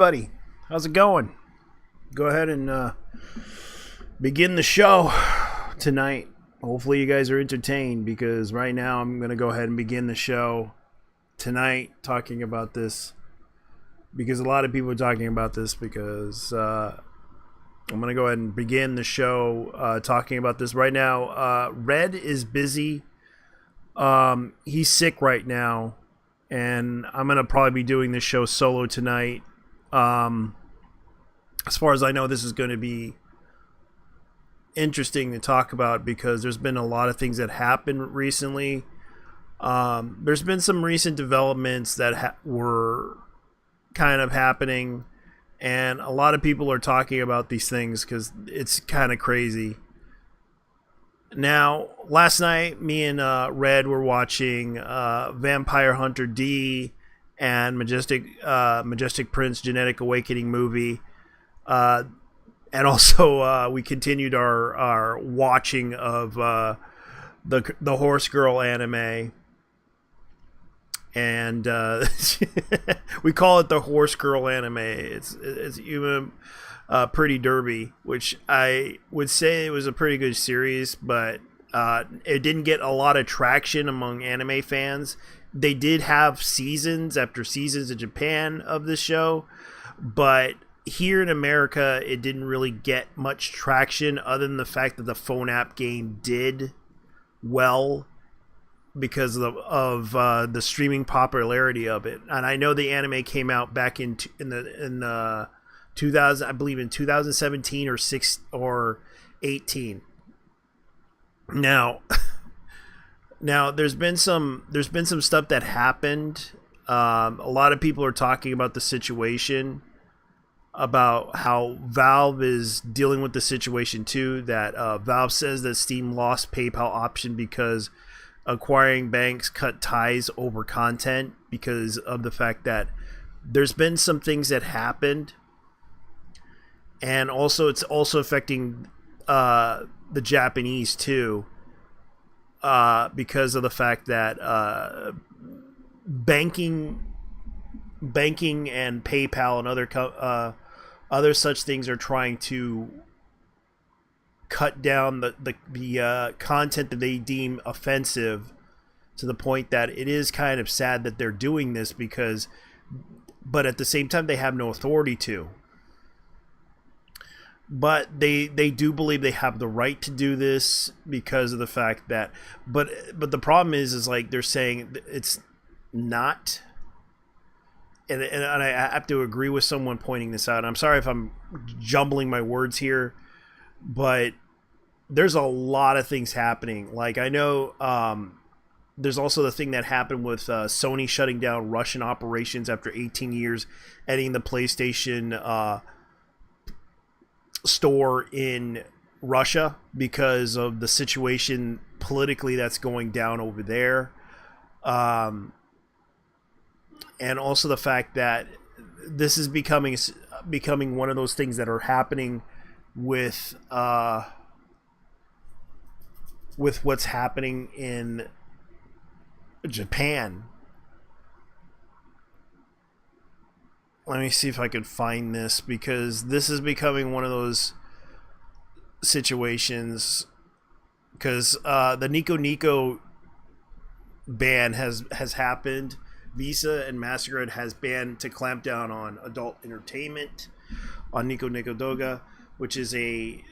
Buddy, how's it going? Go ahead and begin the show tonight. Hopefully, you guys are entertained because right now I'm going to go ahead and begin the show tonight talking about this because a lot of people are talking about this because I'm going to go ahead and begin the show talking about this right now. Red is busy. He's sick right now, and I'm going to probably be doing this show solo tonight. As far as I know, this is going to be interesting to talk about because there's been a lot of things that happened recently. There's been some recent developments that were kind of happening, and a lot of people are talking about these things because it's kind of crazy. Now, last night, me and Red were watching Vampire Hunter D and Majestic Prince Genetic Awakening movie. And also, we continued our watching of the Horse Girl anime. And we call it the Horse Girl anime. It's even Pretty Derby, which I would say it was a pretty good series, but it didn't get a lot of traction among anime fans. They did have seasons after seasons in Japan of this show, but here in America, it didn't really get much traction other than the fact that the phone app game did well because of the streaming popularity of it. And I know the anime came out back in 2000, I believe in 2017 or 18. Now there's been some stuff that happened. A lot of people are talking about the situation, about how Valve is dealing with the situation too. That Valve says that Steam lost PayPal option because acquiring banks cut ties over content because of the fact that there's been some things that happened, and also it's also affecting the Japanese too. Because of the fact that banking and PayPal and other such things are trying to cut down the content that they deem offensive, to the point that it is kind of sad that they're doing this but at the same time they have no authority to. But they do believe they have the right to do this because of the fact that, but the problem is like they're saying it's not, and I have to agree with someone pointing this out. I'm sorry if I'm jumbling my words here, but there's a lot of things happening. Like I know there's also the thing that happened with Sony shutting down Russian operations after 18 years, ending the PlayStation store in Russia because of the situation politically that's going down over there, and also the fact that this is becoming one of those things that are happening with what's happening in Japan. Let me see if I can find this, because this is becoming one of those situations. Because the Nico Nico ban has happened. Visa and MasterCard has banned to clamp down on adult entertainment on Nico Nico Doga, which is a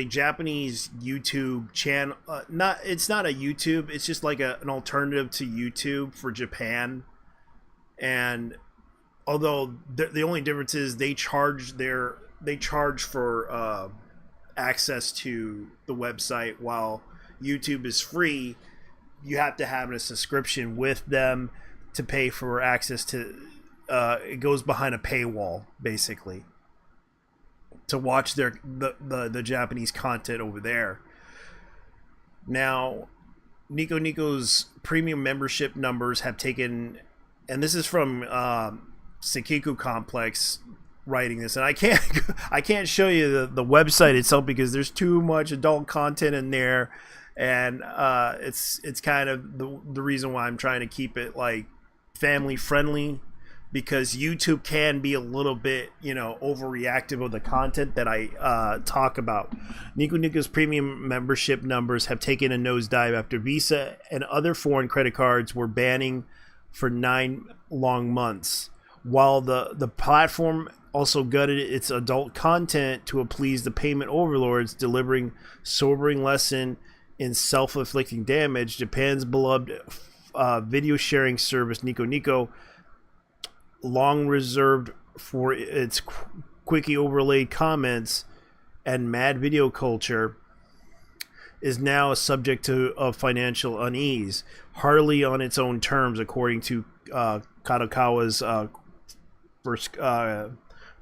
Japanese YouTube channel. It's not a YouTube. It's just like an alternative to YouTube for Japan. And although the only difference is they charge for access to the website, while YouTube is free. You have to have a subscription with them to pay for access to. It goes behind a paywall basically to watch the Japanese content over there. Now, Nico Nico's premium membership numbers have taken, and this is from Sekiku Complex writing this, and I can't show you the website itself because there's too much adult content in there, and it's kind of the reason why I'm trying to keep it like family friendly because YouTube can be a little bit, overreactive of the content that I talk about. Nico Nico's premium membership numbers have taken a nosedive after Visa and other foreign credit cards were banning for 9 long months. While the platform also gutted its adult content to appease the payment overlords, delivering sobering lesson in self-inflicting damage, Japan's beloved video sharing service Nico Nico, long reserved for its quickie overlaid comments and mad video culture, is now a subject of financial unease, hardly on its own terms, according to Kadokawa's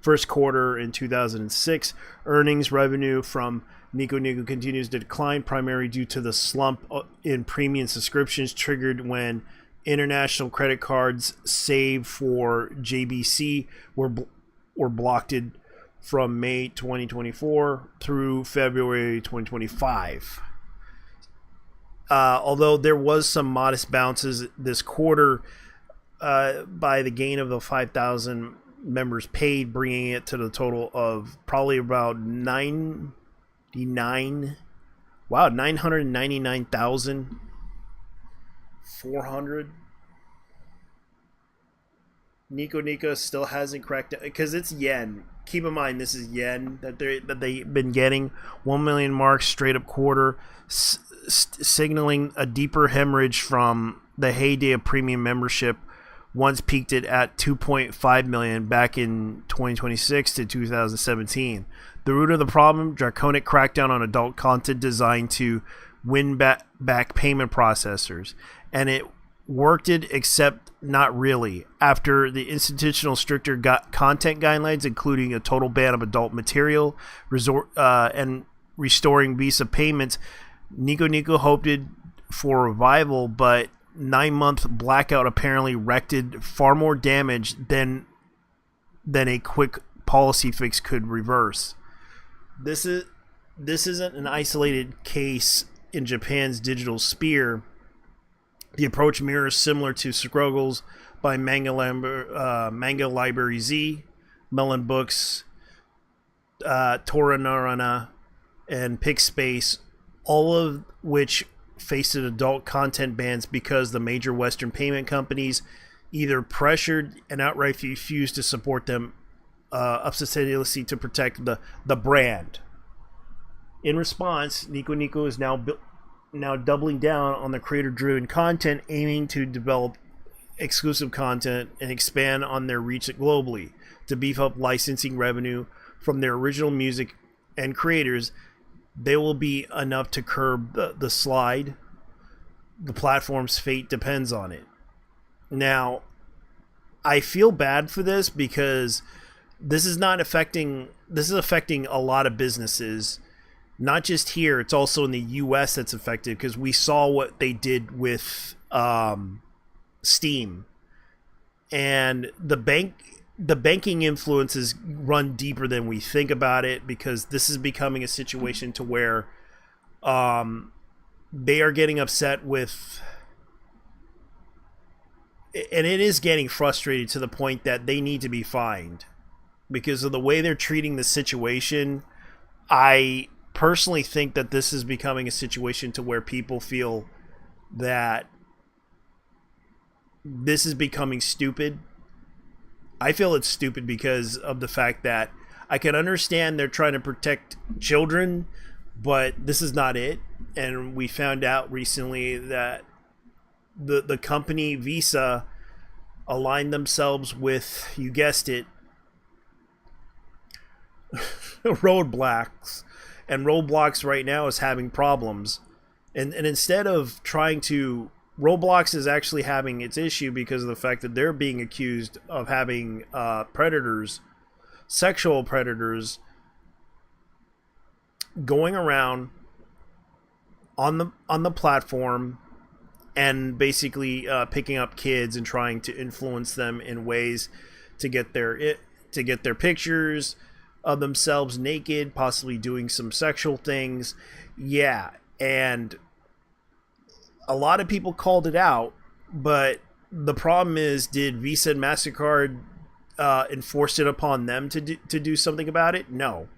first quarter in 2006. Earnings revenue from Nico Nico continues to decline, primarily due to the slump in premium subscriptions triggered when international credit cards, save for JBC, were blocked from May 2024 through February 2025. Although there was some modest bounces this quarter by the gain of the 5,000 members paid, bringing it to the total of probably about 999,400. Nico Nico still hasn't cracked it because it's yen. Keep in mind, this is yen that they've been getting. 1 million marks straight up quarter, signaling a deeper hemorrhage from the heyday of premium membership, once peaked it at 2.5 million back in 2026 to 2017. The root of the problem: draconic crackdown on adult content designed to win back payment processors, and it worked it, except not really. After the institutional stricter content guidelines, including a total ban of adult material, and restoring Visa payments, Nico Nico hoped for revival, but 9-month blackout apparently wreaked far more damage than a quick policy fix could reverse. This isn't an isolated case in Japan's digital sphere. The approach mirrors similar to struggles by Manga Library Z, Melon Books, Toranarana, and Pickspace, all of which faced adult content bans because the major Western payment companies either pressured and outright refused to support them obsessively to protect the brand. In response, Nico Nico is now doubling down on the creator-driven content, aiming to develop exclusive content and expand on their reach globally to beef up licensing revenue from their original music and creators. They will be enough to curb the slide. The platform's fate depends on it. Now, I feel bad for this because this is affecting a lot of businesses. Not just here, it's also in the US that's affected, because we saw what they did with Steam. And the banking influences run deeper than we think about it, because this is becoming a situation to where they are getting upset with, and it is getting frustrated to the point that they need to be fined because of the way they're treating the situation. I personally think that this is becoming a situation to where people feel that this is becoming stupid. I feel it's stupid because of the fact that I can understand they're trying to protect children, but this is not it. And we found out recently that the company Visa aligned themselves with, you guessed it, Roblox. And Roblox right now is having problems. And instead of trying to... Roblox is actually having its issue because of the fact that they're being accused of having predators, sexual predators, going around on the platform and basically picking up kids and trying to influence them in ways to get their pictures of themselves naked, possibly doing some sexual things. Yeah, and a lot of people called it out, but the problem is, did Visa and MasterCard enforce it upon them to do something about it? No.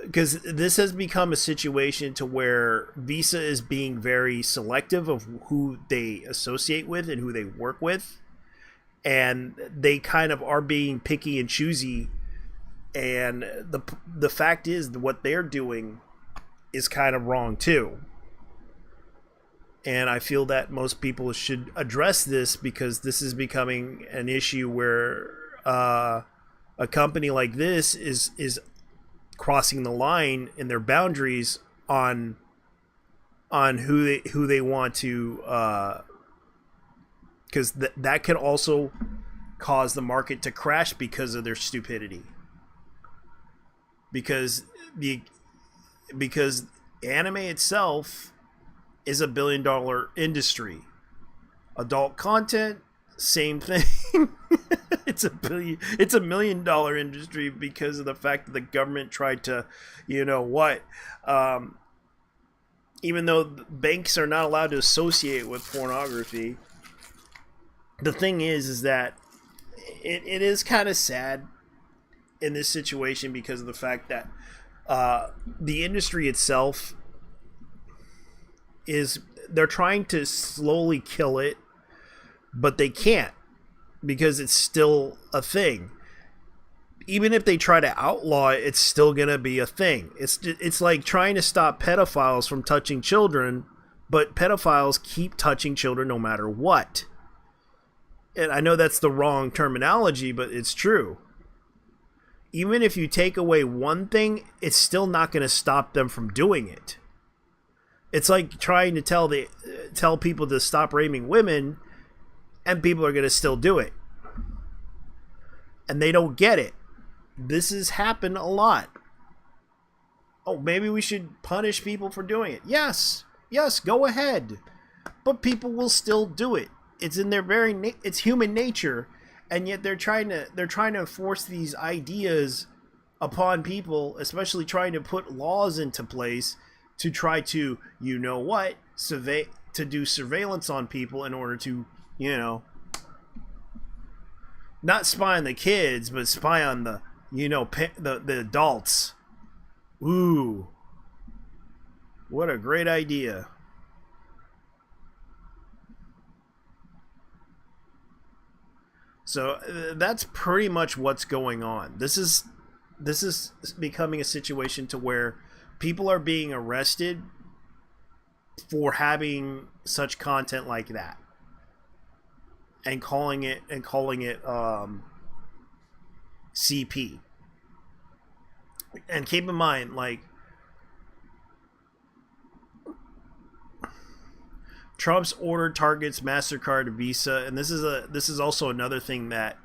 Because this has become a situation to where Visa is being very selective of who they associate with and who they work with. And they kind of are being picky and choosy. And the fact is that what they're doing is kind of wrong too. And I feel that most people should address this, because this is becoming an issue where a company like this is crossing the line in their boundaries on who they want to, because that can also cause the market to crash because of their stupidity. Because anime itself is $1 billion industry. Adult content, same thing. It's $1 million industry because of the fact that the government tried to, even though banks are not allowed to associate with pornography, the thing is that it is kind of sad in this situation because of the fact that the industry itself they're trying to slowly kill it, but they can't, because it's still a thing. Even if they try to outlaw it, it's still gonna be a thing. It's like trying to stop pedophiles from touching children, but pedophiles keep touching children no matter what. And I know that's the wrong terminology, but it's true. Even if you take away one thing, it's still not going to stop them from doing it. It's like trying to tell people to stop raping women, and people are going to still do it. And they don't get it. This has happened a lot. Oh, maybe we should punish people for doing it. Yes, go ahead. But people will still do it. It's in their it's human nature, and yet they're trying to force these ideas upon people, especially trying to put laws into place to try to, to do surveillance on people in order to, not spy on the kids, but spy on the adults. Ooh, what a great idea. So that's pretty much what's going on. This is becoming a situation to where people are being arrested for having such content like that, and calling it CP. And keep in mind, like, Trump's order targets MasterCard, Visa, and this is also another thing that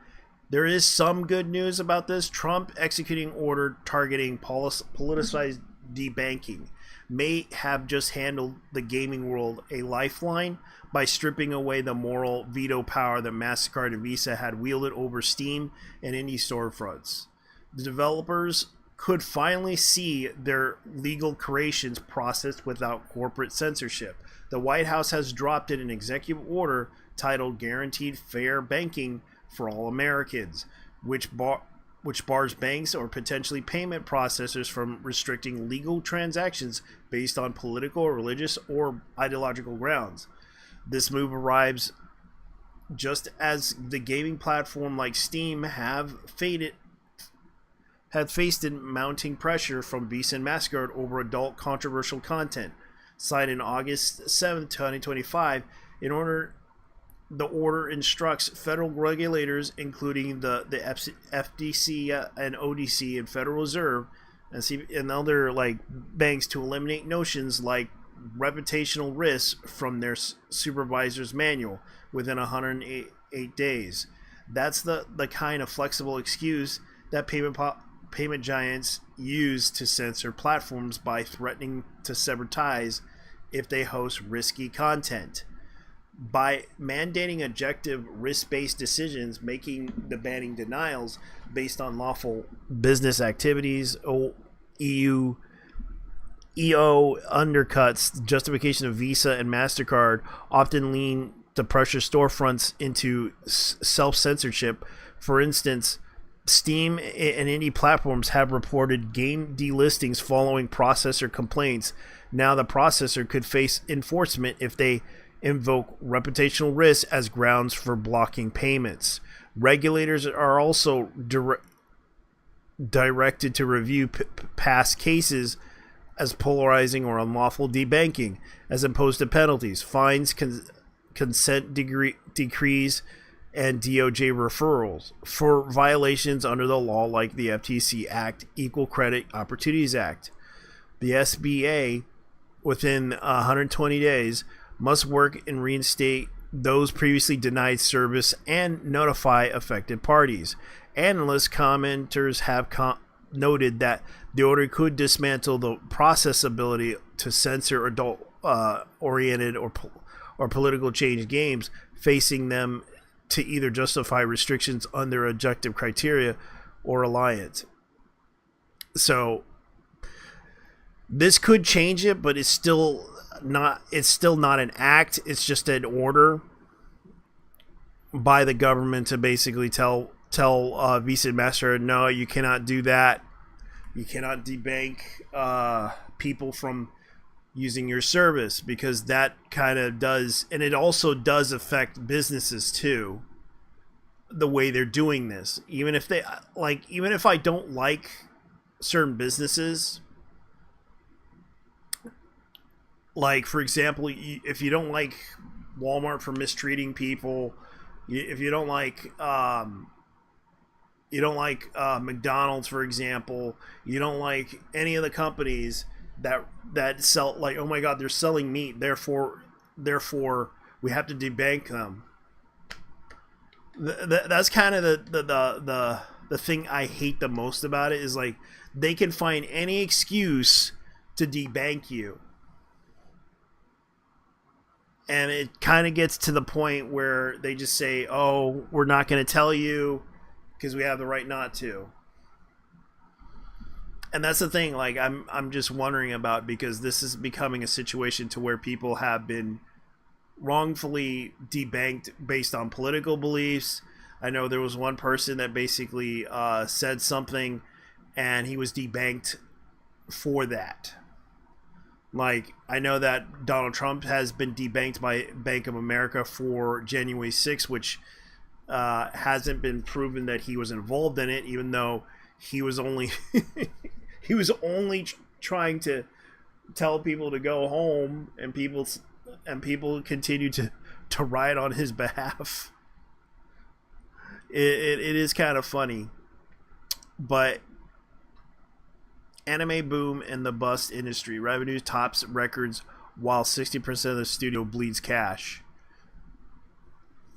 there is some good news about this. Trump executing order targeting politicized debanking may have just handled the gaming world a lifeline by stripping away the moral veto power that MasterCard and Visa had wielded over Steam and indie storefronts. The developers could finally see their legal creations processed without corporate censorship. The White House has dropped an executive order titled Guaranteed Fair Banking for All Americans, which bars banks or potentially payment processors from restricting legal transactions based on political, religious, or ideological grounds. This move arrives just as the gaming platform like Steam have faced mounting pressure from Visa and MasterCard over adult controversial content. Signed in August 7, 2025, the order instructs federal regulators, including the FDC and ODC and Federal Reserve and other banks, to eliminate notions like reputational risks from their supervisor's manual within 108 days. That's the kind of flexible excuse that payment giants use to censor platforms by threatening to sever ties if they host risky content. By mandating objective risk-based decisions, making the banning denials based on lawful business activities, EO undercuts justification of Visa and MasterCard often lean to pressure storefronts into self-censorship. For instance, Steam and indie platforms have reported game delistings following processor complaints. Now the processor could face enforcement if they invoke reputational risk as grounds for blocking payments. Regulators are also directed to review past cases as polarizing or unlawful debanking, as opposed to penalties, fines, consent decrees, and DOJ referrals for violations under the law like the FTC Act, Equal Credit Opportunities Act. The SBA, within 120 days, must work and reinstate those previously denied service and notify affected parties. Analysts, commenters have noted that the order could dismantle the process ability to censor adult-oriented or political change games, facing them to either justify restrictions under objective criteria or alliance. So this could change it, but it's still not an act. It's just an order by the government to basically tell Visa and Master, no, you cannot do that. You cannot debank people from using your service, because that kind of does, and it also does affect businesses too, the way they're doing this. Even if I don't like certain businesses, like for example, if you don't like Walmart for mistreating people, if you don't like McDonald's, for example, you don't like any of the companies that sell, like, oh my god, they're selling meat, therefore we have to debank them. That's kind of the thing I hate the most about it, is like they can find any excuse to debank you, and it kind of gets to the point where they just say, oh, we're not going to tell you because we have the right not to. And that's the thing, like I'm just wondering about, because this is becoming a situation to where people have been wrongfully debanked based on political beliefs. I know there was one person that basically said something and he was debanked for that. Like, I know that Donald Trump has been debanked by Bank of America for January 6th, which hasn't been proven that he was involved in it, even though he was only trying to tell people to go home, and people continue to riot on his behalf. It is kind of funny. But anime boom and the bust industry. Revenue tops records while 60% of the studio bleeds cash.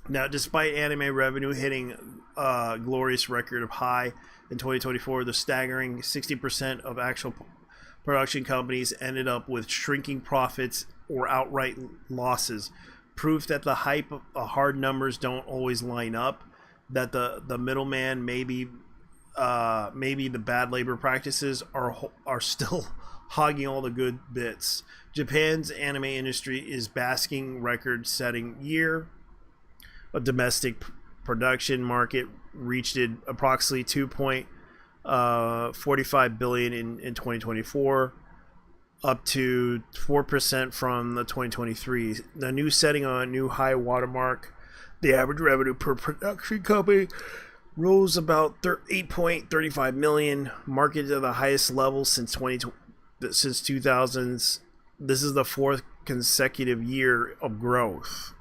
Now, despite anime revenue hitting a glorious record of high in 2024, the staggering 60% of actual production companies ended up with shrinking profits or outright losses. Proof that the hype of hard numbers don't always line up, that the middleman, maybe the bad labor practices are still hogging all the good bits. Japan's anime industry is basking record-setting year. A domestic production market reached approximately 2.45 billion in 2024, up to 4% from the 2023. The new setting on a new high watermark. The average revenue per production company rose about 8.35 million, market to the highest level since 2000s. This is the fourth consecutive year of growth.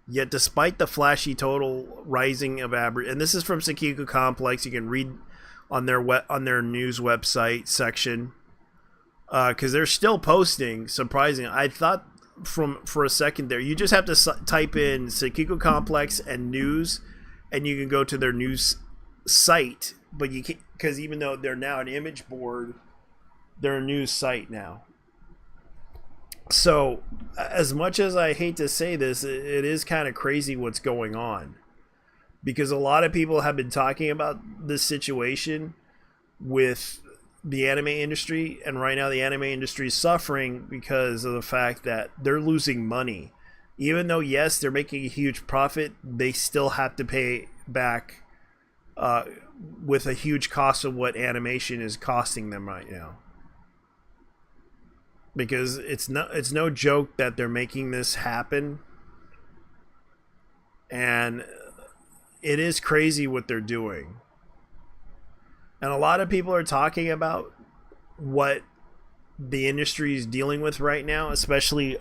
Yet, despite the flashy total rising of average, and this is from Sekiku Complex, you can read on their news website section, because they're still posting. Surprising, I thought for a second there, you just have to type in Sekiku Complex and news, and you can go to their news site. But you can't, because even though they're now an image board, they're a news site now. So, as much as I hate to say this, it is kind of crazy what's going on. Because a lot of people have been talking about this situation with the anime industry, and right now the anime industry is suffering because of the fact that they're losing money. Even though, yes, they're making a huge profit, they still have to pay back uh, with a huge cost of what animation is costing them right now. Because it's no joke that they're making this happen, and it is crazy what they're doing. And a lot of people are talking about what the industry is dealing with right now, especially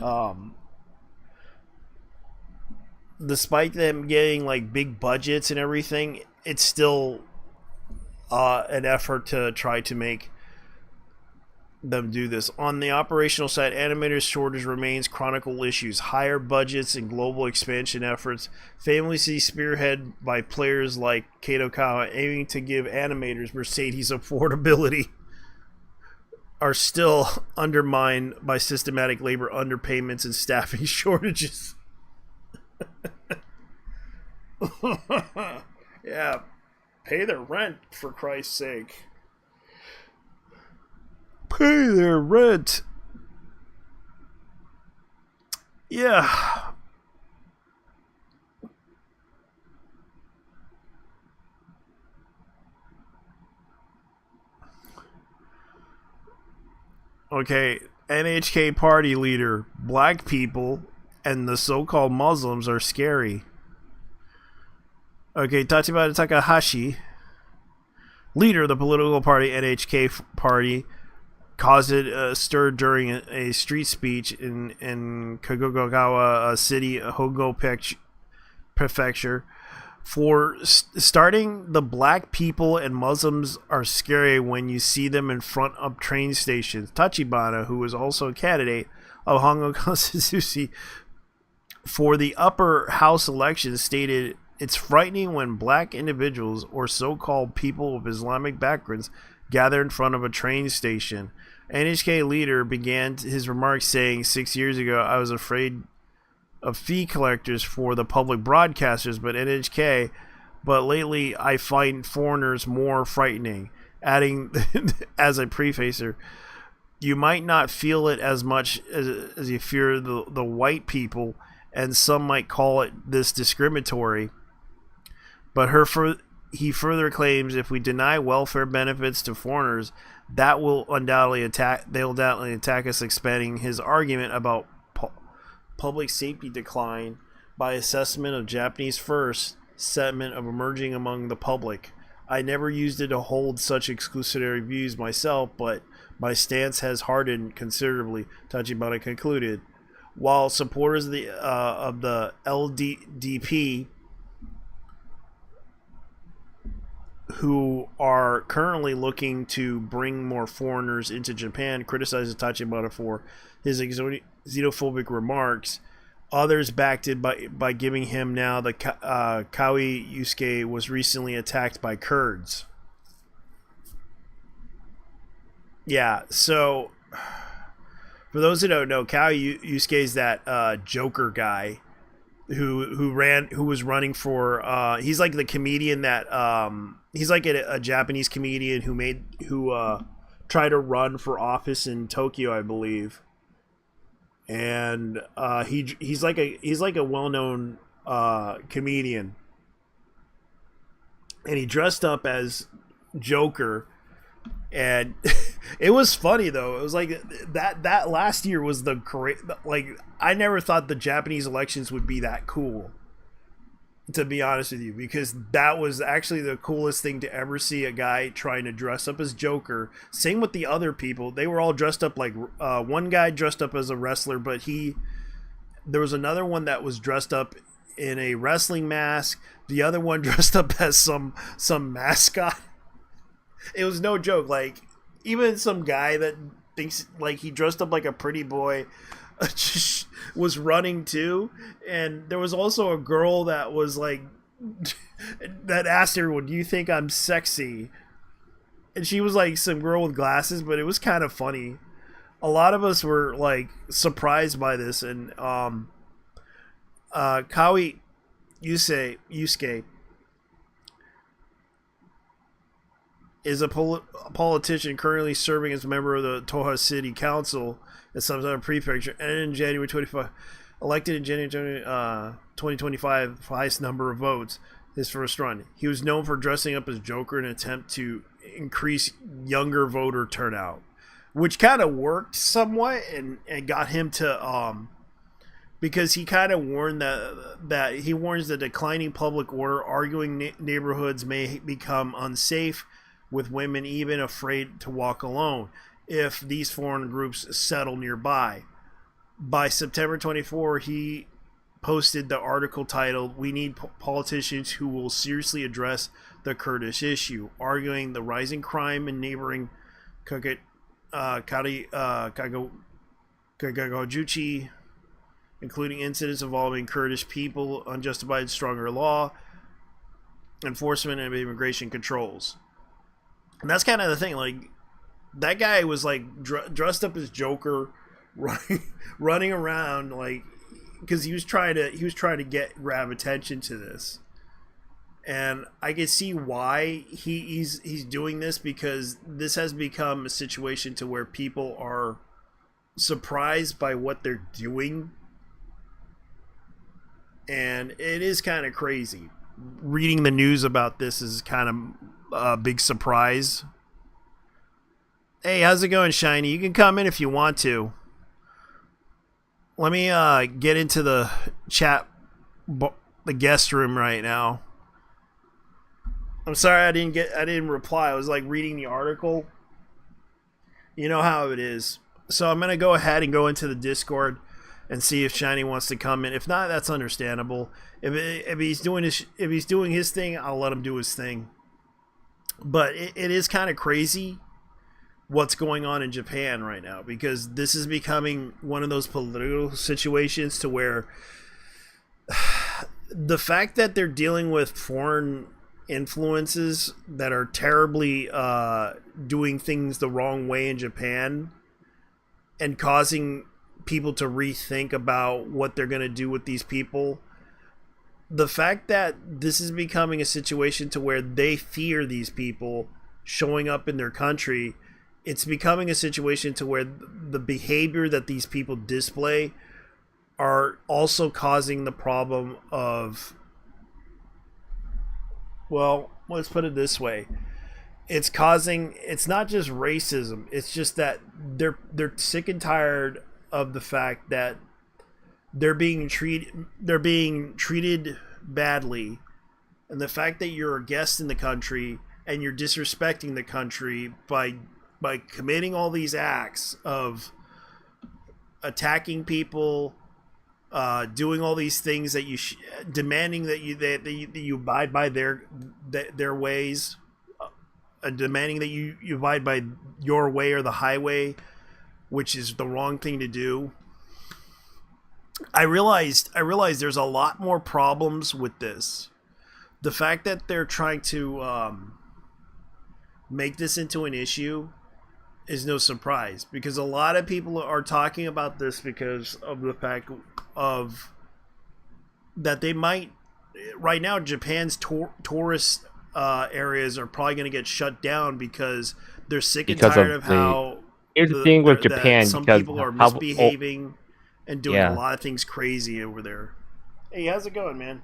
despite them getting like big budgets and everything, it's still an effort to try to make them do this. On the operational side, animators shortage remains chronicle issues. Higher budgets and global expansion efforts, famously spearheaded by players like Kato Kawa, aiming to give animators Mercedes affordability, are still undermined by systematic labor underpayments and staffing shortages. Yeah, pay their rent, for Christ's sake. Pay their rent. Yeah. Okay, NHK party leader. Black people and the so-called Muslims are scary. Okay, Tachibana Takahashi, leader of the political party NHK party, caused a stir during a street speech in Kagagawa City, Hogo Prefecture. For starting, the black people and Muslims are scary when you see them in front of train stations. Tachibana, who was also a candidate of Hongo Constituency for the upper house election, stated, "It's frightening when black individuals or so-called people of Islamic backgrounds gather in front of a train station." NHK leader began his remarks saying, 6 years ago, I was afraid of fee collectors for the public broadcasters, but NHK, but lately I find foreigners more frightening. Adding as a prefacer, you might not feel it as much as you fear the white people, and some might call it this discriminatory. But he further claims if we deny welfare benefits to foreigners, that will undoubtedly attack us, expanding his argument about public safety decline by assessment of Japanese first sentiment of emerging among the public. I never used it to hold such exclusionary views myself, but my stance has hardened considerably, Tachibana concluded. While supporters of the LDP, who are currently looking to bring more foreigners into Japan, criticizes Tachibana for his xenophobic remarks. Others backed it by giving him now the Kawi Yusuke was recently attacked by Kurds. Yeah, so for those who don't know, Kawi Yusuke is that Joker guy who was running for he's like the comedian that he's like a Japanese comedian who tried to run for office in Tokyo, I believe. And he's like a well-known comedian, and he dressed up as Joker, and it was funny though. It was like that last year was the great. Like, I never thought the Japanese elections would be that cool, to be honest with you, because that was actually the coolest thing to ever see, a guy trying to dress up as Joker. Same with the other people. They were all dressed up like one guy dressed up as a wrestler, but there was another one that was dressed up in a wrestling mask. The other one dressed up as some mascot. It was no joke. Like, even some guy that thinks like he dressed up like a pretty boy just was running too. And there was also a girl that was like that asked everyone, do you think I'm sexy? And she was like some girl with glasses, but it was kind of funny. A lot of us were like surprised by this. And Kawi Yusuke is a politician currently serving as a member of the Toha City Council at some other prefecture, and in January 25. Elected in January 2025, highest number of votes, his first run. He was known for dressing up as Joker in an attempt to increase younger voter turnout, which kind of worked somewhat and got him to because he kind of warned that he warns the declining public order, arguing neighborhoods may become unsafe with women even afraid to walk alone if these foreign groups settle nearby. By September 24, he posted the article titled "We Need Politicians Who Will Seriously Address the Kurdish Issue," arguing the rising crime in neighboring Kagajuchi, including incidents involving Kurdish people, unjustified stronger law enforcement, and immigration controls. And that's kind of the thing. Like, that guy was like dressed up as Joker, running around, like, because he was trying to grab attention to this. And I can see why he's doing this, because this has become a situation to where people are surprised by what they're doing, and it is kind of crazy. Reading the news about this is kind of a big surprise. Hey, how's it going, Shiny? You can come in if you want to. Let me get into the chat, the guest room right now. I'm sorry I didn't reply. I was like reading the article. You know how it is. So I'm gonna go ahead and go into the Discord and see if Shiny wants to come in. If not, that's understandable. If he's doing his thing, I'll let him do his thing. But it is kind of crazy what's going on in Japan right now, because this is becoming one of those political situations to where the fact that they're dealing with foreign influences that are terribly doing things the wrong way in Japan and causing people to rethink about what they're going to do with these people. The fact that this is becoming a situation to where they fear these people showing up in their country, it's becoming a situation to where the behavior that these people display are also causing the problem of, well, let's put it this way. It's not just racism. It's just that they're sick and tired of the fact that they're being treated badly, and the fact that you're a guest in the country and you're disrespecting the country by committing all these acts of attacking people, doing all these things that demanding that you abide by their ways, demanding that you abide by your way or the highway, which is the wrong thing to do. I realized there's a lot more problems with this. The fact that they're trying to make this into an issue is no surprise, because a lot of people are talking about this because of the fact of that they might, right now Japan's tourist areas are probably going to get shut down because they're sick and tired of how here's the thing with Japan, some people are misbehaving and doing a lot of things crazy over there. Hey, how's it going, man?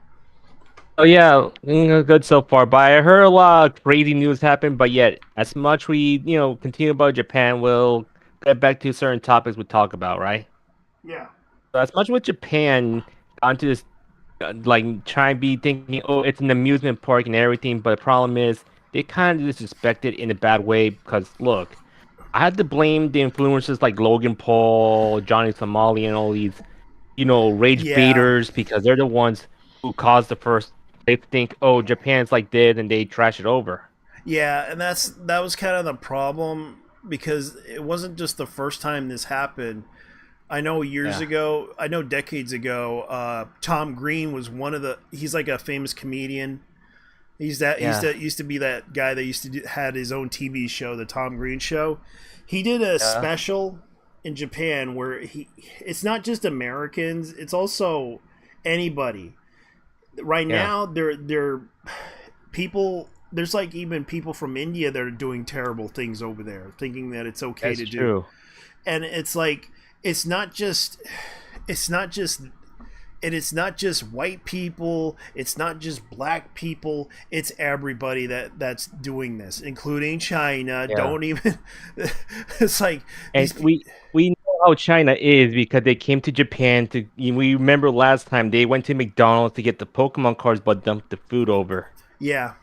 Oh yeah, good so far. But I heard a lot of crazy news happen. But yet, as much we continue about Japan, we'll get back to certain topics we talk about, right? Yeah. So as much with Japan, onto this, like trying to be thinking, oh, it's an amusement park and everything. But the problem is they kind of disrespect it in a bad way, because look, I had to blame the influencers like Logan Paul, Johnny Somali, and all these, rage baiters, because they're the ones who caused the first. They think, oh, Japan's like this, and they trash it over. Yeah, and that was kind of the problem, because it wasn't just the first time this happened. I know decades ago, Tom Green was he's like a famous comedian. Used to be that guy that used to had his own TV show, the Tom Green Show. He did a special in Japan where it's not just Americans, it's also anybody. Right now, they're people. There's like even people from India that are doing terrible things over there, thinking that it's okay to do. And it's like it's not just and it's not just white people, it's not just black people, it's everybody that's doing this, including China. Yeah. Don't even it's like And these we know how China is because they came to Japan to. We remember last time they went to McDonald's to get the Pokemon cards, but dumped the food over. yeah.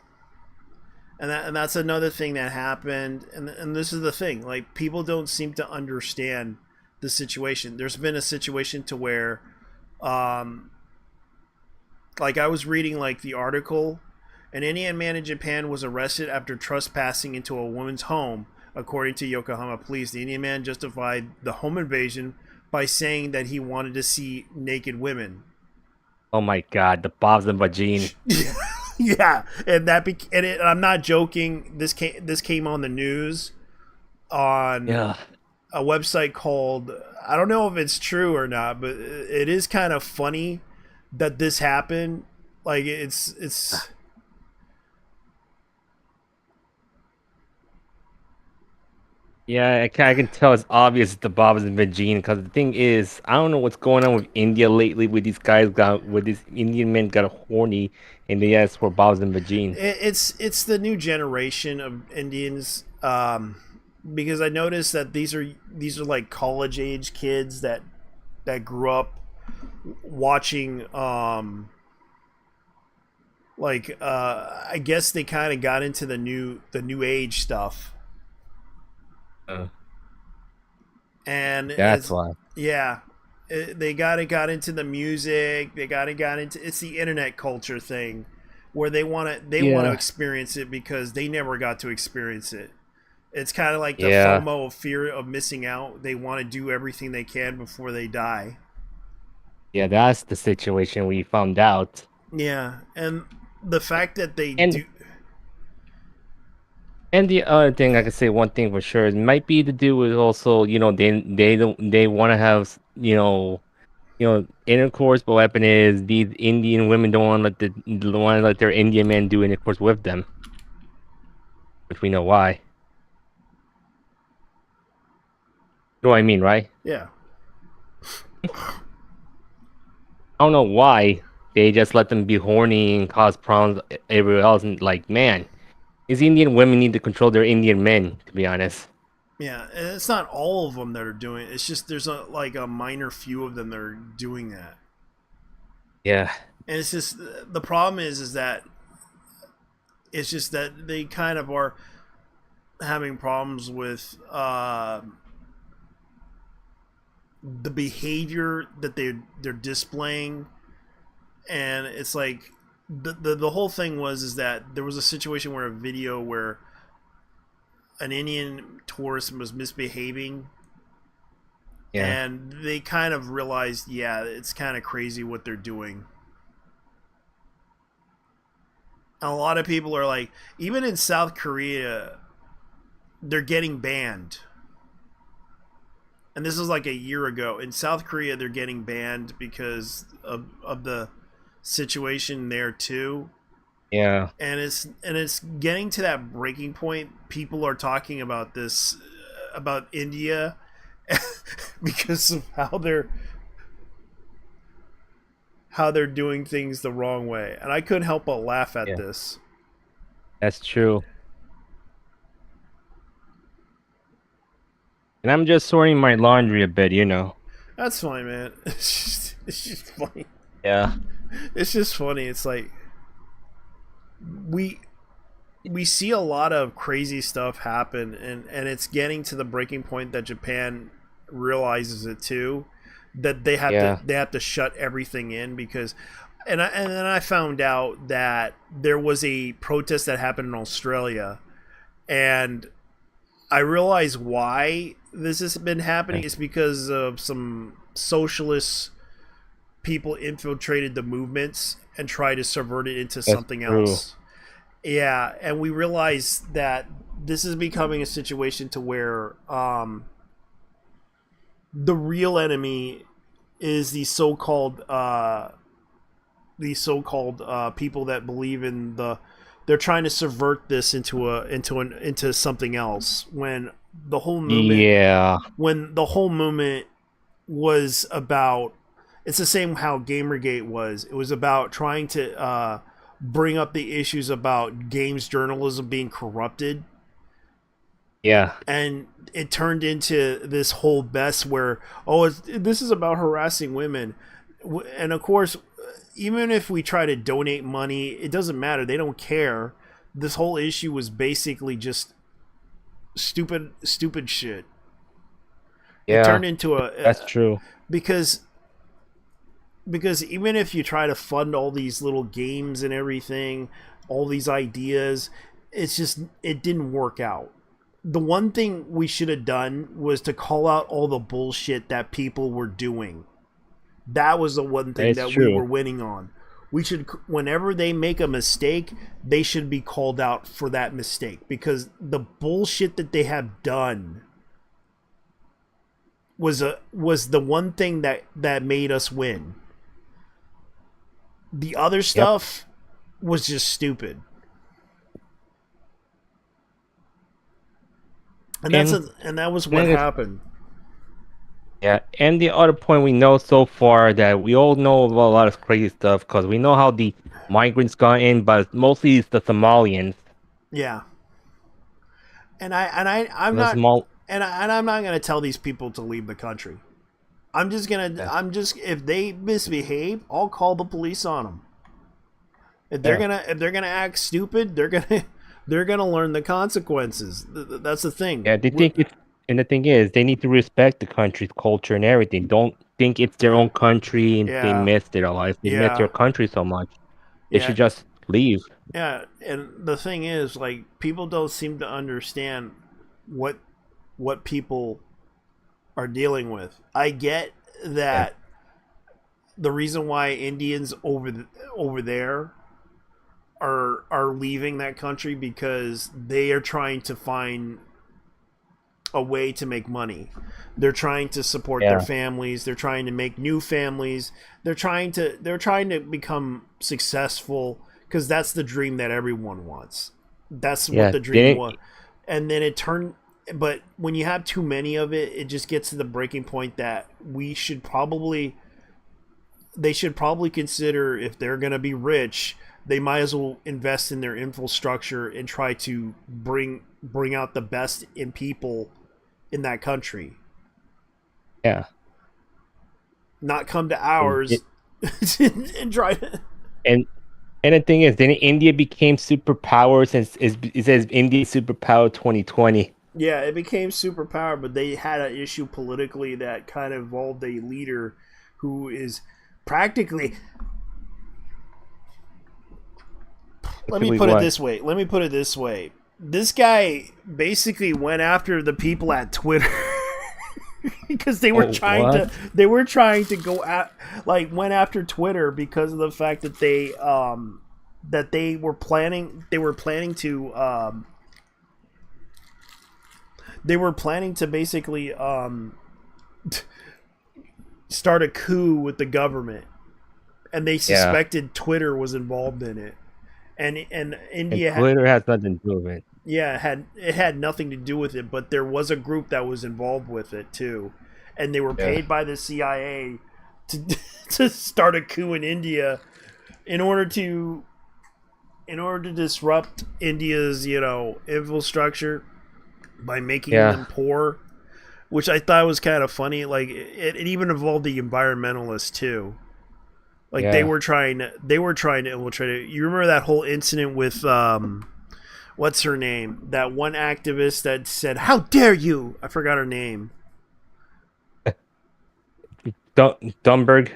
And that's another thing that happened, and this is the thing, like people don't seem to understand the situation. There's been a situation to where um like I was reading like the article. An Indian man in Japan was arrested after trespassing into a woman's home. According to Yokohama police, the Indian man justified the home invasion by saying that he wanted to see naked women. Oh my God, the Bob's and Vagine. Yeah, and I'm not joking. This came on the news on Yeah. a website called, I don't know if it's true or not, but it is kind of funny that this happened. Like it's Yeah, I can tell it's obvious it's the Bob's and Vagine because the thing is, I don't know what's going on with India lately with these guys got with these Indian men got horny and they asked for Bob's and Vagine. it's the new generation of Indians. Because I noticed that these are like college age kids that grew up watching I guess they kind of got into the new age stuff, Uh, and that's it's why. yeah, they got into the music. They got into it's the internet culture thing, where they want to Yeah. experience it because they never got to experience it. It's kind of like the Yeah. FOMO of fear of missing out. They want to do everything they can before they die. Yeah, that's the situation we found out. Yeah, and the fact that they And do, and the other thing I could say one thing for sure, it might be to do with also, they don't they want to have, intercourse, but what happened is these Indian women don't want to let don't want to let their Indian men do intercourse with them, which we know why. You know what I mean, right? yeah, I don't know why they just let them be horny and cause problems everywhere else. And like, man, these Indian women need to control their Indian men, to be honest. yeah, and it's not all of them that are doing it. It's just there's a minor few of them that are doing that, Yeah, and it's just the problem is that it's just that they kind of are having problems with the behavior that they're displaying, and it's like the whole thing is that there was a situation where a video where an Indian tourist was misbehaving, yeah, and they kind of realized, yeah, it's kind of crazy what they're doing. And a lot of people are like, even in South Korea, they're getting banned. And this is like a year ago. In South Korea, they're getting banned because of the situation there too. yeah. And it's getting to that breaking point. People are talking about this about India because of how they're doing things the wrong way. And I couldn't help but laugh at Yeah, this. that's true. And I'm just sorting my laundry a bit. That's fine, man. It's just funny. Yeah, It's just funny. It's like we we see a lot of crazy stuff happen, and it's getting to the breaking point that Japan realizes it too, that yeah, they have to shut everything in because and then I found out that there was a protest that happened in Australia, and I realized why this has been happening yeah. is because of some socialist people infiltrated the movements and tried to subvert it into That's something true. else. Yeah, and we realized that this is becoming a situation to where the real enemy is the so-called people that believe in they're trying to subvert this into something else the whole movement Yeah, when the whole movement was about It's the same how Gamergate was. It was about trying to bring up the issues about games journalism being corrupted, Yeah, and it turned into this whole mess where this is about harassing women, and of course, even if we try to donate money, it doesn't matter. They don't care. This whole issue was basically just stupid shit. It yeah, turned into that's true. because even if you try to fund all these little games and everything, all these ideas, it didn't work out. The one thing we should have done was to call out all the bullshit that people were doing. That was the one thing It's that we were true. winning on. We should, whenever they make a mistake, they should be called out for that mistake, because the bullshit that they have done was the one thing that made us win. The other Yep. stuff was just stupid. And And that was what then it's, happened. yeah, and the other point we know so far that we all know about a lot of crazy stuff because we know how the migrants got in, but mostly it's the Somalians. Yeah. I'm The not Somal, and I'm not going to tell these people to leave the country. yeah, I'm just if they misbehave, I'll call the police on them. yeah, If they're going to act stupid, they're going to learn the consequences. That's the thing. yeah. They think it's, and the thing is, they need to respect the country's culture and everything. Don't think it's their own country and they Yeah. missed it a lot. If they miss Yeah. their country so much, they Yeah. should just leave. Yeah, and the thing is, like, people don't seem to understand what people are dealing with. I get Yeah, that the reason why Indians over there are leaving that country because they are trying to find a way to make money. They're trying to support their yeah, families. They're trying to make new families. They're trying to become successful, because that's the dream that everyone wants. That's what yeah. the dream They was. And then it turned, but when you have too many of it, it just gets to the breaking point that they should probably consider, if they're going to be rich, they might as well invest in their infrastructure and try to bring out the best in people in that country, yeah. not come to And ours and try to. and and the thing is, then India became superpower since it says India superpower 2020. Yeah, it became superpower, but they had an issue politically that kind of involved a leader who is practically. Let me Basically, put it what? this way. Let me put it this way. This guy basically went after the people at Twitter because Oh, what? they were trying to go at, like, went after Twitter because of the fact that they were planning to basically start a coup with the government, and they Yeah, suspected Twitter was involved in it. And and India Twitter has nothing to do with it. yeah, it had nothing to do with it, but there was a group that was involved with it too, and they were Yeah, paid by the CIA to to start a coup in India in order to disrupt India's infrastructure by making yeah, them poor, which I thought was kind of funny. Like, it even involved the environmentalists too. Like, yeah. they were trying to infiltrate it. You remember that whole incident with what's her name? That one activist that said, "How dare you?" I forgot her name. Dumberg.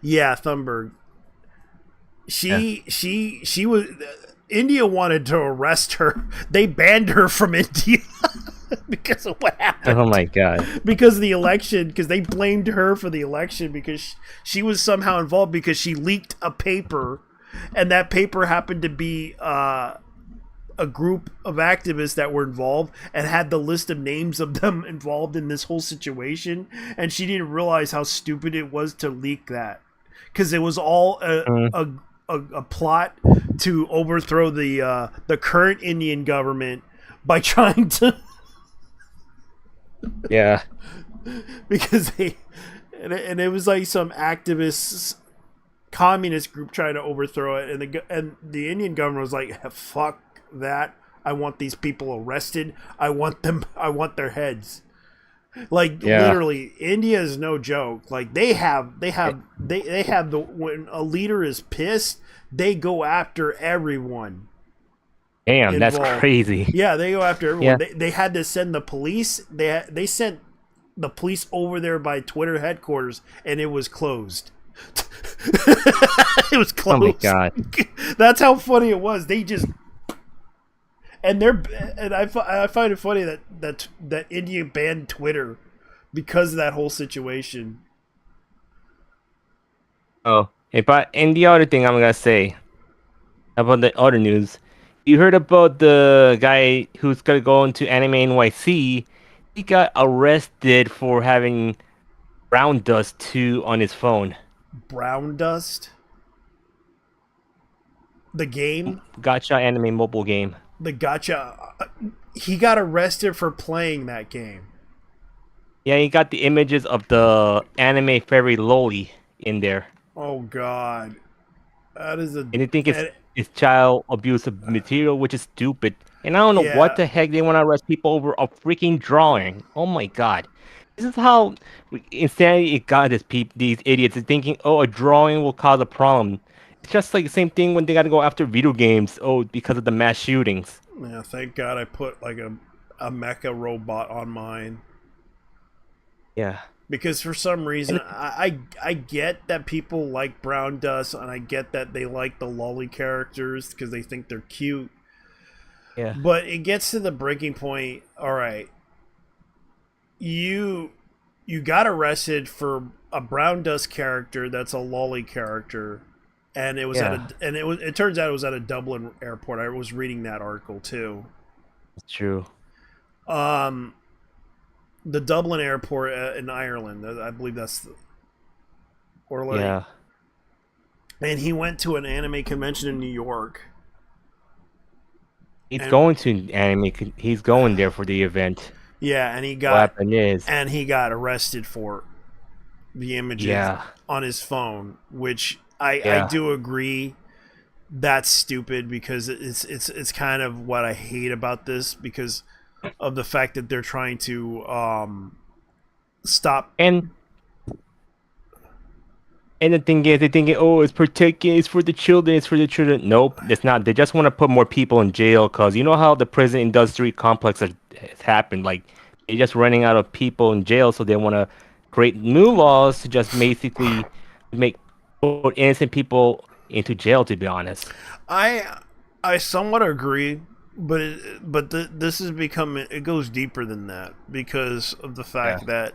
Yeah, Thunberg. Yeah. She was. India wanted to arrest her. They banned her from India because of what Oh happened. my God. Because of the election, because they blamed her for the election because she was somehow involved because she leaked a paper, and that paper happened to be a group of activists that were involved and had the list of names of them involved in this whole situation, and she didn't realize how stupid it was to leak that, because it was all Mm, a plot to overthrow the current Indian government by trying to yeah. because and it was like some activists communist group trying to overthrow it, and the Indian government was like, "Fuck that! I want these people arrested. I want them. I want their heads." Like Yeah. literally, India is no joke. Like they have the when a leader is pissed, they go after everyone Damn, that's involved. crazy. Yeah, they go after everyone. Yeah. They had to send the police. They sent the police over there by Twitter headquarters, and it was closed. It was Oh my closed. god. That's how funny it was. They just I find it funny that India banned Twitter because of that whole situation. Oh, and the other thing I'm gonna say about the other news, you heard about the guy who's gonna go into Anime NYC? He got arrested for having Brown Dust 2 on his phone. Brown Dust, the game, Gotcha anime mobile game. the gotcha. He got arrested for playing that game. Yeah, he got the images of the anime fairy Loli in there. Oh God, that is a And they think and, it's child abusive material, which is stupid. And I don't know what yeah. the heck they want to arrest people over a freaking drawing. Oh my god. This is how insanity it got these idiots is thinking, oh, a drawing will cause a problem. It's just like the same thing when they got to go after video games, oh, because of the mass shootings. Yeah, thank God I put like a mecha robot on mine. Yeah. Because for some reason, And I get that people like Brown Dust, and I get that they like the lolly characters because they think they're cute. yeah. But it gets to the breaking point. All right, you got arrested for a Brown Dust character that's a lolly character, and it was Yeah. it turns out it was at a Dublin airport. I was reading that article too. It's true. Um, the Dublin airport in Ireland, I believe or like, Yeah. and he went to an anime convention in New York. He's And going to he's going there for the event. yeah, and What happened is, he got arrested for the images yeah. on his phone, which I Yeah. do agree that's stupid because it's kind of what I hate about this because of the fact that they're trying to stop. And the thing is, they're thinking, oh, it's protecting, it's for the children, it's for the children. Nope, it's not. They just want to put more people in jail because you know how the prison industry complex has happened. Like, they're just running out of people in jail, so they want to create new laws to just basically put innocent people into jail, to be honest. I somewhat agree, but this has become it goes deeper than that because of the Yeah. fact that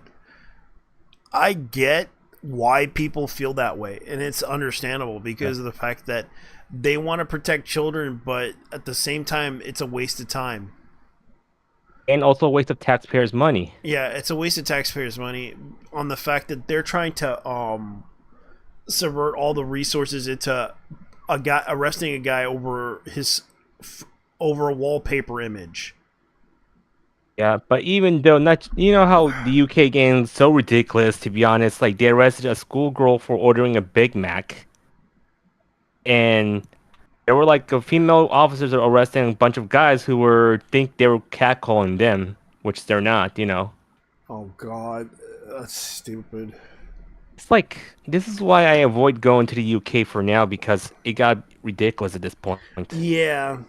I get why people feel that way, and it's understandable because of the fact that they want to protect children, but at the same time, it's a waste of time. And also a waste of taxpayers' money. Yeah, it's a waste of taxpayers' money on the fact that they're trying to subvert all the resources into a guy arresting a guy over over a wallpaper image. Yeah, but even though not, you know how the UK game's so ridiculous, to be honest. Like they arrested a schoolgirl for ordering a Big Mac, and there were like a female officers are arresting a bunch of guys who they were catcalling them, which they're not. You know, Oh God, that's stupid. it's like this is why I avoid going to the UK for now because it got ridiculous at this point. Yeah,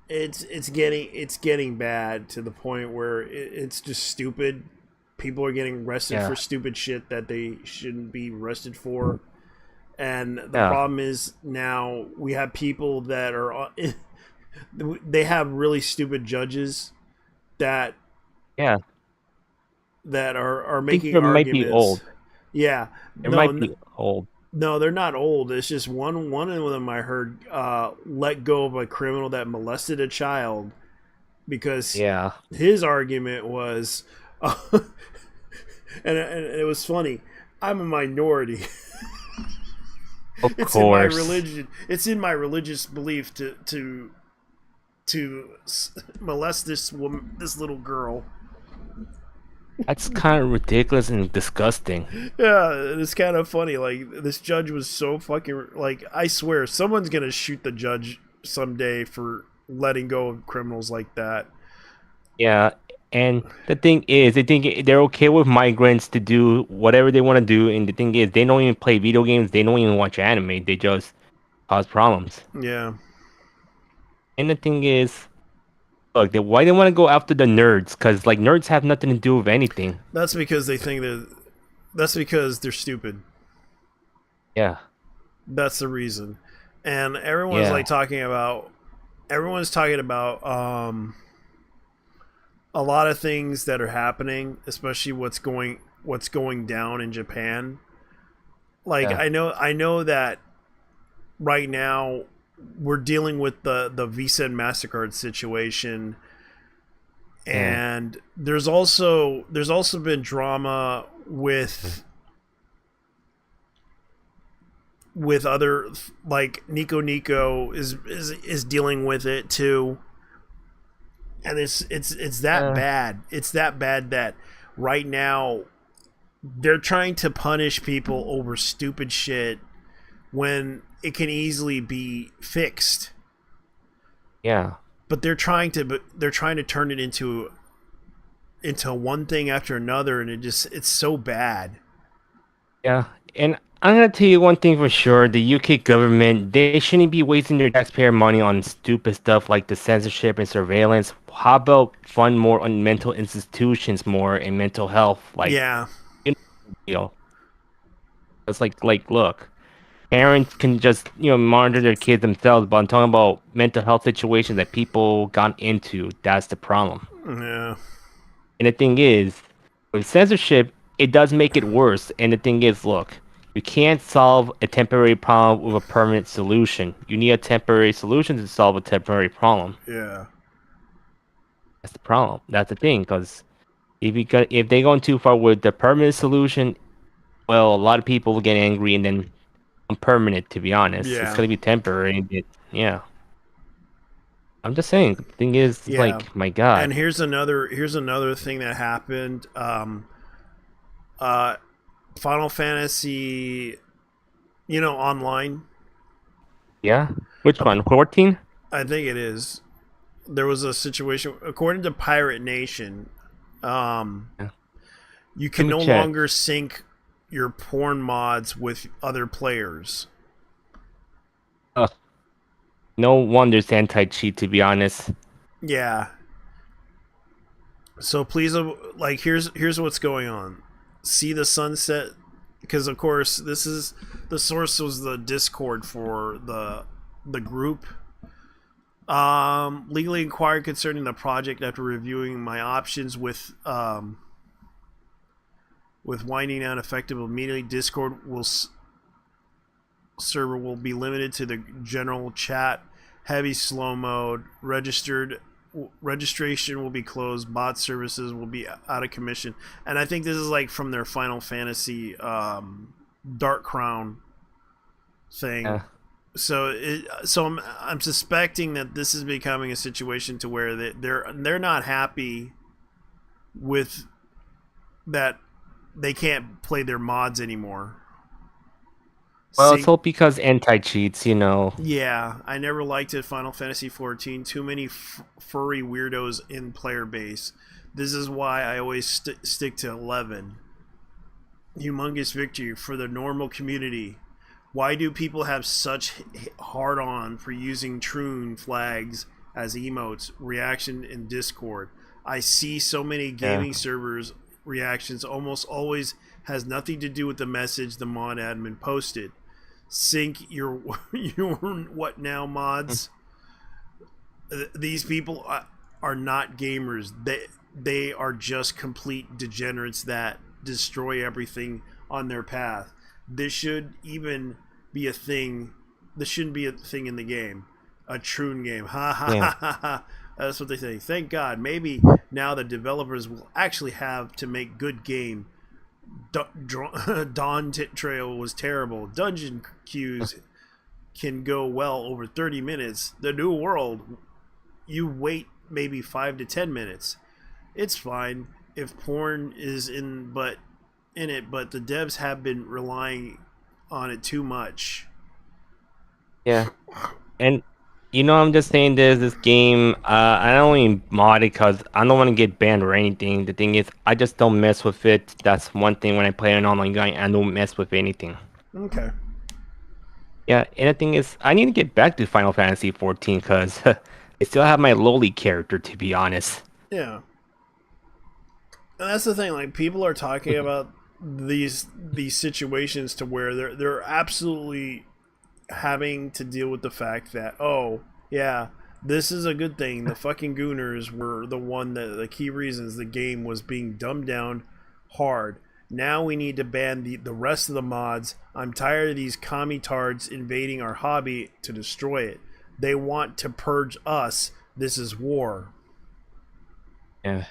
it's getting bad to the point where it's just stupid. People are getting arrested Yeah, for stupid shit that they shouldn't be arrested for. And the yeah, problem is now we have people that are they have really stupid judges that yeah. are I think making they might be arguments. old. Yeah, They might be old. no, they're not old. It's just one of them I heard let go of a criminal that molested a child because Yeah, his argument was, and it was funny. I'm a minority. of It's in my course. religion. It's in my religious belief to molest this woman, this little girl. That's kind of ridiculous and disgusting. Yeah, it's kind of funny. Like this judge was so fucking like I swear someone's gonna shoot the judge someday for letting go of criminals like that. Yeah, and the thing is, they think they're okay with migrants to do whatever they want to do, and the thing is, they don't even play video games, they don't even watch anime, they just cause problems. Yeah, And the thing is, look, why they want to go after the nerds? Because like nerds have nothing to do with anything. that's because they think that that's because they're stupid. Yeah, That's the reason. And yeah, everyone's talking about a lot of things that are happening, especially what's going down in Japan. Like yeah, I know that right now we're dealing with the Visa and Mastercard situation, yeah. and there's also been drama with other, like Nico is dealing with it too, and it's that Uh, bad. It's that bad that right now they're trying to punish people over stupid shit when it can easily be fixed. yeah, But they're trying to turn it into one thing after another, and it's so bad. yeah. And I'm gonna tell you one thing for sure: the UK government, they shouldn't be wasting their taxpayer money on stupid stuff like the censorship and surveillance. How about fund more on mental institutions more and mental health? Yeah, You know, it's look, parents can just, monitor their kids themselves, but I'm talking about mental health situations that people got into. That's the problem. yeah, And the thing is, with censorship, it does make it worse. And the thing is, look, you can't solve a temporary problem with a permanent solution. You need a temporary solution to solve a temporary problem. yeah, That's the problem. That's the thing, because if they go too far with the permanent solution, well, a lot of people will get angry and then permanent, to be honest. It's yeah, gonna be temporary. Yeah. I'm just saying, the thing is, yeah. like, my And God. here's another thing that happened. Uh, Final Fantasy, online. Yeah? Which one? 14? I think it is. There was a situation according to Pirate Nation. Um, Yeah. you Let can me no check. longer sync your porn mods with other players. Ugh, no wonder it's anti-cheat, to be honest. Yeah. So please, like, here's what's going on. See the sunset, because of course this is the source was the Discord for the group. Legally inquired concerning the project after reviewing my options with winding down effective immediately. Discord will server will be limited to the general chat, heavy slow mode. Registration will be closed. Bot services will be out of commission. And I think this is like from their Final Fantasy Dark Crown thing. Yeah. So I'm suspecting that this is becoming a situation to where they're not happy with that they can't play their mods anymore. Well, it's Sync. all because anti-cheats. Yeah, I never liked it. Final Fantasy 14. Too many furry weirdos in player base. This is why I always stick to 11. Humongous victory for the normal community. Why do people have such hard on for using Troon flags as emotes? Reaction in Discord. I see so many Yeah. gaming servers reactions almost always has nothing to do with the message the mod admin posted. Sync your your what now mods. These people are not gamers. They are just complete degenerates that destroy everything on their path. This should even be a thing. This shouldn't be a thing in the game. A Troon game. Ha ha Yeah. ha ha ha. That's what they say. Thank God. Maybe now the developers will actually have to make good game. Dawn Trail was terrible. Dungeon queues can go well over 30 minutes. The New World, you wait maybe 5 to 10 minutes. It's fine. if porn is in it, but the devs have been relying on it too much. Yeah, and I'm just saying this game. I don't even mod it because I don't want to get banned or anything. The thing is, I just don't mess with it. That's one thing when I play an online game. I don't mess with anything. Okay. Yeah, and the thing is, I need to get back to Final Fantasy 14 because I still have my lowly character, to be honest. Yeah. And that's the thing. Like people are talking about these situations to where they're absolutely having to deal with the fact that yeah, this is a good thing. The fucking Gooners were the key reasons the game was being dumbed down hard. Now we need to ban the rest of the mods. I'm tired of these commie tards invading our hobby to destroy it. They want to purge us. This is war. Yeah,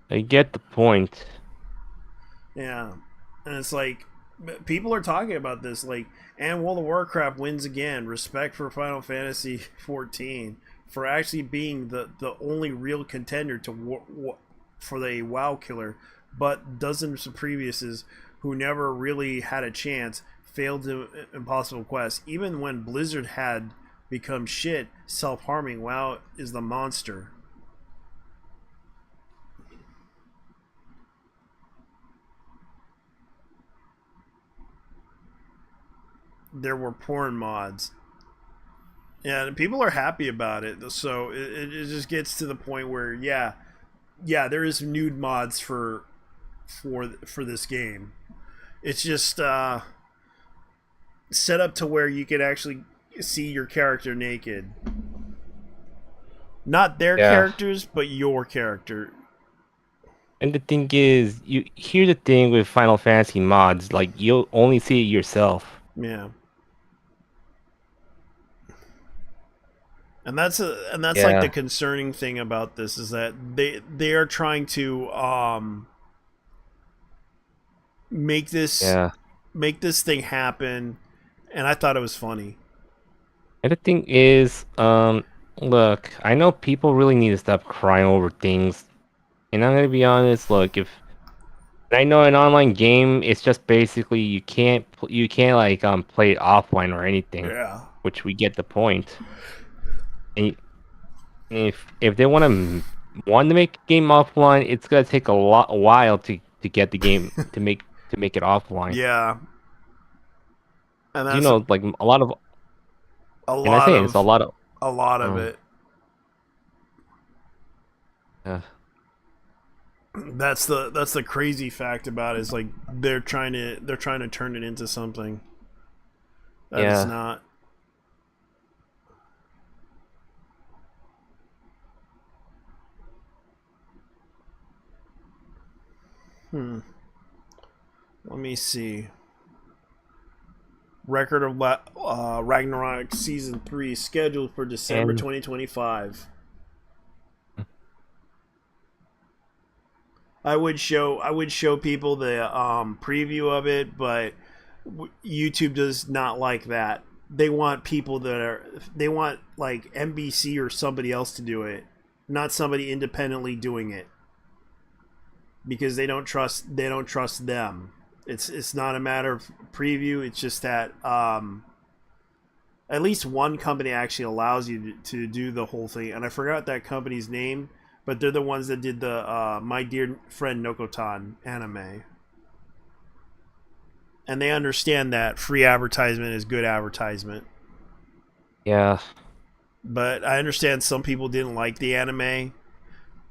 I get the point. Yeah. And it's like people are talking about this like and World of Warcraft wins again. Respect for Final Fantasy 14 for actually being the only real contender for the WoW killer, but dozens of previous's who never really had a chance failed to Impossible Quest. Even when Blizzard had become shit, self-harming, WoW is the monster. There were porn mods. Yeah, and people are happy about it. So it just gets to the point where yeah, there is nude mods for this game. It's just set up to where you could actually see your character naked. Not their Yeah, characters, but your character. and the thing is, you hear the thing with Final Fantasy mods, like you'll only see it yourself. Yeah. And that's like the Yeah, concerning thing about this is that they are trying to make this yeah. make this thing happen, and I thought it was funny. And the thing is, look, I know people really need to stop crying over things. And I'm gonna be honest, look, if I know an online game, it's just basically you can't like play it offline or anything, Yeah. which we get the point. And if they want to make a game offline, it's gonna take a while to get the game to make it offline. Yeah. And You that's know, like a lot of, a and I lot say it's a of lot of, a lot of um, it. uh, That's the crazy fact about it is like they're trying to turn it into something that it's yeah, not. Hmm. Let me see. Record of Ragnarok season 3 scheduled for December and 2025. I would show people the preview of it, but YouTube does not like that. They want people they want like NBC or somebody else to do it, not somebody independently doing it because they don't trust them. It's not a matter of preview. It's just that at least one company actually allows you to do the whole thing, and I forgot that company's name, but they're the ones that did the My Dear Friend Nokotan anime, and they understand that free advertisement is good advertisement. yeah, But I understand some people didn't like the anime,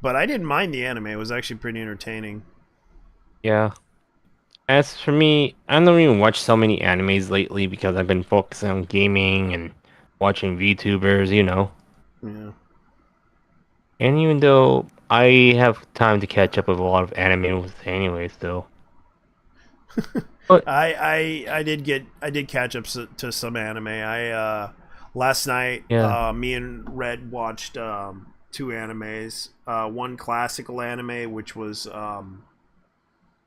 but I didn't mind the anime. It was actually pretty entertaining. yeah. As for me, I don't even watch so many animes lately because I've been focusing on gaming and watching VTubers, you know. Yeah. And even though I have time to catch up with a lot of anime anyway, still. But I did catch up to some anime. I last night yeah, me and Red watched two animes. One classical anime which was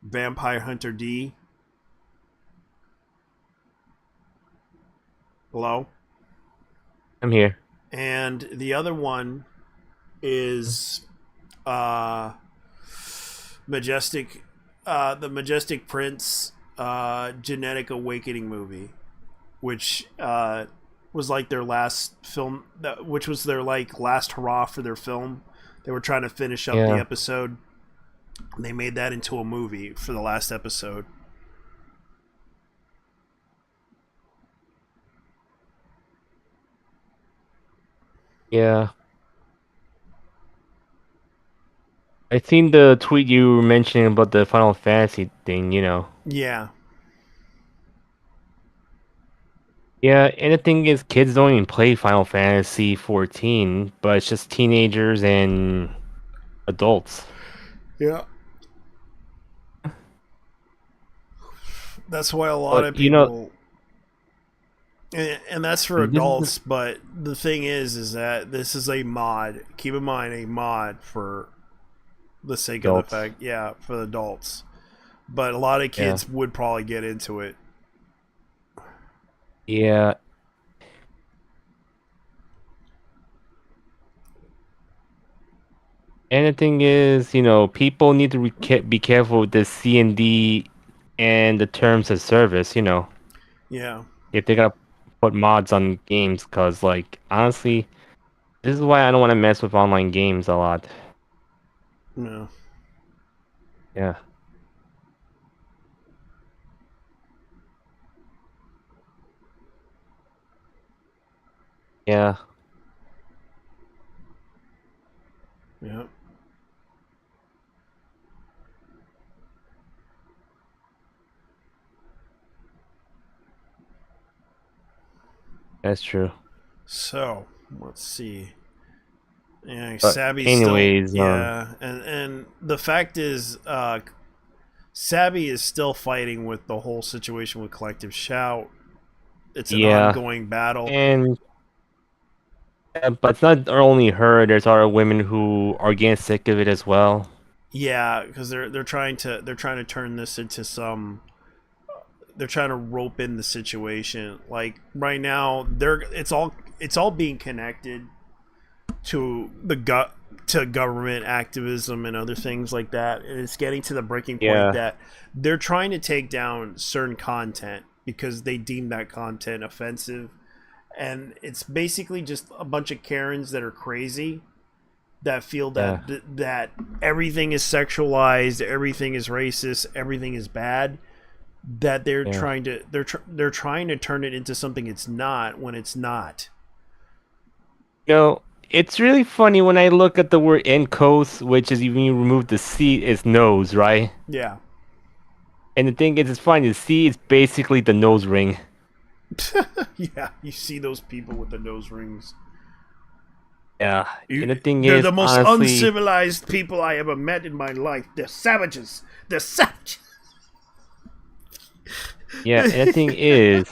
Vampire Hunter D. Hello. I'm here. And the other one is uh Majestic, the Majestic Prince genetic awakening movie, which was like their last film, which was their like last hurrah for their film. They were trying to finish up the Yeah. episode. And they made that into a movie for the last episode. Yeah. I seen the tweet you were mentioning about the Final Fantasy thing. Yeah, Yeah, and the thing is, kids don't even play Final Fantasy 14, but it's just teenagers and adults. yeah. That's why a lot But of people, and that's for this is adults. But the thing is that this is a mod. Keep in mind, a mod for the sake of the adults. fact, yeah, for the adults. But a lot of Yeah. kids would probably get into it. Yeah. And the thing is, people need to be careful with the C&D and the terms of service. Yeah, If they gotta put mods on games, because, like, honestly, this is why I don't want to mess with online games a lot. no, Yeah. Yeah. yeah. That's true. So let's see. Yeah, But Sabby's still, anyways, yeah, and the fact is, Sabby is still fighting with the whole situation with Collective Shout. It's an yeah. ongoing battle. And but it's not only her, there's other women who are getting sick of it as well. Yeah, because they're trying to turn this into some. They're trying to rope in the situation. Like right now, it's all being connected to to government activism and other things like that, and it's getting to the breaking point Yeah. that they're trying to take down certain content because they deem that content offensive, and it's basically just a bunch of Karens that are crazy that feel Yeah. that everything is sexualized, everything is racist, everything is bad. That Yeah. they're trying to turn it into something it's not when it's not. It's really funny when I look at the word encos, which is when you remove the C, is nose, right? Yeah, And the thing is, it's funny. The C is basically the nose ring. yeah. You see those people with the nose rings. Yeah. And the thing They're is, the most honestly, uncivilized people I ever met in my life. They're savages. They're savages. yeah. And the thing is,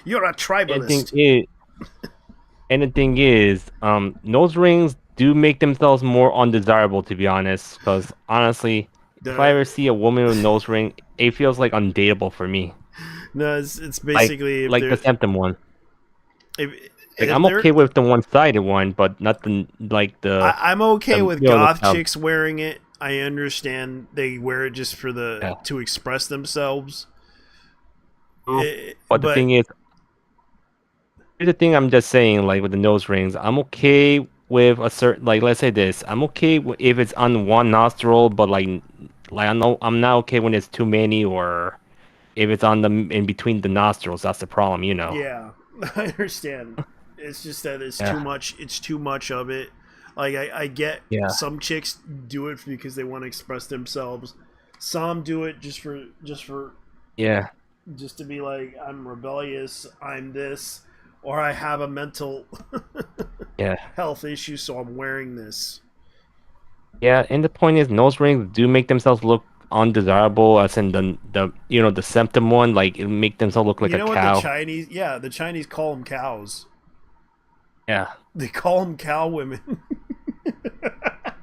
You're a and the thing tribalist. is, nose rings do make themselves more undesirable, to be honest. Because honestly, if I The- ever see a woman with a nose ring, it feels like undateable for me. no, it's Like, basically if like the they're septum one. if, Like, if I'm they're. okay with the one-sided one, but not the I'm okay with the goth stub. chicks wearing it. I understand they wear it just for Yeah. to express themselves. True. But the thing is, here's the thing. I'm just saying, like with the nose rings, I'm okay with a certain, like, let's say this. I'm okay if it's on one nostril, but like I'm not okay when it's too many, or if it's on the in between the nostrils. That's the problem. Yeah, I understand. It's just that it's too Yeah. much. It's too much of it. Like I get Yeah. some chicks do it because they want to express themselves. Some do it Yeah. just to be like I'm rebellious. I'm this, or I have a mental Yeah. health issue, so I'm wearing this. Yeah. And the point is, nose rings do make themselves look undesirable, as in the septum one, like it make themselves look like You a know what the cow. Chinese? Yeah, the Chinese call them cows. Yeah. They call them cow women.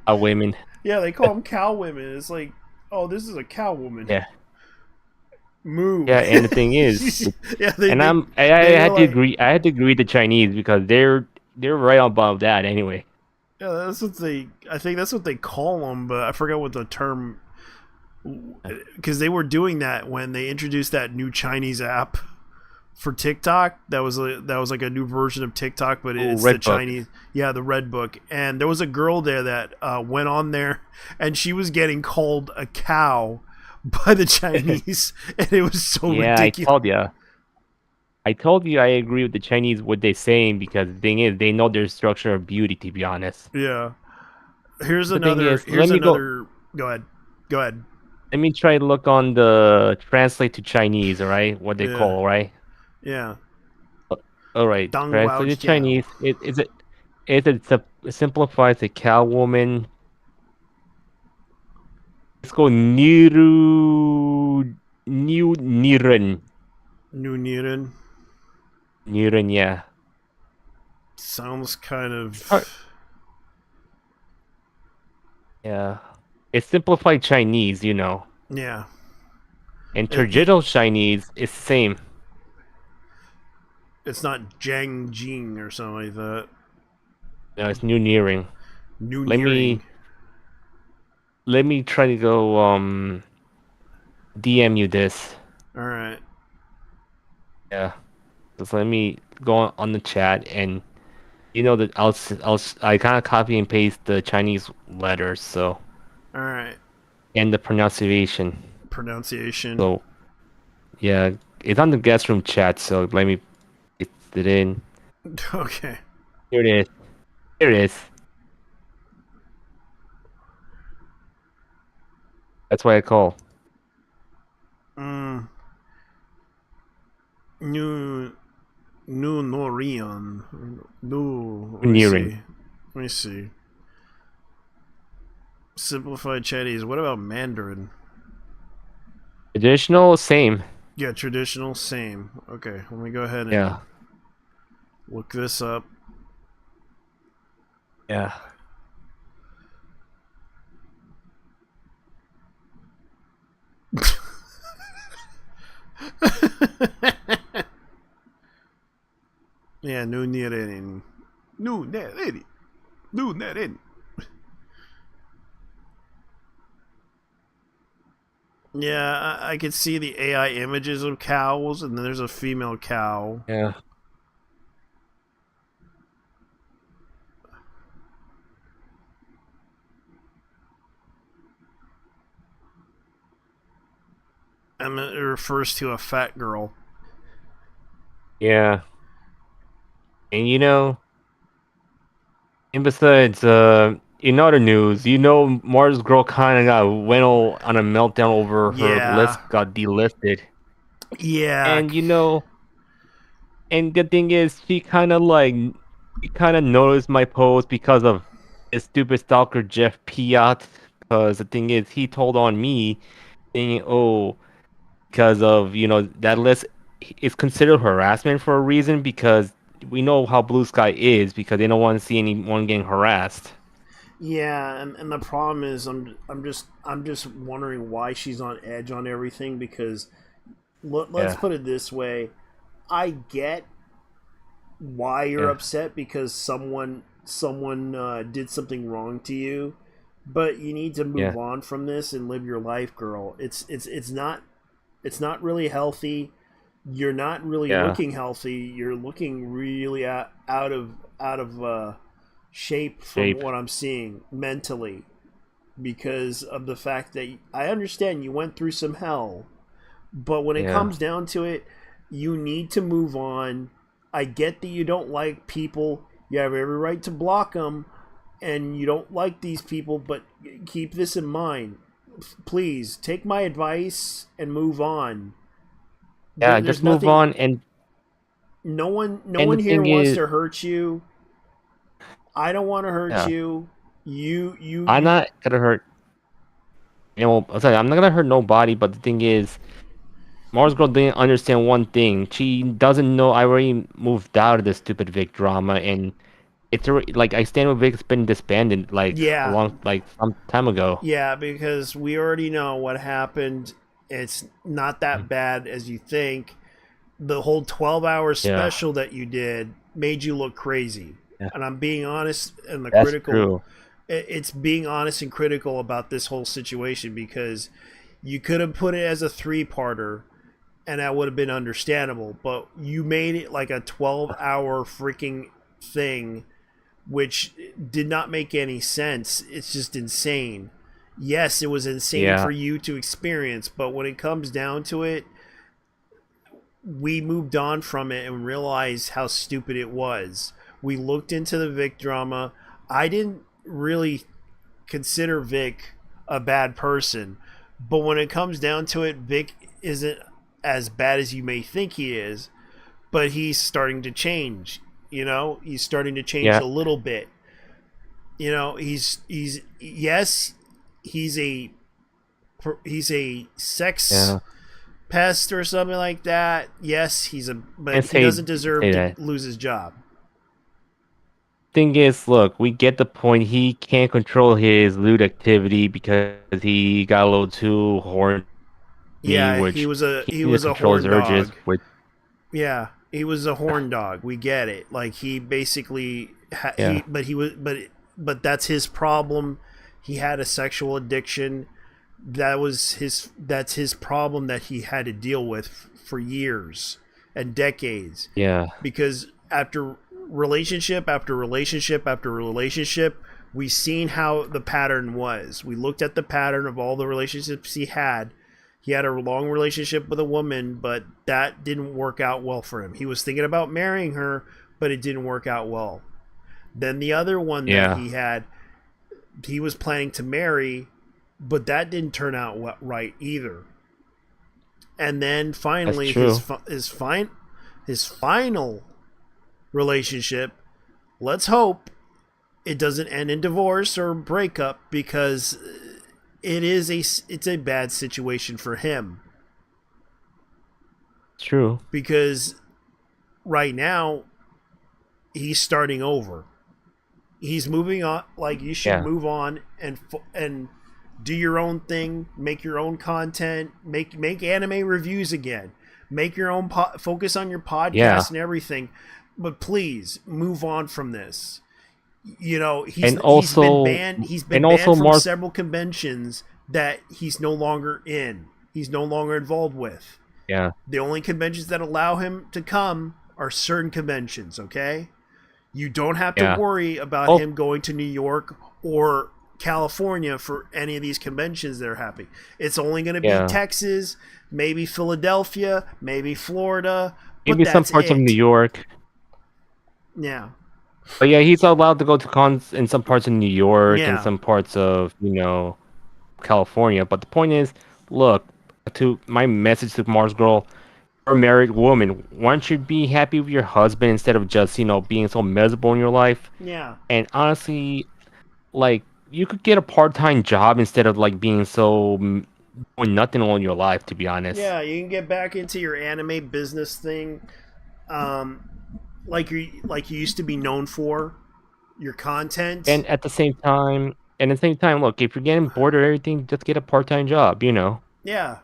Women. Yeah, they call them cow women. It's like, oh, this is a cow woman. Yeah. Move. Yeah, and the thing is, yeah, and I they had were to like, agree. I had to agree with the Chinese because they're right above that anyway. yeah, that's what they. I think that's what they call them, but I forgot what the term. because they were doing that when they introduced that new Chinese app for TikTok. That was like a new version of TikTok, but Oh, it's the Red Book. Chinese. Yeah, the Red Book. And there was a girl there that went on there, and she was getting called a cow by the Chinese, and it was so Yeah, ridiculous. I told you I agree with the Chinese what they're saying because the thing is they know their structure of beauty to be honest. Yeah. Here's The thing another. is, Here's another. Go ahead. Go ahead. let me try to look on the translate to Chinese, all right? What they Yeah. call, right? Yeah. All right, Dong Wao translate to Jiao. Chinese. It simplifies a cow woman. Let's go Niren. New Niren. Niren, yeah. Sounds kind It's hard. of. Yeah. It's simplified Chinese, you know. Yeah. And It, traditional Chinese is the same. it's not Jiang Jing or something like that. No, it's new nearing. New Let Nearing. me let me try to go DM you this. All right. Yeah. Just let me go on the chat and you know that I kind of copy and paste the Chinese letters so All right. and the pronunciation. Pronunciation. So yeah, it's on the guest room chat. So let me paste it in. Okay. Here it is. Here it is. That's why I call. Mm, new New Norion. New. Let me Nearing. see. Let me see. Simplified Chinese. What about Mandarin? Traditional, same. Yeah, traditional, same. Okay, let me go ahead and Yeah. look this up. Yeah. Yeah, New Niren. New Niren. New Niren. Yeah, I can see the AI images of cows, and then there's a female cow. Yeah. And it refers to a fat girl. Yeah. And you know, and besides, in other news, you know, Mars Girl kind of went on a meltdown over her Yeah. list got delisted. Yeah. And you know, and the thing is, she kind of noticed my post because of this stupid stalker Jeff Piat. Because the thing is, he told on me, saying, "Oh, because of you know that list is considered harassment for a reason because we know how Blue Sky is because they don't want to see anyone getting harassed." Yeah, and the problem is I'm just wondering why she's on edge on everything because let's Yeah, put it this way. I get why you're yeah, upset because someone did something wrong to you, but you need to yeah, move on from this and live your life, girl. It's not really healthy. You're not really yeah, looking healthy. You're looking really out of shape from shape. what I'm seeing mentally because of the fact that I understand you went through some hell, but when it Yeah, comes down to it, you need to move on. I get that you don't like people. You have every right to block them, and you don't like these people, but keep this in mind. Please take my advice and move on. yeah. There's Just move nothing. on, No and one the here thing wants is, to hurt you. I don't want to hurt yeah, you. I'm You. not gonna hurt. You know, I'm sorry, I'm not gonna hurt nobody. But the thing is, Mars Girl didn't understand one thing. She doesn't know I already moved out of this stupid Vic drama, and it's already, like I stand with Vic's been disbanded like a Yeah, long like some time ago. yeah, because we already know what happened. It's not that Mm. bad as you think. The whole 12-hour Yeah, special that you did made you look crazy. yeah, And I'm being honest and that's true. it's being honest and critical about this whole situation because You could have put it as a three-parter, and that would have been understandable. But you made it like a 12-hour freaking thing, which did not make any sense. It's just insane. Yes, it was insane Yeah, for you to experience, but when it comes down to it, we moved on from it and realized how stupid it was. We looked into the Vic drama. I didn't really consider Vic a bad person, but when it comes down to it, Vic isn't as bad as you may think he is, but he's starting to change. He's starting to change yeah, a little bit. He's yes, he's a sex yeah. pest or something like that. Yes, And but he say doesn't deserve say to that. lose his job. Thing is, look, we get the point. He can't control his loot activity because he got a little too horny, Yeah, which he he needs to was a control his horn urges. dog. Which, Yeah, he was a horn dog. We get it. Like he basically yeah, he was but that's his problem. He had a sexual addiction. That's his problem that he had to deal with for years and decades. yeah, Because after relationship after relationship after relationship, we seen how the pattern was. We looked at the pattern of all the relationships he had. He had a long relationship with a woman, but that didn't work out well for him. He was thinking about marrying her, but it didn't work out well. Then the other one that yeah. he had, he was planning to marry, but that didn't turn out right either. And then That's finally, true. his final relationship. Let's hope it doesn't end in divorce or breakup, because it's a bad situation for him, It's true. because right now he's starting over. He's moving on. Like, you should Yeah, move on and do your own thing, make your own content, make anime reviews again, make your own focus on your yeah. podcast and everything, but please move on from this. And He's been and banned also, from Mark. several conventions that he's no longer in, he's no longer involved with. Yeah, The only conventions that allow him to come are certain conventions, okay? You don't have to yeah. worry about Oh, him going to New York or California for any of these conventions that are happening. It's only going to be yeah. Texas, maybe Philadelphia, maybe Florida, but Maybe some that's parts of New it. York. Yeah. But yeah, he's allowed to go to cons in some parts of New York and Yeah. some parts of, California. But the point is, look, to my message to Mars Girl, you're a married woman. Why don't you be happy with your husband instead of just, being so miserable in your life? Yeah. And honestly, like, you could get a part-time job instead of like being so doing nothing all in your life, to be honest. Yeah, you can get back into your anime business thing, um, like you used to be known for, your content. And at the same time, look, if you're getting bored of everything, just get a part-time job. Yeah,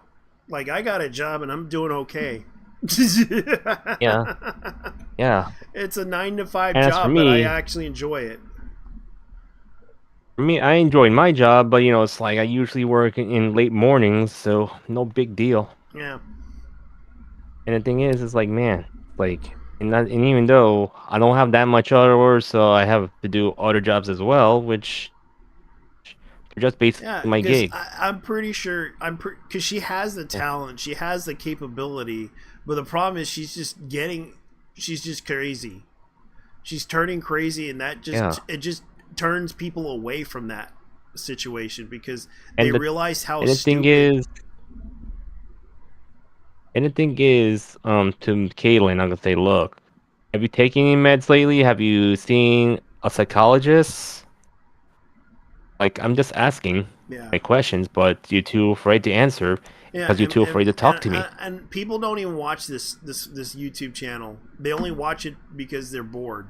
like I got a job and I'm doing okay. Yeah, yeah. It's a 9 to 5 And as for job, but I me, actually enjoy it. I enjoy my job, but it's like I usually work in late mornings, so no big deal. Yeah, And the thing is like, man, like, and even though I don't have that much other work, so I have to do other jobs as well, which are just basically yeah, my because gig. I'm pretty sure because she has the Yeah, talent, she has the capability, but the problem is she's just crazy. She's turning crazy, and yeah. it just turns people away from that situation, because they And the realize how and the thing stupid. is, to Caitlin, I'm gonna say, look, have you taken any meds lately? Have you seen a psychologist? Like, I'm just asking Yeah. my questions, but you're too afraid to answer Yeah, because you're too afraid to talk to me. and people don't even watch this YouTube channel. They only watch it because they're bored.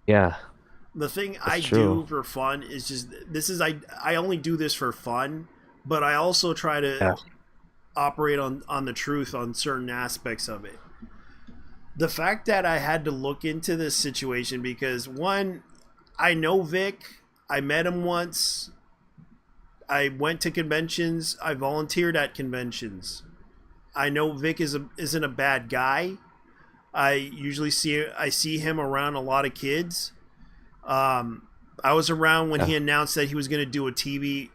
Yeah, The thing that's I true. do for fun is just this is I only do this for fun, but I also try Yeah, to operate on the truth on certain aspects of it. The fact that I had to look into this situation, because one, I know Vic, I met him once. I went to conventions. I volunteered at conventions. I know Vic isn't a bad guy. I see him around a lot of kids. Um, I was around when Yeah. he announced that he was going to do a TV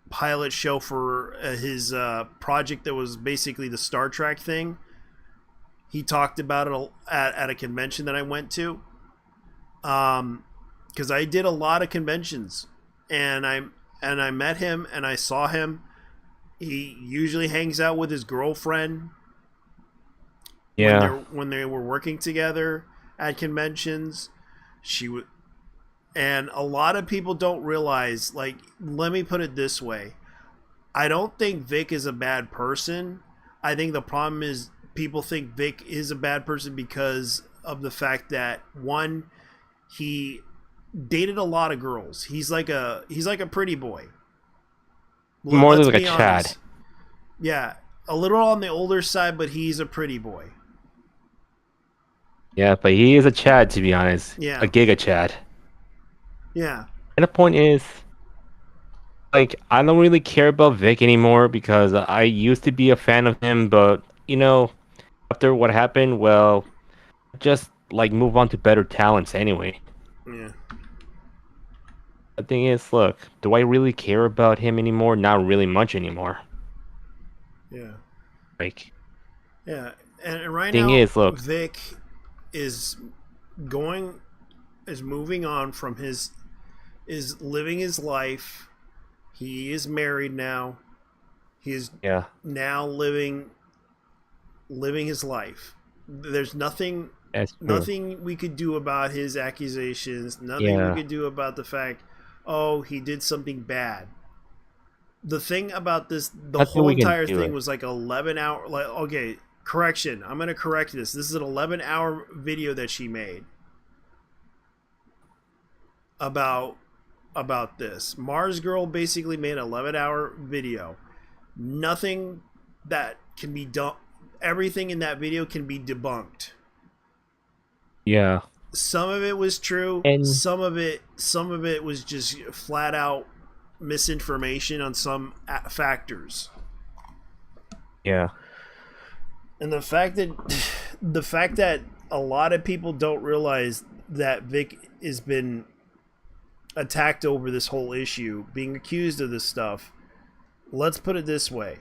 pilot show for his project that was basically the Star Trek thing. He talked about it at a convention that I went to. Because I did a lot of conventions, and I met him and I saw him. He usually hangs out with his girlfriend Yeah. when they were working together at conventions. She would, and a lot of people don't realize. Like, let me put it this way: I don't think Vic is a bad person. I think the problem is people think Vic is a bad person because of the fact that one, he dated a lot of girls. He's like a pretty boy. More Let's like a be Chad. honest. Yeah, a little on the older side, but he's a pretty boy. Yeah, but he is a Chad, to be honest. A Yeah, Giga Chad. yeah, And the point is, like, I don't really care about Vic anymore because I used to be a fan of him, but after what happened, well, just like move on to better talents anyway. yeah, The thing is, look, do I really care about him anymore? Not really much anymore. yeah, Like, yeah. And right thing now, is, look, Vic is going is moving on from his is living his life. He is married now. He is yeah, now living his life. There's that's true. nothing we could do about his accusations. Nothing we Yeah, could do about the fact, oh, he did something bad. The thing about this, the nothing whole we can entire do thing it. was like 11 hour. Like, okay, correction. I'm gonna correct this. This is an 11-hour video that she made about this. Mars Girl basically made an 11-hour video. Nothing that can be done. Everything in that video can be debunked. Yeah, Some of it was true. and Some of it was just flat out misinformation on some factors. yeah, And the fact that a lot of people don't realize that Vic has been attacked over this whole issue, being accused of this stuff. Let's put it this way: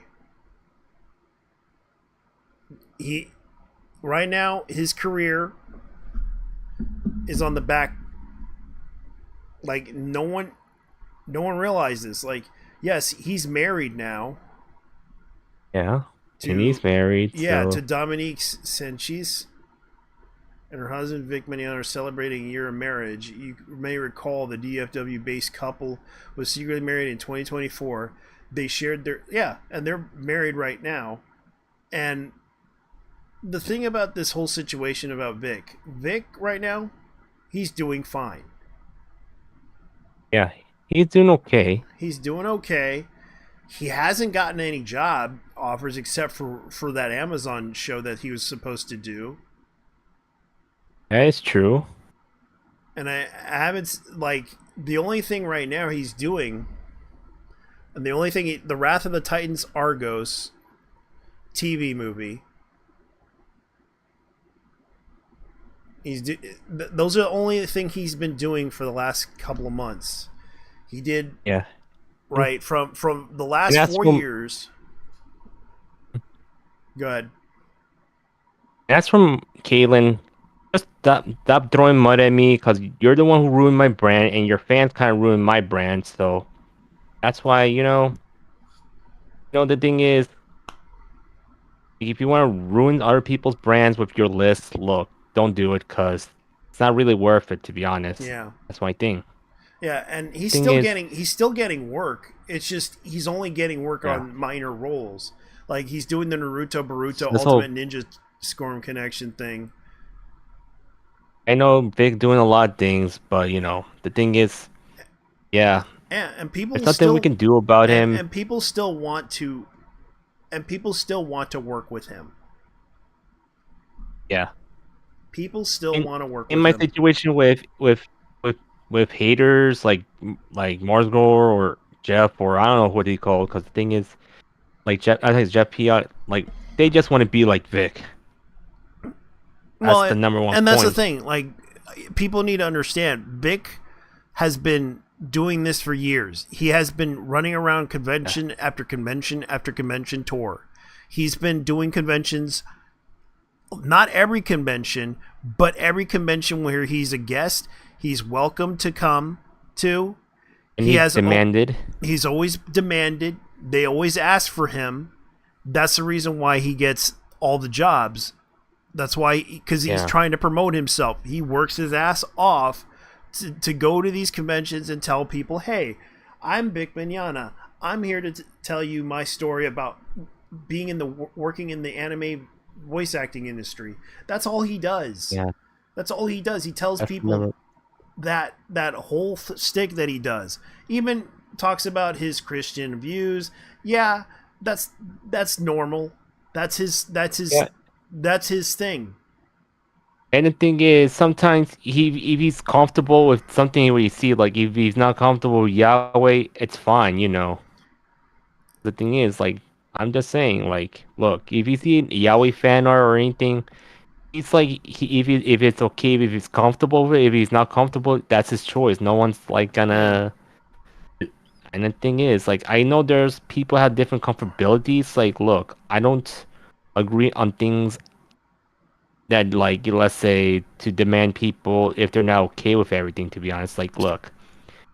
he right now his career is on the back. Like, no one realizes. Like, yes, he's married now yeah. And to he's married, yeah, to so Dominique Sanchez and her husband Vic Mignogna are celebrating a year of marriage. You may recall the DFW-based couple was secretly married in 2024. They shared their and they're married right now. And the thing about this whole situation about Vic right now, he's doing fine. yeah, he's doing okay. He's doing okay. He hasn't gotten any job offers except for that Amazon show that he was supposed to do. That is true. And I haven't, like, the only thing right now he's doing, and the only thing the Wrath of the Titans Argos TV movie. Those are the only thing he's been doing for the last couple of months. He did Yeah, and right from the last that's 4 years. Go ahead. from Caitlin. Just stop throwing mud at me because you're the one who ruined my brand, and your fans kind of ruined my brand. So that's why the thing is, if you want to ruin other people's brands with your list, look, don't do it because it's not really worth it, to be honest. Yeah. That's my thing. Yeah, and Thing is, he's still getting work. It's just he's only getting work yeah, on minor roles. Like, he's doing the Naruto Boruto this whole Ultimate Ninja Storm Connection thing. I know Vic doing a lot of things, but the thing is, yeah, And there's nothing we can do about him. and people still want to work with him. Yeah. People still in want to work in with my him. situation with haters like Marsgore or Jeff, or I don't know what he called. Because the thing is, like Jeff, I think it's Jeff P. Like they just want to be like Vic. That's Well, the number one and that's the point. thing. Like, people need to understand, Vic has been doing this for years. He has been running around Yeah. convention after convention after convention tour. He's been doing conventions, not every convention, but every convention where he's a guest, he's welcome to come to. And He he's has demanded. he's always demanded. They always ask for him. That's the reason why he gets all the jobs. That's why, because he's Yeah. trying to promote himself. He works his ass off to go to these conventions and tell people, hey, I'm Vic Mignogna. I'm here to tell you my story about being in the working in the anime voice acting industry. That's all he does. Yeah. That's all he does. He tells That's the people number. that whole stick that he does. Even talks about his Christian views. Yeah, that's normal. That's his that's his Yeah. that's his thing. And the thing is, sometimes if he's comfortable with something where you see, like if he's not comfortable with Yahweh, it's fine, you know. The thing is, like, I'm just saying, like, look, if you see Yahweh fan art or anything, it's like if it's okay, if he's comfortable with it, if he's not comfortable, that's his choice. No one's like Yeah. gonna. And the thing is, like, I know there's people have different comfortabilities. Like, look, I don't agree on things that, like, let's say, to demand people if they're not okay with everything. To be honest, like, look,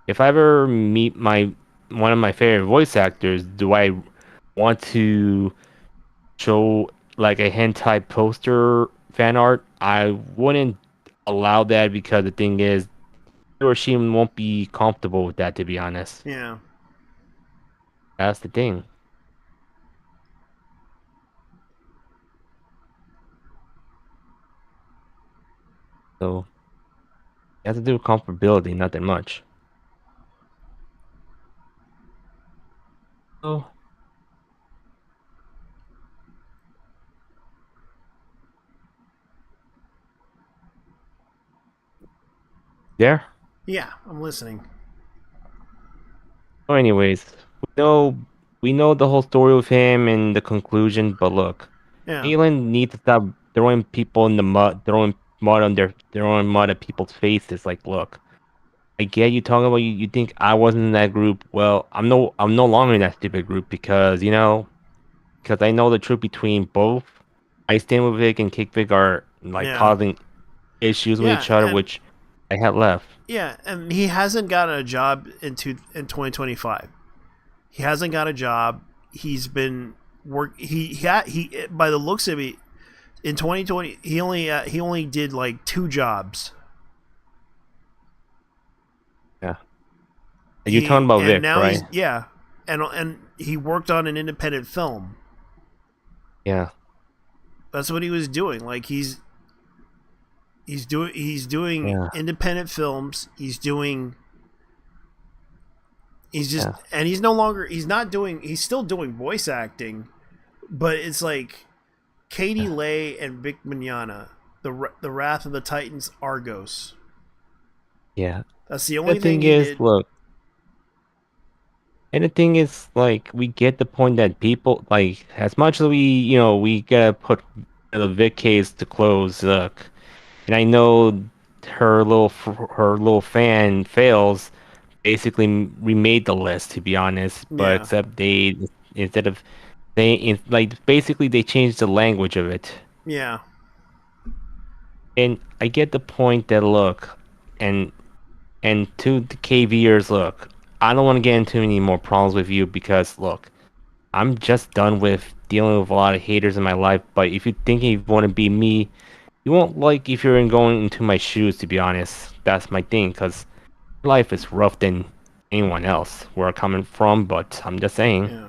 if I ever meet my one of my favorite voice actors, do I want to show like a hentai poster fan art? I wouldn't allow that because the thing is, he or she won't be comfortable with that. To be honest, Yeah. that's the thing. So it has to do with comfortability, nothing much. So there. Yeah, I'm listening. So, anyways, we know the whole story with him and the conclusion. But look, Yeah. England needs to stop throwing people in the mud, throwing mud on throwing mud at people's faces. Like, look, I get you talking about you think I wasn't in that group. Well, I'm no longer in that stupid group because because I know the truth between both. I stand with Vic and Kick Vic are like Yeah. causing issues with Yeah, each other, and which I had left. yeah, and he hasn't gotten a job in 2025. He hasn't got a job. He's been he by the looks of it, in 2020 he only did like two jobs. Yeah. You're talking about And Vic, now right? and he worked on an independent film. Yeah. That's what he was doing. Like, he's doing Yeah. independent films. He's just, Yeah. and he's no longer, he's not doing, he's still doing voice acting, but it's like Katie Yeah. Leigh and Vic Mignogna, the Wrath of the Titans Argos. Yeah. That's the The only thing thing he is, did. look, and the thing is, like, we get the point that people, like, as much as we gotta put the Vic case to close, look, and I know her little fan fails basically remade the list, to be honest, but Yeah, except they instead of like basically they changed the language of it. yeah, And I get the point that look, and to the KVers, look, I don't want to get into any more problems with you because look, I'm just done with dealing with a lot of haters in my life. But if you think you want to be me, you won't like if you're in going into my shoes. To be honest, that's my thing. Cause life is rough than anyone else where I'm coming from. But I'm just saying, yeah.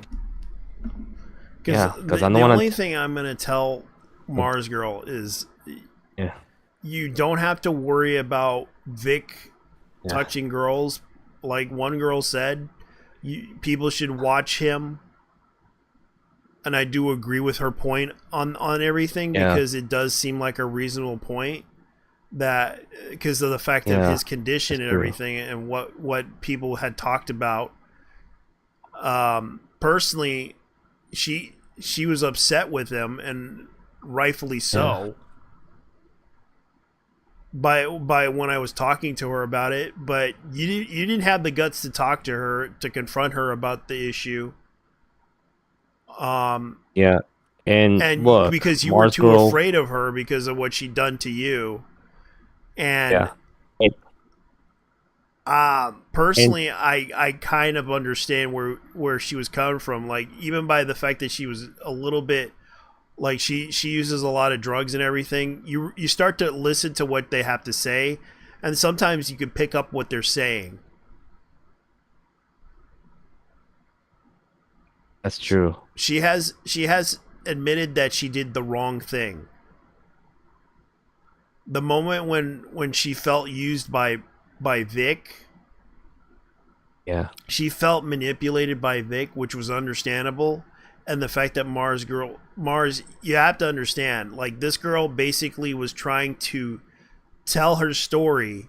Because yeah. Cause I don't the want only to. thing I'm gonna tell Mars Girl is Yeah, you don't have to worry about Vic yeah, touching girls. Like one girl said, people should watch him, and I do agree with her point on everything, yeah, because it does seem like a reasonable point, that because of the fact of yeah. his condition That's and true. everything, and what people had talked about Personally, she was upset with him, and rightfully Yeah. so. By when I was talking to her about it, but you didn't have the guts to talk to her, to confront her about the issue. Um, Yeah. And and look, because you were Mars too Girl. afraid of her because of what she'd done to you. And Yeah. And, and personally, I kind of understand where she was coming from. Like, even by the fact that she was a little bit, like, she uses a lot of drugs and everything. You start to listen to what they have to say, and sometimes you can pick up what they're saying. that's true. She has admitted that she did the wrong thing. The moment when she felt used by Vic, Yeah. she felt manipulated by Vic, which was understandable. And the fact that Mars, you have to understand, like, this girl basically was trying to tell her story,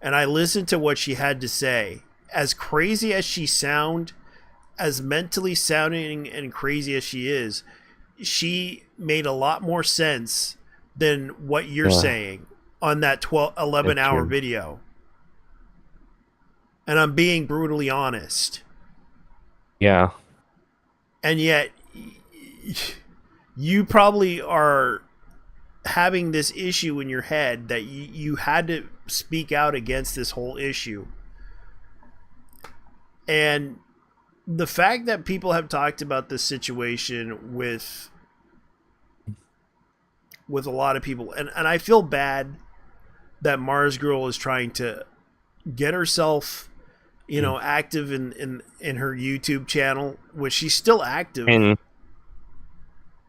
and I listened to what she had to say. As crazy as she sound, as mentally sounding and crazy as she is, she made a lot more sense than what you're Yeah. saying on that 12 11 That's hour true. video. And I'm being brutally honest. Yeah. And yet you probably are having this issue in your head that you had to speak out against this whole issue. And the fact that people have talked about this situation with a lot of people, and I feel bad that Mars Girl is trying to get herself, Mm. active in her YouTube channel, which she's still active. And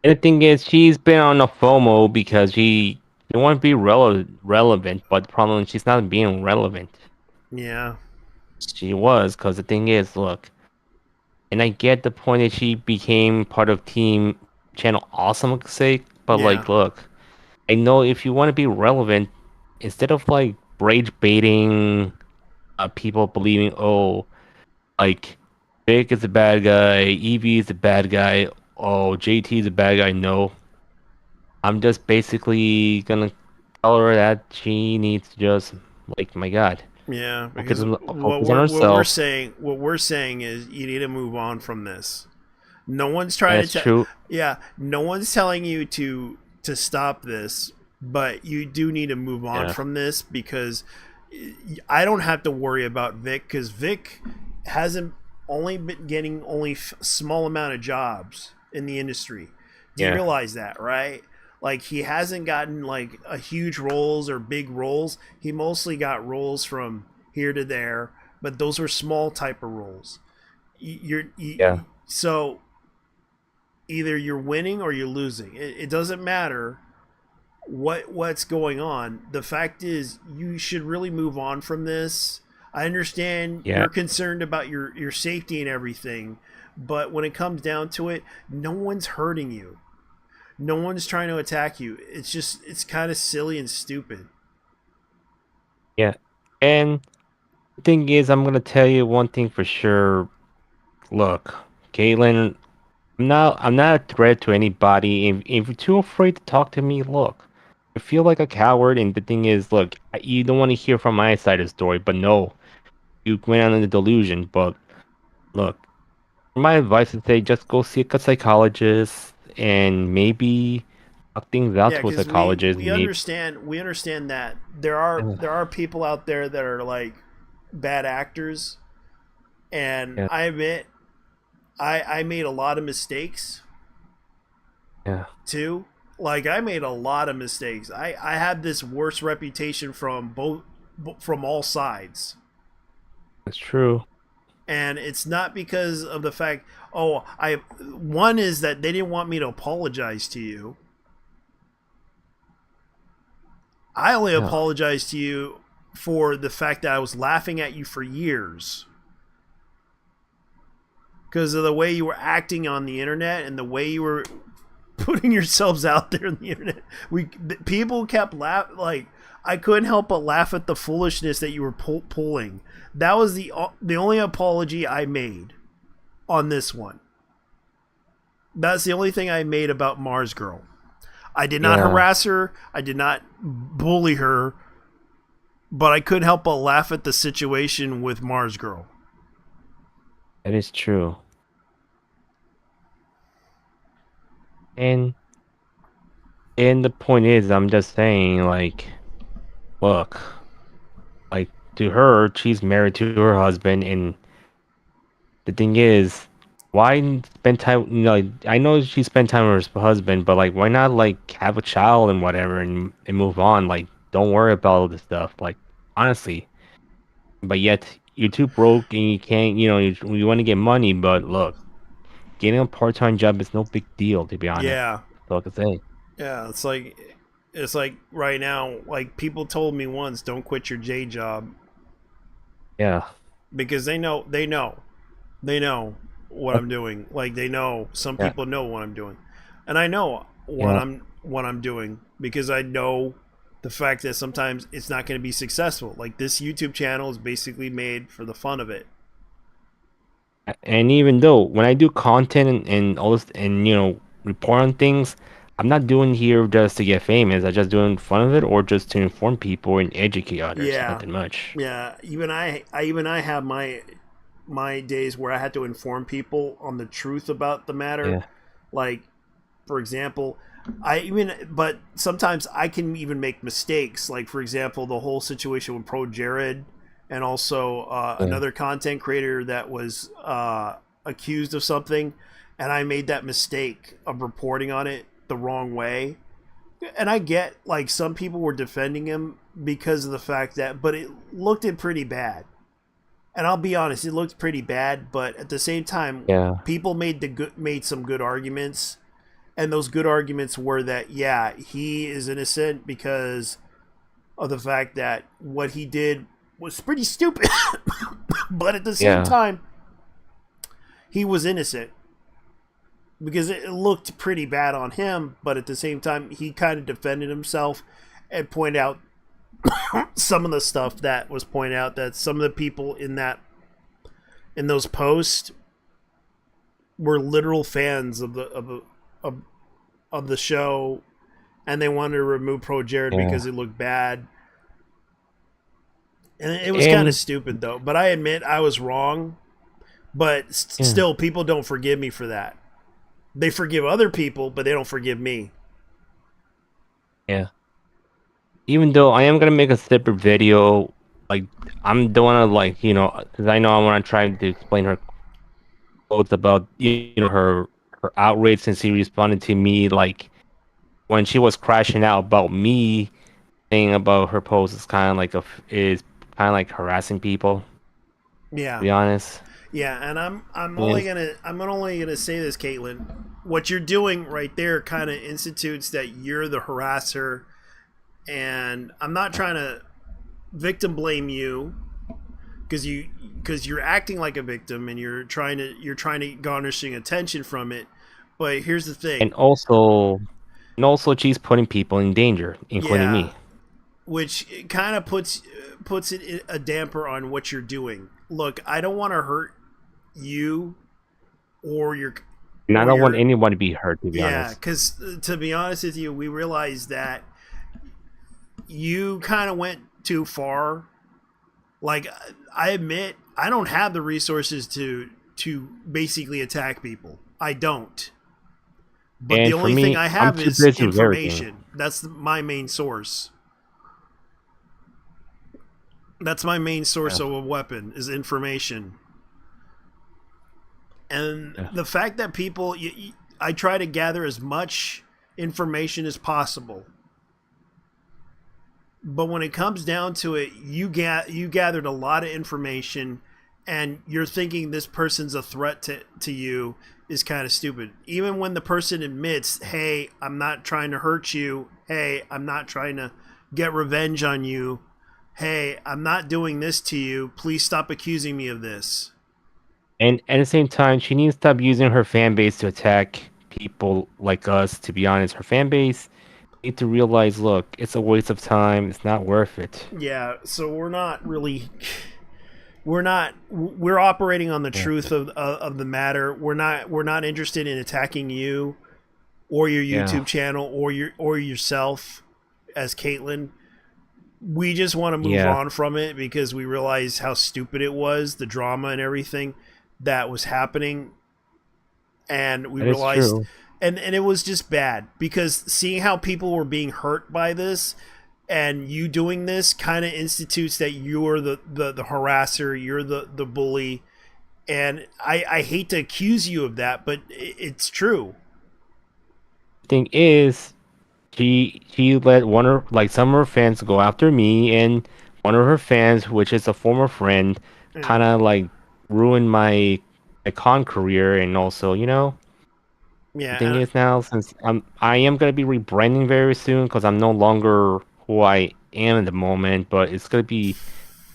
the thing is, she's been on a FOMO because she want to be relevant, but the problem is she's not being relevant. Yeah, She was, because the thing is, look, and I get the point that she became part of Team Channel Awesome's sake, but yeah, like, look, I know if you want to be relevant, instead of like rage baiting people believing, oh, like Vic is a bad guy, Evie is a bad guy, oh, JT is a bad guy. No, I'm just basically gonna tell her that she needs to just, like, my God, yeah. focus Because on what focus on what we're herself. saying what we're saying is you need to move on from this. No one's And trying that's to tell. true. Yeah, no one's telling you to stop this, but you do need to move on Yeah, from this, because I don't have to worry about Vic, because Vic hasn't only been getting only small amount of jobs in the industry. Do you yeah, realize that, right? Like, he hasn't gotten like a huge roles or big roles. He mostly got roles from here to there, but those were small type of roles. yeah, So either you're winning or you're losing. It doesn't matter what's going on. The fact is, you should really move on from this. I understand yeah, you're concerned about your safety and everything, but when it comes down to it, no one's hurting you. No one's trying to attack you. It's kind of silly and stupid. yeah. And the thing is, I'm gonna tell you one thing for sure. Look, Caitlin, I'm not a threat to anybody. If you're too afraid to talk to me, look, I feel like a coward. And the thing is, look, you don't want to hear from my side of the story, but no, you went on a delusion. But look, my advice is say just go see a psychologist and maybe talk things out Yeah, to a because we psychologist. we Maybe, understand we understand that there are people out there that are like bad actors, and yeah, I admit I made a lot of mistakes yeah, too. Like, I made a lot of mistakes. I had this worse reputation from all sides. that's true. And it's not because of the fact, oh, I one is that they didn't want me to apologize to you. I only Yeah, apologized to you for the fact that I was laughing at you for years because of the way you were acting on the internet and the way you were putting yourselves out there on the internet. People kept like, I couldn't help but laugh at the foolishness that you were pulling. That was the only apology I made on this one. That's the only thing I made about Mars Girl. I did not Yeah, harass her. I did not bully her, but I couldn't help but laugh at the situation with Mars Girl. that is true. And and the point is, I'm just saying, like, look, like to her, she's married to her husband, and the thing is, why spend time? You know, like, I know she spent time with her husband, but like, why not like have a child and whatever, and move on? Like, don't worry about all this stuff. Like, honestly, but yet you're too broke and you can't. You want to get money, but look, getting a part-time job is no big deal, to be honest. Yeah, That's all I can say. yeah. It's like right now. Like people told me once, don't quit your J job Yeah, because they know what I'm doing. Like they know some yeah, people know what I'm doing, and I know yeah. what I'm doing because I know the fact that sometimes it's not going to be successful. Like this YouTube channel is basically made for the fun of it. And even though when I do content and all this and report on things, I'm not doing here just to get famous. I just doing fun of it or just to inform people and educate others. Yeah, Nothing much. yeah. Even I have my days where I had to inform people on the truth about the matter. Yeah, Like, for example, but sometimes I can even make mistakes. Like, for example, the whole situation with Pro Jared and also yeah, another content creator that was accused of something, and I made that mistake of reporting on it the wrong way. And I get like some people were defending him because of the fact that, but it looked it pretty bad. And I'll be honest, it looked pretty bad. But at the same time, yeah, people made some good arguments, and those good arguments were that yeah, he is innocent because of the fact that what he did was pretty stupid. But at the same yeah. time, he was innocent because it looked pretty bad on him. But at the same time, he kind of defended himself and pointed out some of the stuff that was pointed out that some of the people in those posts were literal fans of, of the show, and they wanted to remove Pro Jared Yeah. because it looked bad. And it was kind of And stupid though. But I admit I was wrong. But yeah, still, people don't forgive me for that. They forgive other people, but they don't forgive me. yeah. Even though I am gonna make a separate video, like I'm don't wanna like because I know I want to try to explain her quotes about her outrage since he responded to me like when she was crashing out about me saying about her post is kind of like harassing people. To Yeah, be honest. yeah, and I'm only Yes. gonna say this, Caitlin. What you're doing right there kind of institutes that you're the harasser, and I'm not trying to victim blame you because you're acting like a victim and you're trying to garnishing attention from it. But here's the thing, And also she's putting people in danger, including yeah, me. which kind of puts it a damper on what you're doing. Look, I don't want to hurt you or your And I or don't want your anyone to be hurt, to be yeah, honest. because to be honest with you, we realized that you kind of went too far. Like I admit, I don't have the resources to basically attack people. I don't. But the And for only thing me, I I'm have too is busy with everything. information. That's my main source. That's my main Yeah, source of a weapon is information. And yeah, the fact that I try to gather as much information as possible. But when it comes down to it, you gathered a lot of information, and you're thinking this person's a threat to you is kind of stupid. Even when the person admits, "Hey, I'm not trying to hurt you. Hey, I'm not trying to get revenge on you. Hey, I'm not doing this to you. Please stop accusing me of this." and at the same time, she needs to stop using her fan base to attack people like us. To be honest, her fan base need to realize, look, it's a waste of time. It's not worth it. Yeah, so we're not really we're operating on the Yeah. truth of the matter. We're not interested in attacking you or your Yeah. YouTube channel or yourself as Caitlyn. We just want to move Yeah. on from it because we realize how stupid it was, the drama and everything that was happening, and we That is realized, true. and it was just bad because seeing how people were being hurt by this, and you doing this kind of institutes that you're the harasser, you're the bully, and I hate to accuse you of that, but it's true. Thing is, she let one of like some of her fans go after me, and one of her fans, which is a former friend, Yeah, kind of like ruined my con career, and also, the yeah, thing and is now, since I am gonna be rebranding very soon because I'm no longer who I am at the moment, but it's gonna be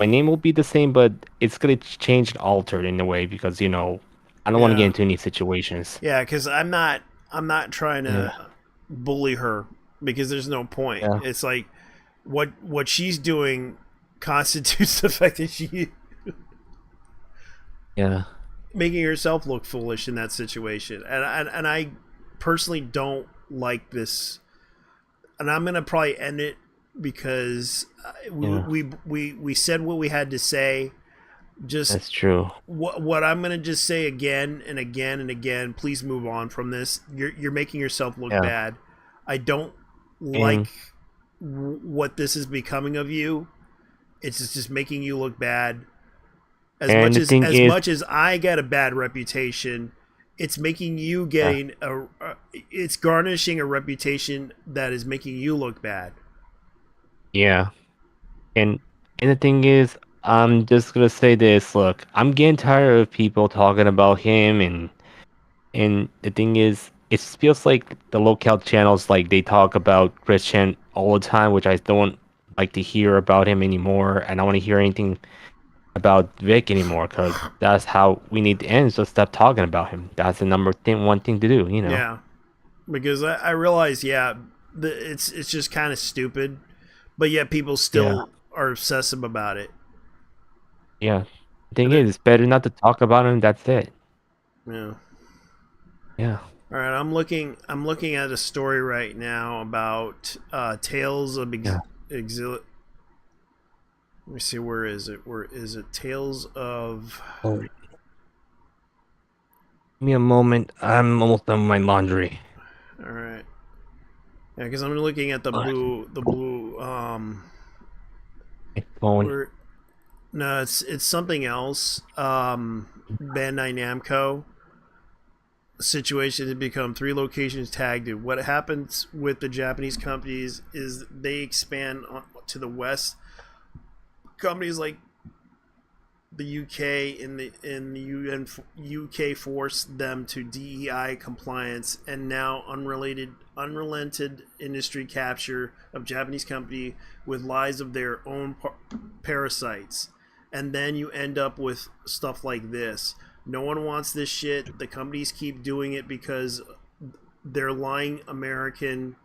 my name will be the same, but it's gonna change and altered in a way because I don't want to get yeah, into any situations. yeah, because I'm not trying Yeah, to bully her because there's no point. yeah, It's like what she's doing constitutes the fact that she yeah, making herself look foolish in that situation, and I personally don't like this, and I'm gonna probably end it because yeah. we said what we had to say. Just That's true. what I'm gonna just say again and again and again. Please move on from this. You're making yourself look Yeah, bad. I don't like and what this is becoming of you. It's just making you look bad. As and much the as thing as is, much as I get a bad reputation, it's making you yeah, getting it's garnishing a reputation that is making you look bad. yeah, and and the thing is, I'm just gonna say this. Look, I'm getting tired of people talking about him, and the thing is, it feels like the local channels like they talk about Christian all the time, which I don't like to hear about him anymore, and I don't want to hear anything about Vic anymore because that's how we need to end. So stop talking about him. That's the one thing to do. Yeah, because I realize, yeah, it's just kind of stupid, but yet people Yeah, still are obsessive about it. yeah. The thing And it, is, it's better not to talk about him. That's it. yeah. Yeah, All right, I'm looking at a story right now about Tales of yeah. Exil. Let me see, where is it? Where is it? Tales of. Oh, give me a moment. I'm almost done with my laundry. All right. Yeah, because I'm looking at the Ugh, blue. my phone. Where no, it's something else. Bandai Namco situation to become three locations tagged. What happens with the Japanese companies is they expand to the west. Companies like the UK in the UK forced them to DEI compliance, and now unrelented industry capture of Japanese company with lies of their own parasites, and then you end up with stuff like this. No one wants this shit. The companies keep doing it because they're lying American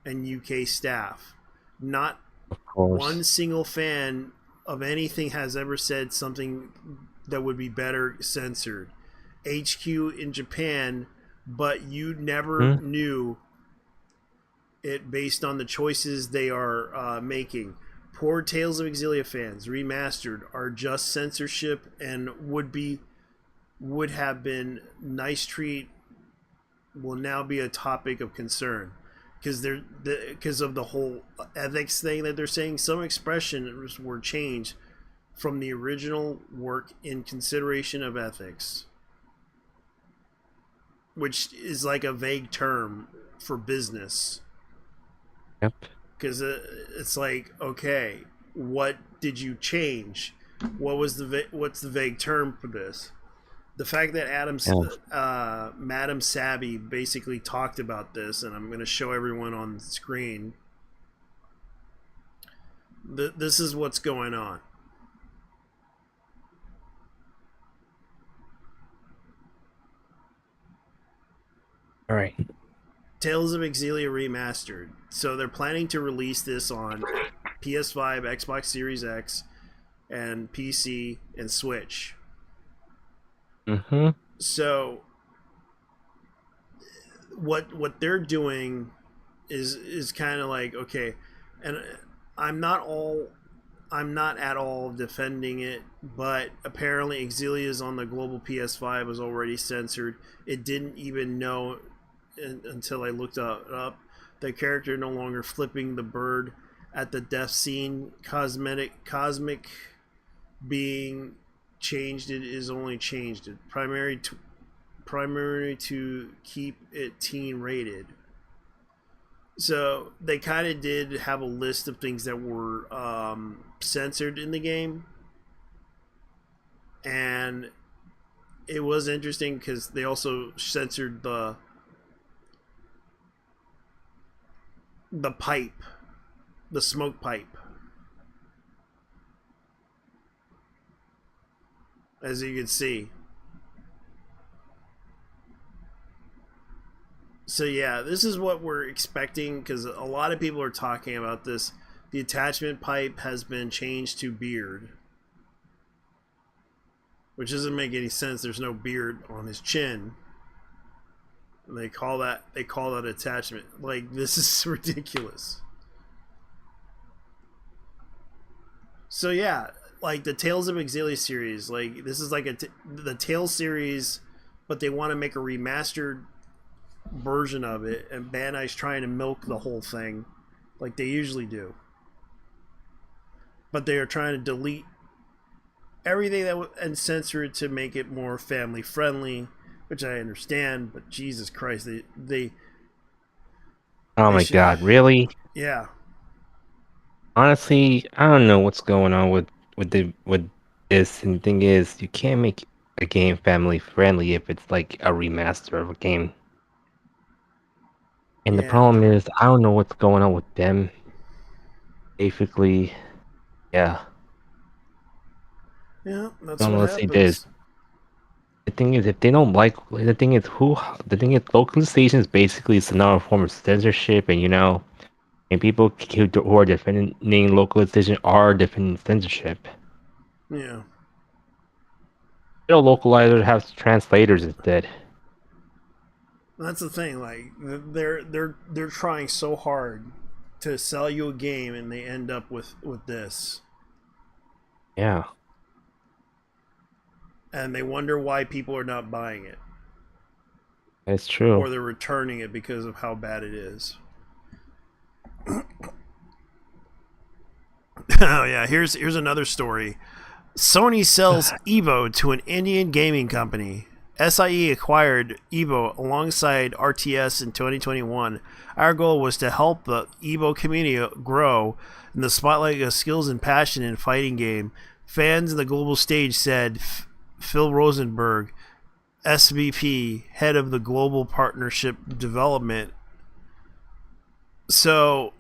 and UK staff. Not Of course. one single fan of anything has ever said something that would be better censored. HQ in Japan, but you never Hmm? knew it based on the choices they are making. Poor Tales of Exilia fans remastered are just censorship and would have been nice treat will now be a topic of concern because of the whole ethics thing that they're saying. Some expressions were changed from the original work in consideration of ethics, which is like a vague term for business. Yep. Because it's like, okay, what did you change? What's the vague term for this? The fact that Yeah. Madam Sabby basically talked about this, and I'm going to show everyone on the screen. This is what's going on. All right. Tales of Exilia Remastered. So they're planning to release this on PS5, Xbox Series X, and PC and Switch. Mm-hmm. So what they're doing is kind of like, okay, and I'm not all I'm not at all defending it, but apparently Exilia's on the global PS5 was already censored. It didn't even know until I looked up. The character no longer flipping the bird at the death scene. Cosmic being changed. It is only changed. Primary to keep it teen rated. So they kind of did have a list of things that were censored in the game, and it was interesting because they also censored the pipe, the smoke pipe, as you can see. So yeah, this is what we're expecting because a lot of people are talking about this. The attachment pipe has been changed to beard, which doesn't make any sense. There's no beard on his chin. And they call that attachment. Like, this is ridiculous. So yeah, like the Tales of Exilia series, like this is like the Tales series, but they want to make a remastered version of it, and Bandai's trying to milk the whole thing, like they usually do. But they are trying to delete everything and censor it to make it more family friendly, which I understand. But Jesus Christ, Oh they my should, God, really? yeah, Honestly, I don't know what's going on with this. And the thing is, you can't make a game family friendly if it's like a remaster of a game. And the yeah, problem is, I don't know what's going on with them. Basically, yeah. yeah. I That's don't know what what to say this. happens. The thing is, if they don't like, the thing is, the thing is, localization is basically it's another form of censorship, and and people who are defending localization are defending censorship. Yeah. Localizers have translators instead. That's the thing. Like they're trying so hard to sell you a game, and they end up with this, Yeah, and they wonder why people are not buying it that's true. or they're returning it because of how bad it is. Oh yeah, here's another story. Sony sells Evo to an Indian gaming company. SIE acquired Evo alongside RTS in 2021. Our goal was to help the Evo community grow in the spotlight of skills and passion in fighting game. Fans in the global stage said Phil Rosenberg, SVP, head of the global partnership development. So,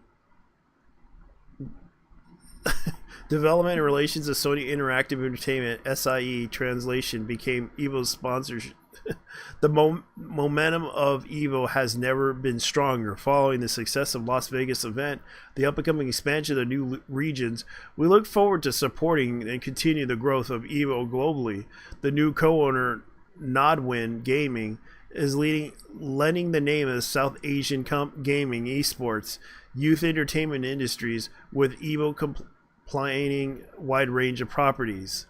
development and relations of Sony Interactive Entertainment (SIE) translation became Evo's sponsorship. The momentum of Evo has never been stronger. Following the success of Las Vegas event, the upcoming expansion of new regions, we look forward to supporting and continue the growth of Evo globally. The new co-owner, Nodwin Gaming, is lending the name of South Asian gaming, esports, youth entertainment industries with Evo complying wide range of properties.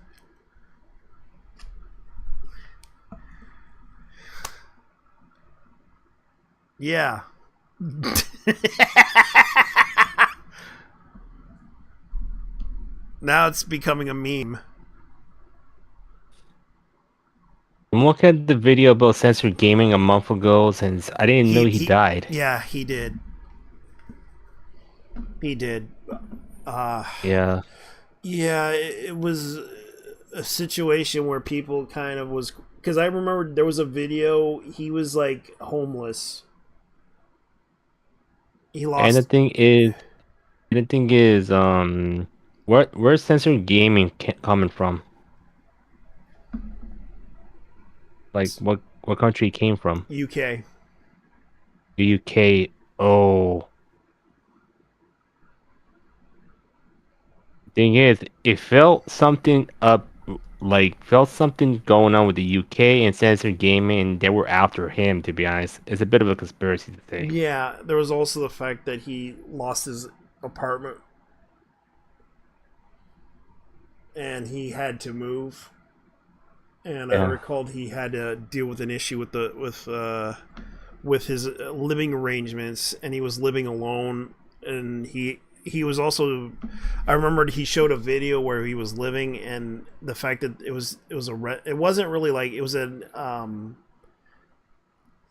Yeah. Now it's becoming a meme. I'm looking at the video about censored gaming a month ago, since I didn't know he He died. yeah, he did. He did. Uh Yeah, yeah, it was a situation where people kind of was, because I remember there was a video, he was like homeless. He and lost. the thing is, where's censored gaming coming from? Like, what country it came from? UK. The UK. Oh, Thing is, it felt something up, like felt something going on with the UK and censored gaming, and they were after him. To be honest, it's a bit of a conspiracy to say. Yeah, there was also the fact that he lost his apartment and he had to move. And I Yeah, recalled he had to deal with an issue with with his living arrangements, and he was living alone. And he was also, I remembered he showed a video where he was living, and the fact that it was it wasn't really like it was an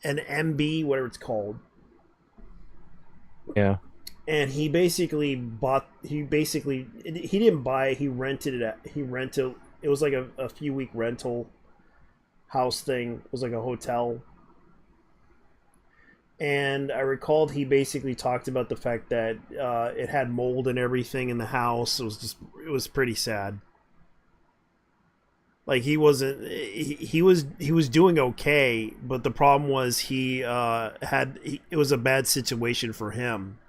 MB, whatever it's called, yeah, and he didn't buy it, he rented it. It was like a few week rental house thing. It was like a hotel. And I recalled he basically talked about the fact that it had mold and everything in the house. It was pretty sad. Like he was doing okay, but the problem was it was a bad situation for him.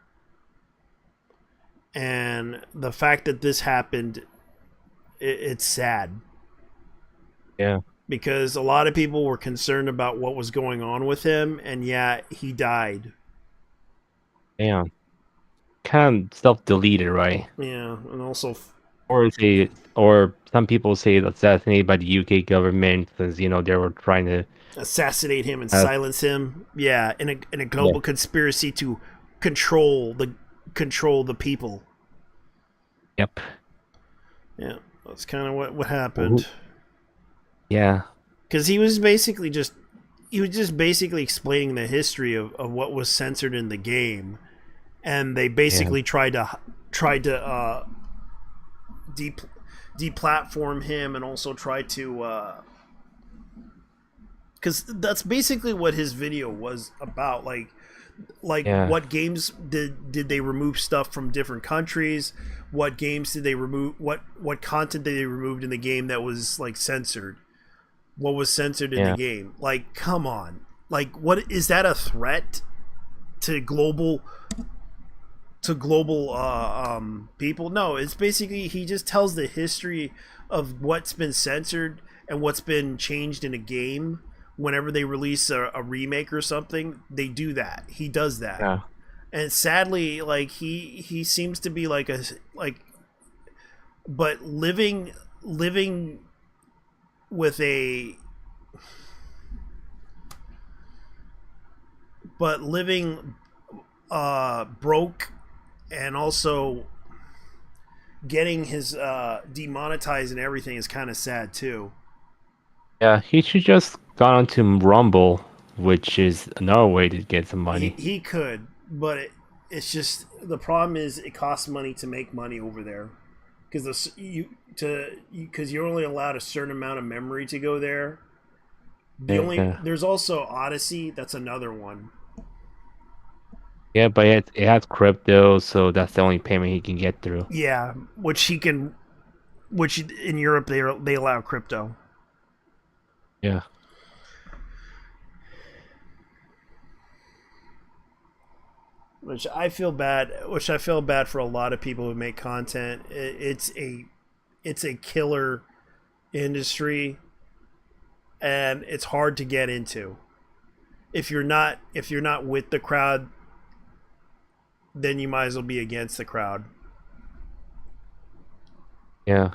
And the fact that this happened, it's sad yeah. because a lot of people were concerned about what was going on with him, and yet he died. Damn, kind of self-deleted, right? Yeah, and also Or some people say assassinated by the UK government because they were trying to assassinate him and have. silence him. Yeah, in a Yeah. global conspiracy to control the control the people. Yep. Yeah, that's kind of what Who- happened. Yeah. Because he was just basically explaining the history of what was censored in the game, and they Yeah. basically tried to de- deplatform him and also try to because that's basically what his video was about. Like Yeah. what games did they remove stuff from different countries? What games did they remove? What content did they removed in the game that was like censored? What was censored in the Yeah. game? Like, come on! Like, what is that a threat to global people? No, it's basically he just tells the history of what's been censored and what's been changed in a game. Whenever they release a remake or something, they do that. He does that, Yeah. and sadly, like he seems to be like but living with a but living broke and also getting his demonetized and everything is kind of sad too. Yeah. He should just gone on to Rumble, which is another way to get some money. He could, but it's just the problem is it costs money to make money over there because because you're only allowed a certain amount of memory to go there. Yeah. There's also Odyssey. That's another one. Yeah, but it has crypto, so that's the only payment he can get through. Yeah, which in Europe they allow crypto. Yeah. Which I feel bad for a lot of people who make content. It's a killer industry, and it's hard to get into. If you're not with the crowd, then you might as well be against the crowd. Yeah.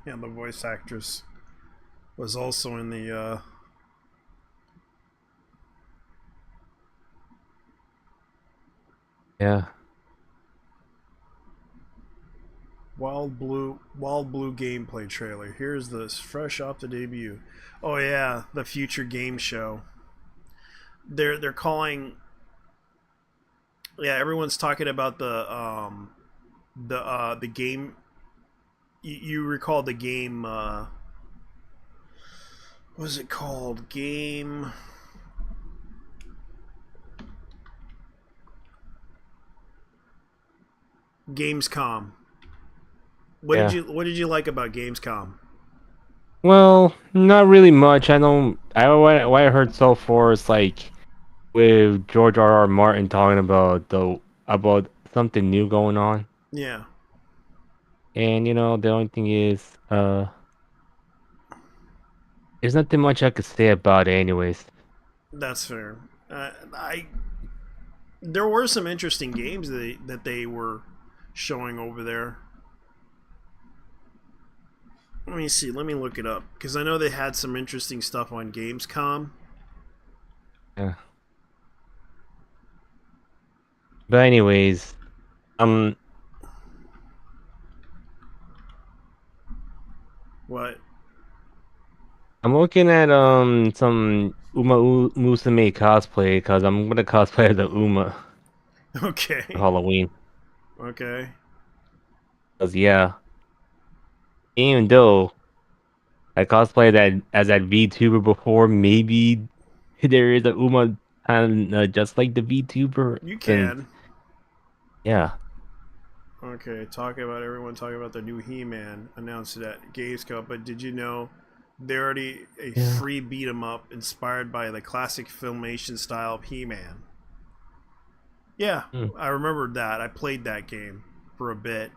Yeah, the voice actress was also in the Yeah. Wild Blue gameplay trailer. Here's this fresh off the debut. Oh yeah, the future game show. They're calling Yeah, everyone's talking about the game. You recall the game? What was it called? Gamescom. Yeah. What did you like about Gamescom? Well, not really much. I don't. What I heard so far is like with George R. R. Martin talking about something new going on, Yeah, and the only thing is, there's nothing much I could say about it, anyways. that's fair. I There were some interesting games that they were showing over there. Let me see. Let me look it up because I know they had some interesting stuff on Gamescom. Yeah. But anyways, um, What? I'm looking at some Musume cosplay because I'm gonna cosplay as the Uma for Okay. Halloween. Okay. Cause yeah, even though I cosplayed that as that VTuber before, maybe there is a Uma and just like the VTuber. You Since can. yeah, Okay. Everyone talking about the new He-Man announced it at Gamescom, but did you know they're already a yeah, free beat 'em up inspired by the classic filmation style of He-Man? Yeah, hmm, I remembered that. I played that game for a bit.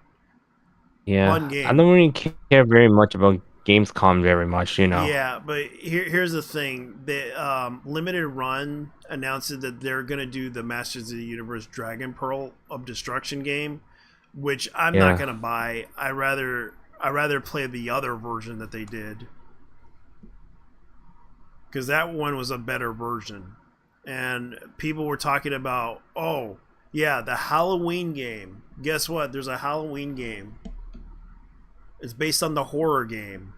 Fun yeah. I game. don't really care very much about Gamescom very much. Yeah, but here's the thing: the limited run announced that they're gonna do the Masters of the Universe Dragon Pearl of Destruction game, which I'm not Yeah. gonna buy. I rather play the other version that they did because that one was a better version, and people were talking about, oh yeah, the Halloween game. Guess what? There's a Halloween game. It's based on the horror game.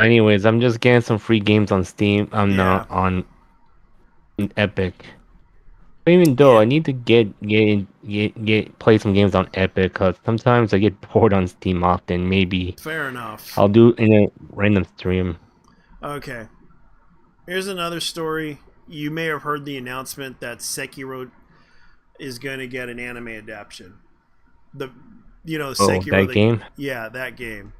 Anyways, I'm just getting some free games on Steam. I'm Yeah, not on Epic. Even though yeah, I need to get play some games on Epic, because sometimes I get bored on Steam often. Maybe fair enough. I'll do in a random stream. Okay, here's another story. You may have heard the announcement that Sekiro is going to get an anime adaptation. The Oh, Sekiro, that game? yeah, that game.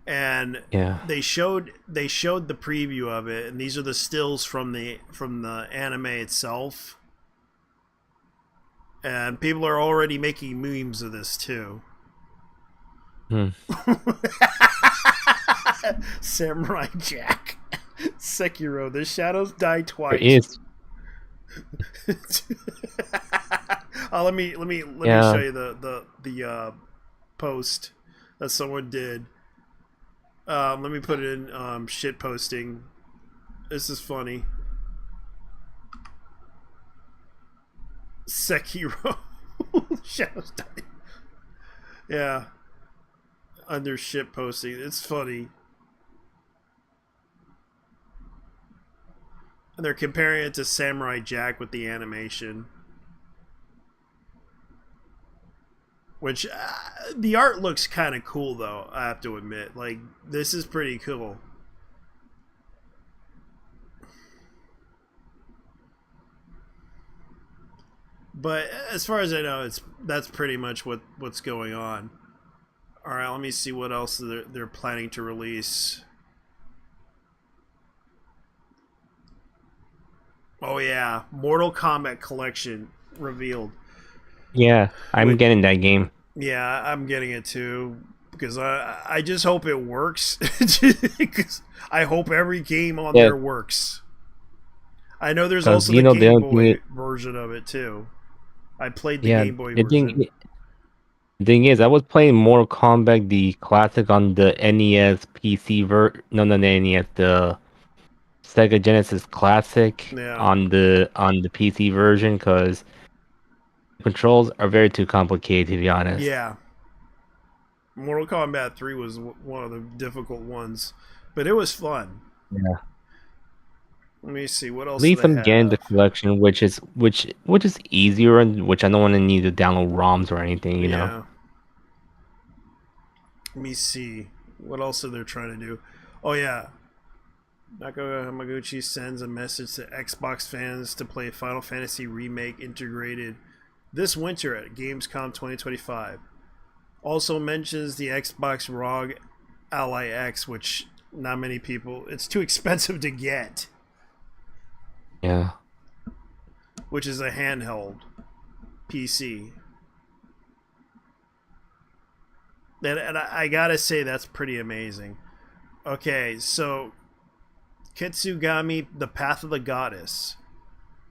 And Yeah. they showed the preview of it, and these are the stills from the anime itself. And people are already making memes of this too. Hmm. Samurai Jack, Sekiro. The shadows die There twice. is. Let me show Yeah. you the post that someone did. Let me put it in shit posting. This is funny. Sekiro. Shadows die. Yeah, under shit posting. It's funny. And they're comparing it to Samurai Jack with the animation. Which the art looks kind of cool though. I have to admit, like this is pretty cool. But as far as I know, it's that's pretty much what's going on. All right, let me see what else they're planning to release. Oh yeah, Mortal Kombat Collection revealed. Yeah. I'm With getting that game. yeah, I'm getting it too because I just hope it works. Because I hope every game on Yeah. there works. I know there's Because also the the Game only thing. Boy version of it too. I played the Yeah. Game Boy The thing. version. The thing is, I was playing Mortal Kombat the classic on the NES PC no, not the NES, the Sega Genesis Classic Yeah, on the PC version, because controls are very too complicated, to be honest. yeah. Mortal Kombat 3 was one of the difficult ones, but it was fun. Yeah. Let me see what At else do least they I'm getting the have. collection, which is easier and which I don't want to need to download ROMs or anything, you know. Yeah. Let me see what else are they trying to do. Oh yeah, Nako Hamaguchi sends a message to Xbox fans to play Final Fantasy Remake integrated this winter at Gamescom 2025. Also mentions the Xbox ROG Ally X, which not many people. It's too expensive to get, Yeah. which is a handheld PC. And I gotta say that's pretty amazing. Okay, so Kitsugami: The Path of the Goddess.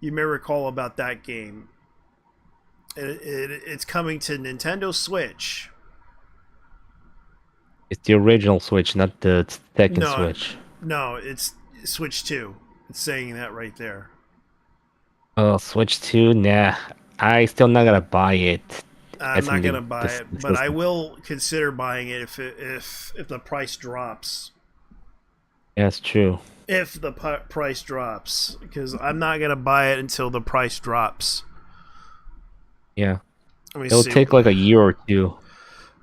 You may recall about that game. It's coming to Nintendo Switch. It's the original Switch, not the second No, Switch. no, it's Switch 2. It's saying that right there. Oh, Switch 2? Nah. I still not gonna buy it. I'm It's in not the, gonna buy the, it, the but I system. will consider buying it if the price drops. Yeah, it's true. If the price drops, because I'm not gonna buy it until the price drops. Yeah. Let me It'll see. take like a year or two.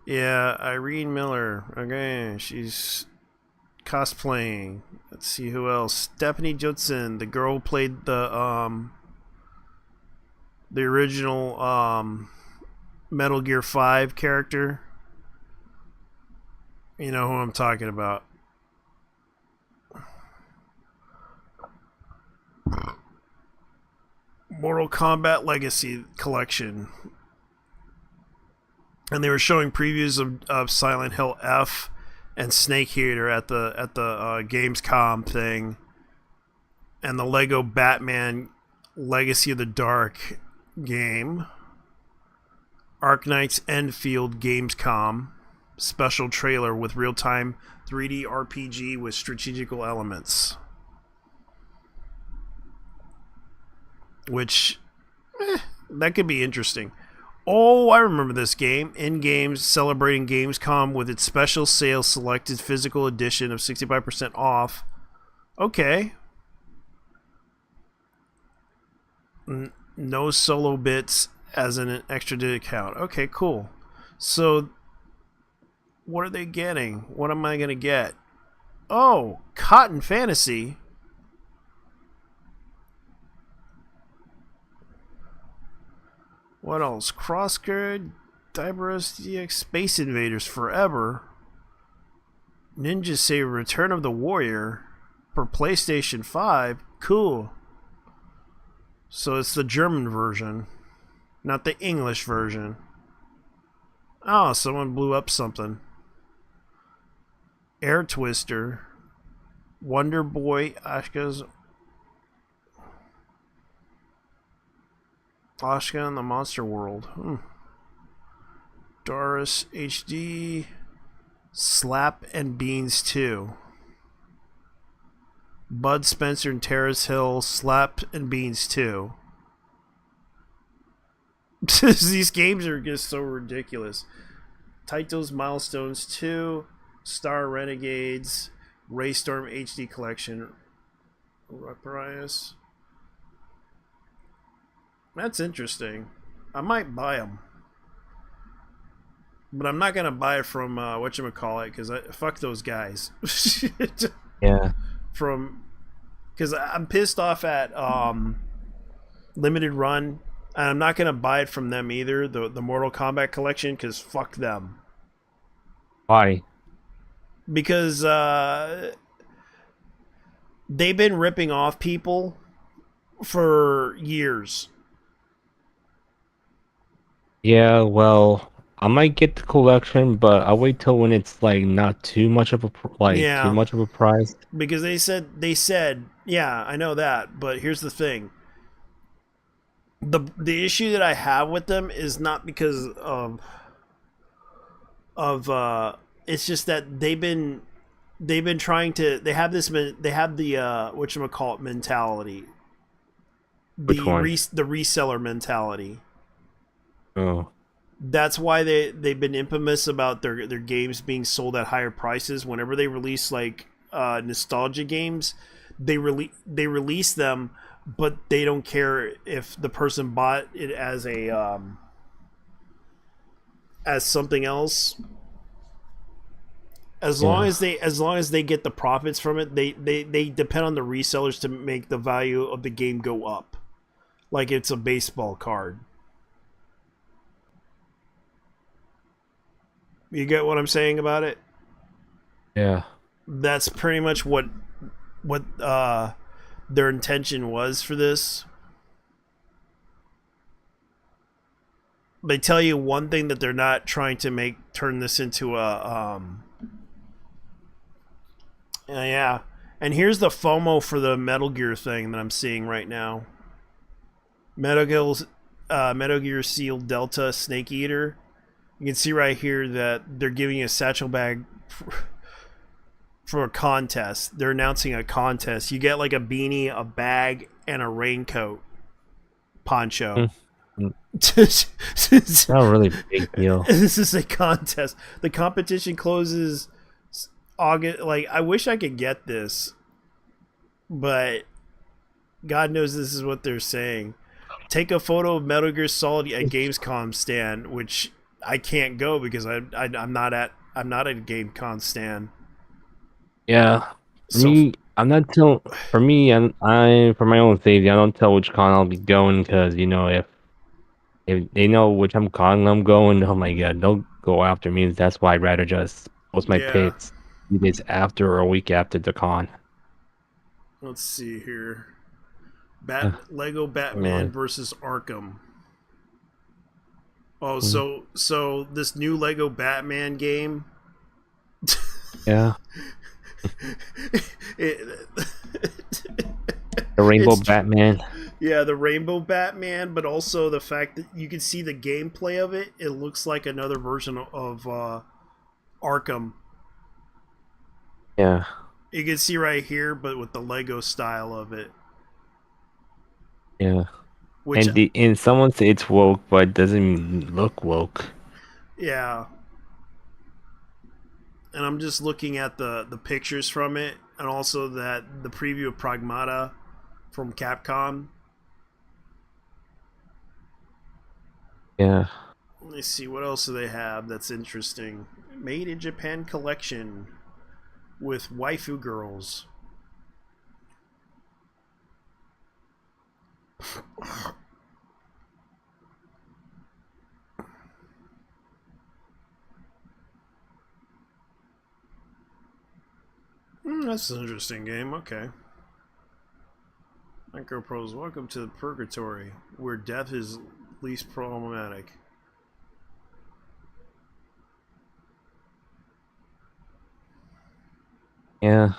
Yeah, Irene Miller. Okay, she's cosplaying. Let's see who else. Stephanie Judson, the girl who played the original Metal Gear 5 character. You know who I'm talking about. Mortal Kombat Legacy Collection. And they were showing previews of Silent Hill F and Snake Eater at the Gamescom thing, and the Lego Batman Legacy of the Dark game, Arknight's Enfield Gamescom special trailer with real-time 3D RPG with strategical elements, which that could be interesting. Oh, I remember this game. In games, celebrating Gamescom with its special sale selected physical edition of 65% off. Okay. No solo bits as an extra account. Okay, cool. So, what are they getting? What am I going to get? Oh, Cotton Fantasy. What else? Crossguard, Dyberus DX, Space Invaders Forever, Ninja Saber Return of the Warrior for PlayStation 5. Cool. So it's the German version, not the English version. Oh, someone blew up something. Air Twister, Wonder Boy, Ashka's Ashka in the Monster World. Doris HD, Slap and Beans 2. Bud Spencer and Terrace Hill, Slap and Beans 2. These games are just so ridiculous. Taito's Milestones 2, Star Renegades, Raystorm HD Collection, Reprise. That's interesting. I might buy them, but I'm not gonna buy it from whatchamacallit, because I fuck those guys. Yeah. From because I'm pissed off at Limited Run, and I'm not gonna buy it from them either. The Mortal Kombat collection, because fuck them. Why? Because they've been ripping off people for years. Yeah, well, I might get the collection, but I'll wait till when it's like not too much of a too Yeah, much of a price. because they said yeah, I know that, but here's the thing. The issue that I have with them is not because of it's just that they've been trying to they have this they have the whatchamacallit mentality, Which one? the reseller mentality. Oh. That's why they've been infamous about their games being sold at higher prices. Whenever they release like nostalgia games, they release them, but they don't care if the person bought it as something else. Yeah. As long as they get the profits from it, they depend on the resellers to make the value of the game go up, like it's a baseball card. You get what I'm saying about it? Yeah. That's pretty much what their intention was for this. They tell you one thing that they're not trying to make turn this into a yeah. And here's the FOMO for the Metal Gear thing that I'm seeing right now. Metal Gear Seal Delta Snake Eater. You can see right here that they're giving you a satchel bag for a contest. They're announcing a contest. You get like a beanie, a bag, and a raincoat poncho. Mm. This Not really big deal. is a contest. The competition closes August. Like, I wish I could get this, but God knows this is what they're saying. Take a photo of Metal Gear Solid at Gamescom stand, which I can't go because I'm not at a Gamescom stand. Yeah. For So me, I'm not tell. For me, I for my own safety, I don't tell which con I'll be going because if they know which I'm con I'm going, oh my god, they'll go after me. That's why I'd rather just post my yeah, pits 2 days after or a week after the con. let's see here. Uh, Lego Batman anyway, versus Arkham. Oh, mm, so this new Lego Batman game. yeah, it, the Rainbow it's Batman. yeah, the Rainbow Batman, but also the fact that you can see the gameplay of it. It looks like another version of Arkham. Yeah, You can see right here, but with the Lego style of it, yeah. which And someone say it's woke, but it doesn't look woke. yeah. And I'm just looking at the pictures from it, and also that the preview of Pragmata from Capcom. Yeah, Let me see what else do they have that's interesting. Made in Japan collection with waifu girls. That's an interesting game. Okay. Micro Pros, welcome to the purgatory, where death is least problematic. yeah,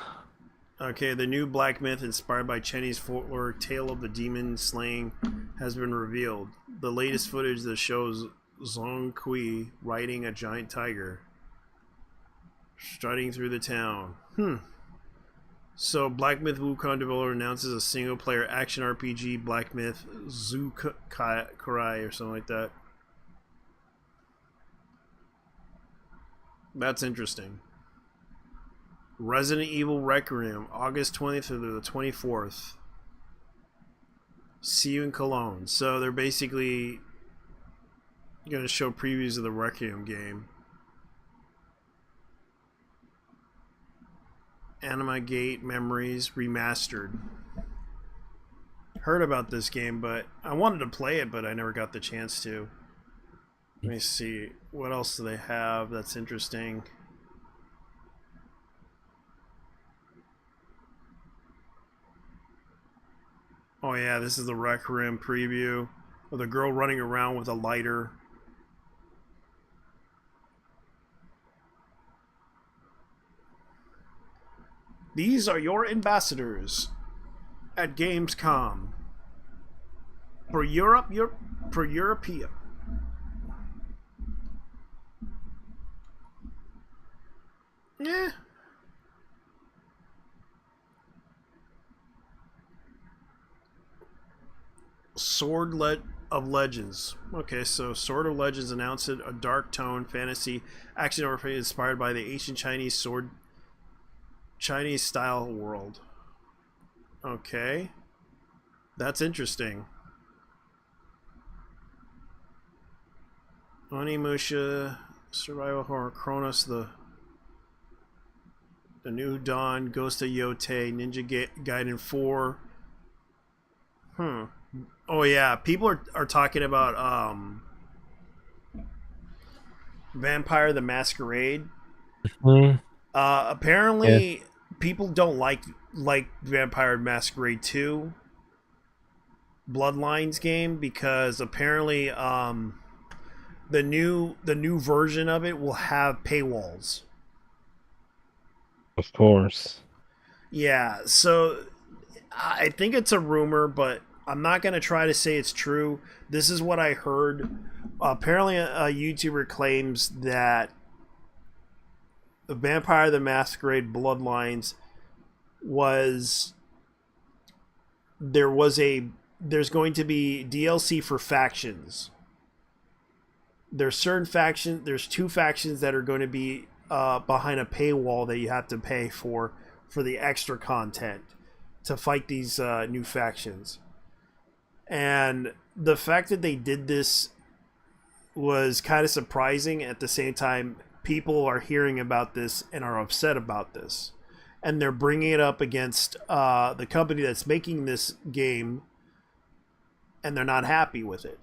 Okay, the new black myth inspired by Cheney's folklore tale of the demon slaying has been revealed. The latest footage that shows Zhong Kui riding a giant tiger, striding through the town. So, Black Myth Wukong developer announces a single-player action RPG, Black Myth Zukai or something like that. That's interesting. Resident Evil Requiem, August 20th through the 24th. See you in Cologne. So they're basically going to show previews of the Requiem game. Anima Gate Memories Remastered. Heard about this game, but I wanted to play it, but I never got the chance to. Let me see. What else do they have that's interesting? Oh yeah, this is the Rec Room preview of the girl running around with a lighter. These are your ambassadors at Gamescom for for Europea. Yeah. Sword of Legends. Okay, so Sword of Legends announced a dark tone fantasy action RPG inspired by the ancient Chinese style world. Okay, that's interesting. Onimusha, survival horror, Kronos, the New Dawn, Ghost of Yote, Gaiden 4. Hmm. Oh yeah, people are talking about Vampire the Masquerade. Mm, yeah, Apparently, people don't like Vampire Masquerade 2 Bloodlines game because apparently the new version of it will have paywalls. of course. Yeah, so I think it's a rumor, but I'm not going to try to say it's true. This is what I heard. Apparently, a YouTuber claims that the Vampire the Masquerade Bloodlines was there was a there's going to be DLC for factions. There's certain faction. There's two factions that are going to be behind a paywall that you have to pay for the extra content to fight these new factions. And the fact that they did this was kind of surprising. At the same time, people are hearing about this and are upset about this, and they're bringing it up against the company that's making this game, and they're not happy with it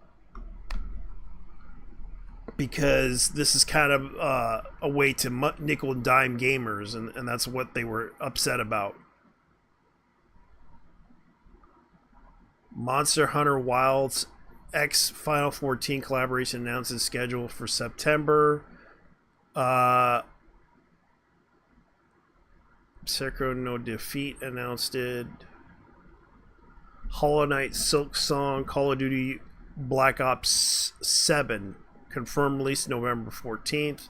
because this is kind of a way to nickel and dime gamers, and that's what they were upset about. Monster Hunter Wilds X Final 14 collaboration announces schedule for September. Uh, Sekiro No Defeat announced it. Hollow Knight Silk Song Call of Duty Black Ops 7 confirmed release November 14th.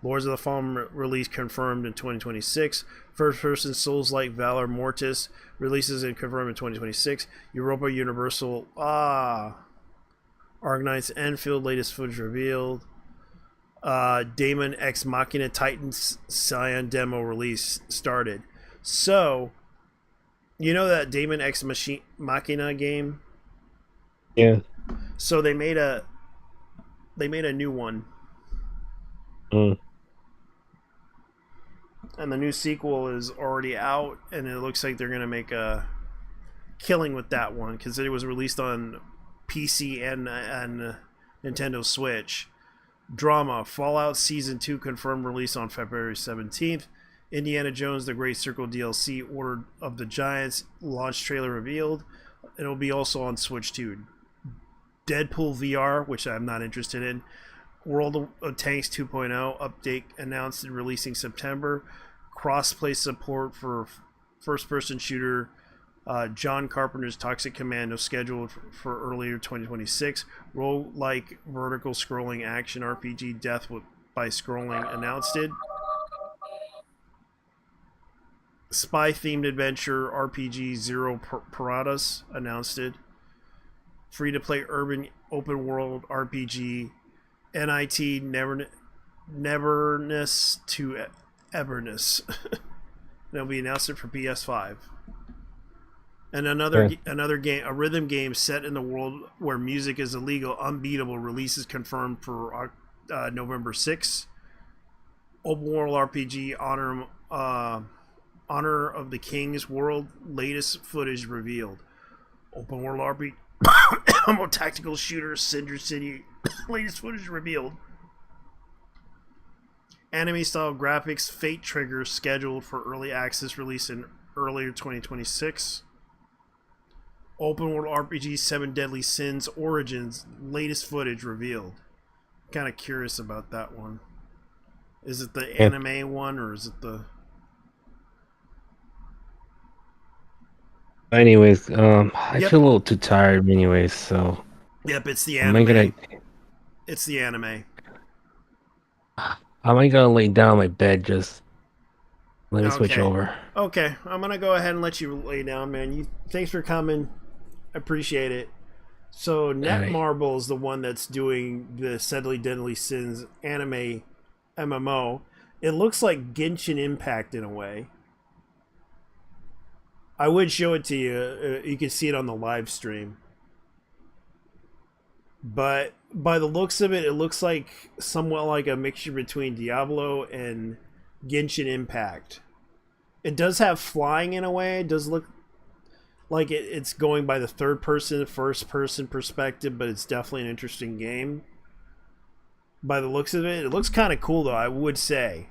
Lords of the Fallen release confirmed in 2026. First person Souls like Valor Mortis releases and confirmed in 2026. Europa Universal Arknight's Enfield latest footage revealed. Daemon X Machina Titans Scion demo release started. So, you know that Daemon X Machina game? Yeah. So they made a new one, Mm. and the new sequel is already out, and it looks like they're gonna make a killing with that one because it was released on PC and Nintendo Switch. Drama Fallout Season 2 confirmed release on February 17th. Indiana Jones The Great Circle DLC Order of the Giants launch trailer revealed. It'll be also on Switch too. Deadpool VR, which I'm not interested in. World of Tanks 2.0 update announced and releasing September. Crossplay support for first person shooter John Carpenter's Toxic Commando scheduled for earlier 2026. Role-like vertical scrolling action RPG Death by Scrolling announced it. Spy-themed adventure RPG Zero Paradas announced it. Free-to-play urban open-world RPG NIT Neverness to Everness. That'll be announced for PS5. And Yeah. another game, a rhythm game set in the world where music is illegal, Unbeatable releases confirmed for November 6th. Open world RPG Honor of the King's World latest footage revealed. Open world RPG tactical shooter Cinder City latest footage revealed. Anime style graphics Fate Trigger scheduled for early access release in earlier 2026. Open world RPG Seven Deadly Sins Origins latest footage revealed. Kind of curious about that one. Is it the Yeah. anime one or is it the? Anyways, I Yep, feel a little too tired anyways, so yep. It's the am I anime. gonna It's the anime. am I gonna lay down on my bed just let me switch Okay, over. okay. I'm gonna go ahead and let you lay down, man. Thanks for coming. I appreciate it. So All right. Netmarble is the one that's doing the Deadly Deadly Sins anime MMO. It looks like Genshin Impact in a way. I would show it to you. You can see it on the live stream. But by the looks of it, it looks like somewhat like a mixture between Diablo and Genshin Impact. It does have flying in a way. It does look like it's going by the third person, first person perspective, but it's definitely an interesting game. By the looks of it, it looks kind of cool though, I would say.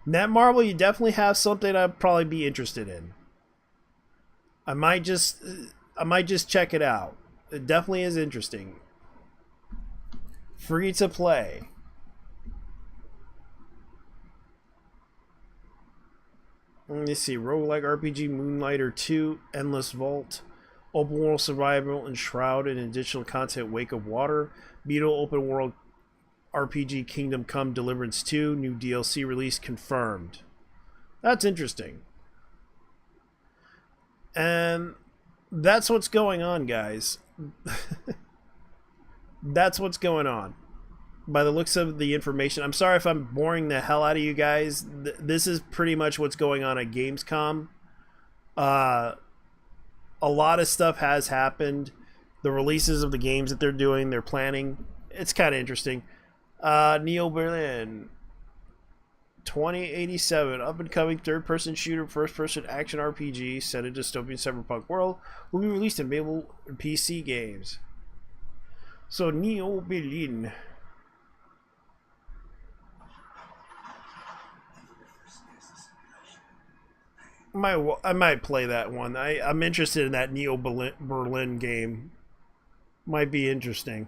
Netmarble, you definitely have something I'd probably be interested in. I might just check it out. It definitely is interesting. Free to play. Let me see. Roguelike RPG Moonlighter 2, Endless Vault, Open World Survival Enshrouded in Additional Content Wake of Water, Beetle Open World RPG Kingdom Come Deliverance 2, new DLC release confirmed. That's interesting. And that's what's going on, guys. That's what's going on. By the looks of the information, I'm sorry if I'm boring the hell out of you guys. This is pretty much what's going on at Gamescom. A lot of stuff has happened. The releases of the games that they're doing, they're planning. It's kind of interesting. Neo Berlin 2087, up and coming third person shooter, first person action RPG set in dystopian cyberpunk world, will be released in mobile and PC games. So Neo Berlin. I might play that one. I'm interested in that Neo Berlin game. Might be interesting.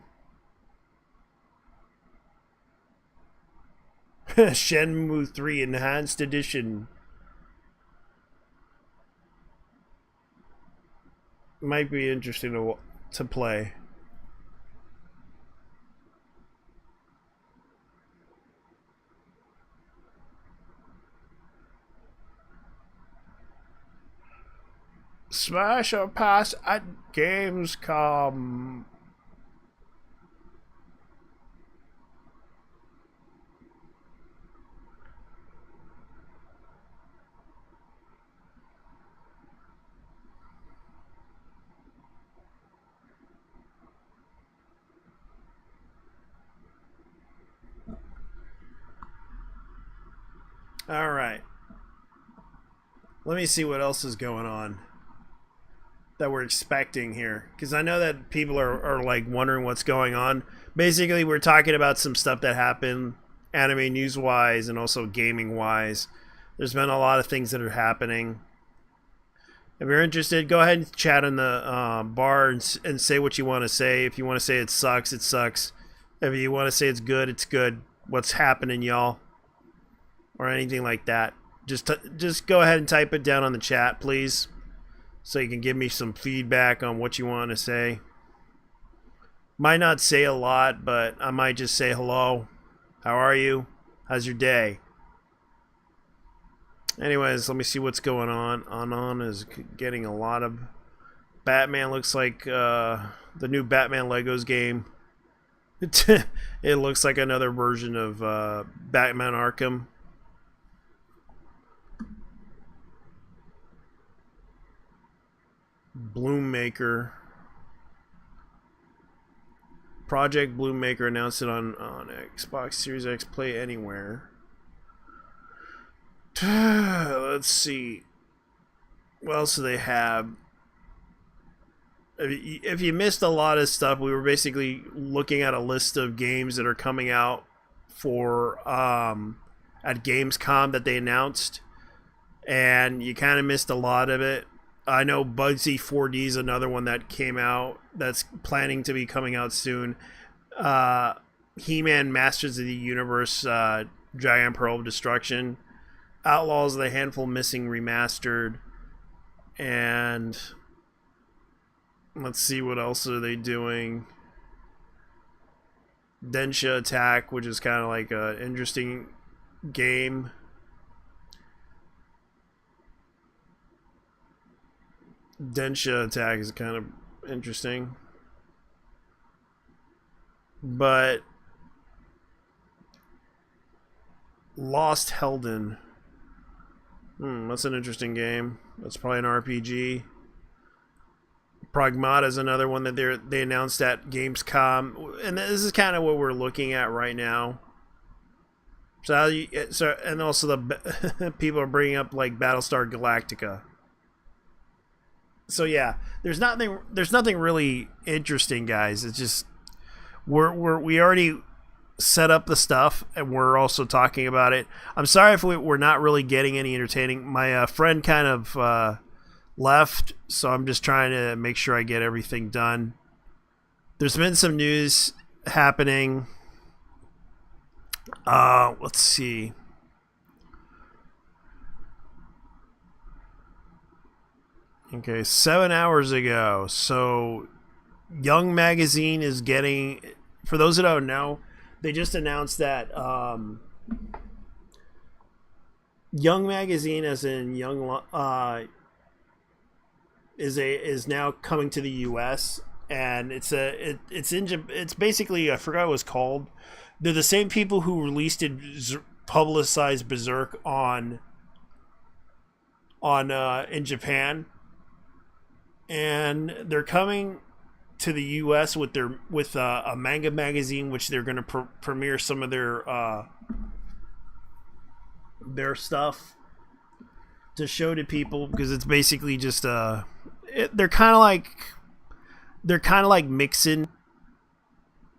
Shenmue 3 Enhanced Edition. Might be interesting to play. Smash or pass at Gamescom. All right. Let me see what else is going on that we're expecting here, because I know that people are like wondering what's going on. Basically, we're talking about some stuff that happened anime news wise and also gaming wise. There's been a lot of things that are happening. If you're interested, go ahead and chat in the bar and say what you want to say. If you want to say it sucks, it sucks. If you want to say it's good, it's good. What's happening, y'all? Or anything like that. Just go ahead and type it down on the chat, please, so you can give me some feedback on what you want to say. Might not say a lot, but I might just say hello. How are you? How's your day? Anyways, let me see what's going on. Anon is getting a lot of Batman. Looks like the new Batman Legos game. It looks like another version of Batman Arkham. Bloommaker. Project Bloommaker announced it on Xbox Series X Play Anywhere. Let's see. What else do they have? If you missed a lot of stuff, we were basically looking at a list of games that are coming out for at Gamescom that they announced, and you kind of missed a lot of it. I know Bugsy 4D is another one that came out that's planning to be coming out soon. He-Man Masters of the Universe, Dragon Pearl of Destruction, Outlaws of the Handful Missing Remastered, and let's see what else are they doing. Densha Attack, which is kind of like an interesting game. Densha Attack is kind of interesting. But Lost Helden. That's an interesting game. That's probably an RPG. Pragmata is another one that they announced at Gamescom, and this is kind of what we're looking at right now. So and also the people are bringing up like Battlestar Galactica. So yeah, there's nothing really interesting, guys. It's just we already set up the stuff and we're also talking about it. I'm sorry if we're not really getting any entertaining. My friend kind of left, so I'm just trying to make sure I get everything done. There's been some news happening. Let's see. Okay, 7 hours ago. So, Young Magazine is getting. For those that don't know, they just announced that Young Magazine, as in Young, is now coming to the U.S. and it's basically, I forgot what it was called. They're the same people who released it, publicized Berserk on in Japan, and they're coming to the U.S. with a manga magazine, which they're going to premiere some of their stuff to show to people, because it's basically just they're kind of like Mixin,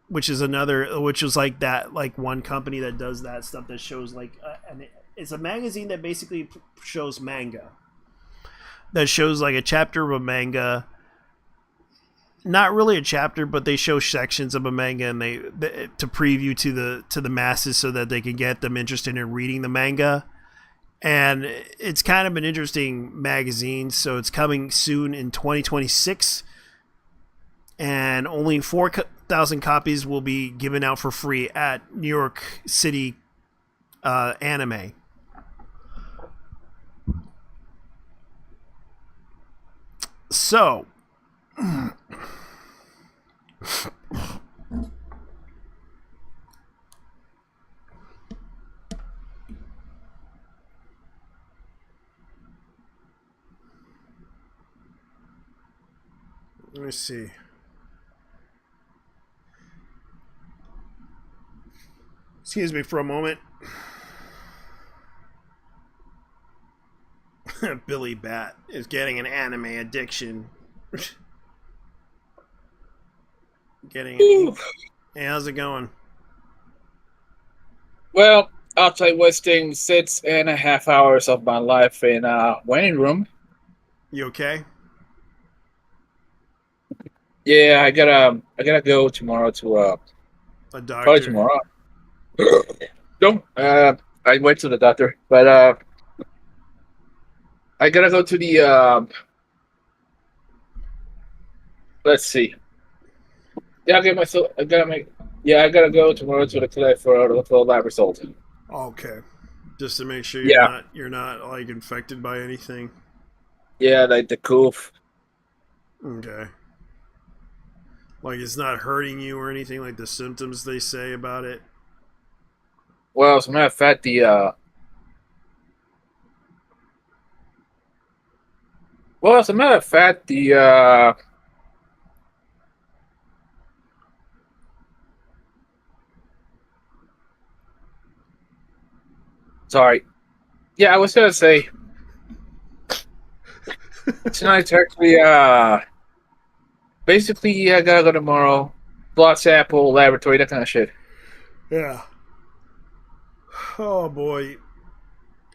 which is which is like that, like one company that does that stuff that shows like and it's a magazine that basically shows manga, that shows like a chapter of a manga, not really a chapter, but they show sections of a manga, and they to preview to the masses so that they can get them interested in reading the manga. And it's kind of an interesting magazine. So it's coming soon in 2026, and only 4,000 copies will be given out for free at New York City Anime. So let me see. Excuse me for a moment. Billy Bat is getting an anime addiction. Hey, how's it going? Well, after wasting 6.5 hours of my life in a waiting room, You okay? yeah, I gotta go tomorrow to A probably doctor? tomorrow. No, I went to the doctor, but I gotta go to the let's see. Yeah, I gotta make. Yeah, I gotta go tomorrow to the clinic for lab result. Okay. Just to make sure Yeah, you're not like infected by anything. yeah, like the cough. Okay. Like it's not hurting you or anything, like the symptoms they say about it. Well, as a matter of fact, the sorry. Yeah, I was gonna say tonight's actually basically, yeah, I gotta go tomorrow. Blood sample, laboratory, that kind of shit. Yeah. Oh boy.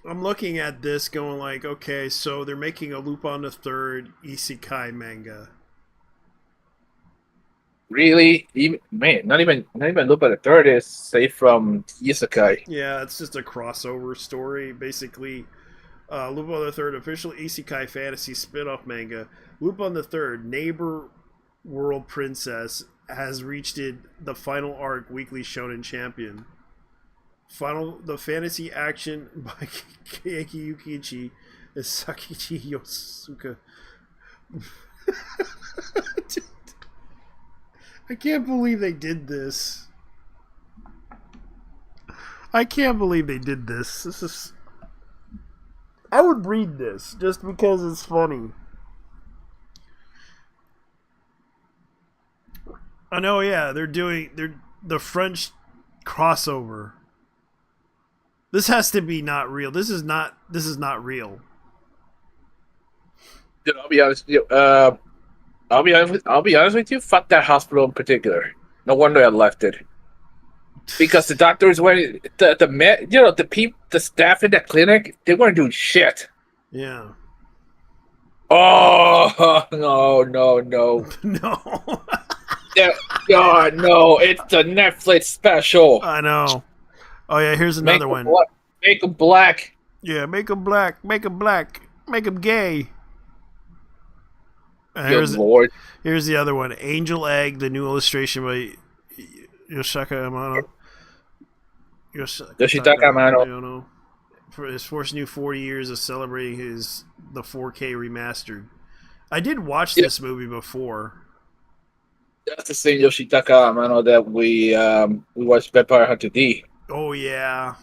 I'm looking at this going like, okay, so they're making a Lupin the Third Isekai manga. Really? Even man, not even look at the third is safe from Isekai. Yeah, it's just a crossover story. Basically, Lupin the Third official Isekai fantasy spin-off manga. Lupin the Third, Neighbor World Princess, has reached the final arc weekly shonen champion. The fantasy action by Keiki Yukichi is Sakichi Yosuka. I can't believe they did this. I can't believe they did this. This is. I would read this just because it's funny. I know, yeah, they're the French crossover. This has to be not real. This is not real. Dude, I'll be honest with you. I'll be honest with you. Fuck that hospital in particular. No wonder I left it. Because the doctors went, the staff in that clinic, they weren't doing shit. Yeah. Oh no. No. Yeah, God, no! It's the Netflix special. I know. Oh yeah, here's another one. Make them black. Yeah, make them black. Make them black. Make them gay. Good Lord. Here's the other one. Angel Egg, the new illustration by Yoshitaka Amano. Yoshitaka Amano. For his first new 40 years of celebrating the 4K remastered. I did watch this movie before. That's the same Yoshitaka Amano that we watched Vampire Hunter D. Oh yeah.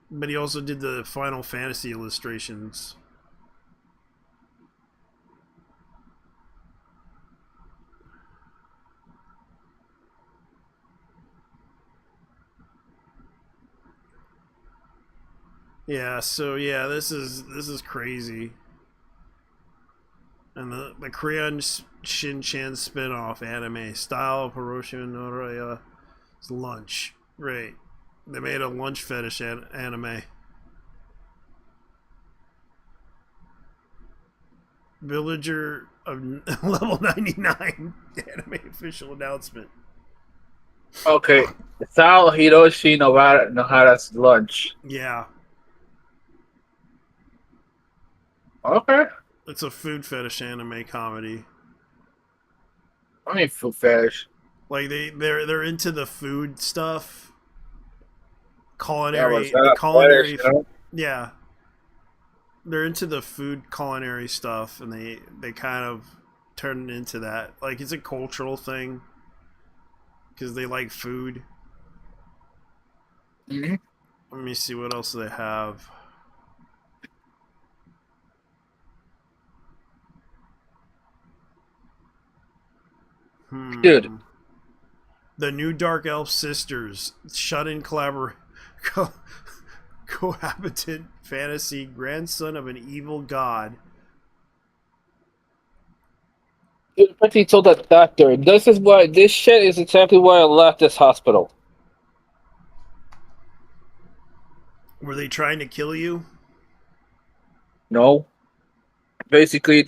But he also did the Final Fantasy illustrations. Yeah, so yeah, this is crazy. And the Crayon Shin-Chan spin-off anime style of Hiroshima Noraya lunch. Right. They made a lunch fetish anime. Villager of level 99 anime official announcement. Okay. Style Hiroshi Nohara's lunch. Yeah. Okay. It's a food fetish anime comedy. I mean food fetish. Like they're into the food stuff. Culinary, yeah. They're into the food culinary stuff, and they kind of turn it into that. Like it's a cultural thing because they like food. Mm-hmm. Let me see what else they have. Dude. The new Dark Elf Sisters, shut-in cohabitant fantasy, grandson of an evil god. But he told the doctor, this shit is exactly why I left this hospital. Were they trying to kill you? No. Basically,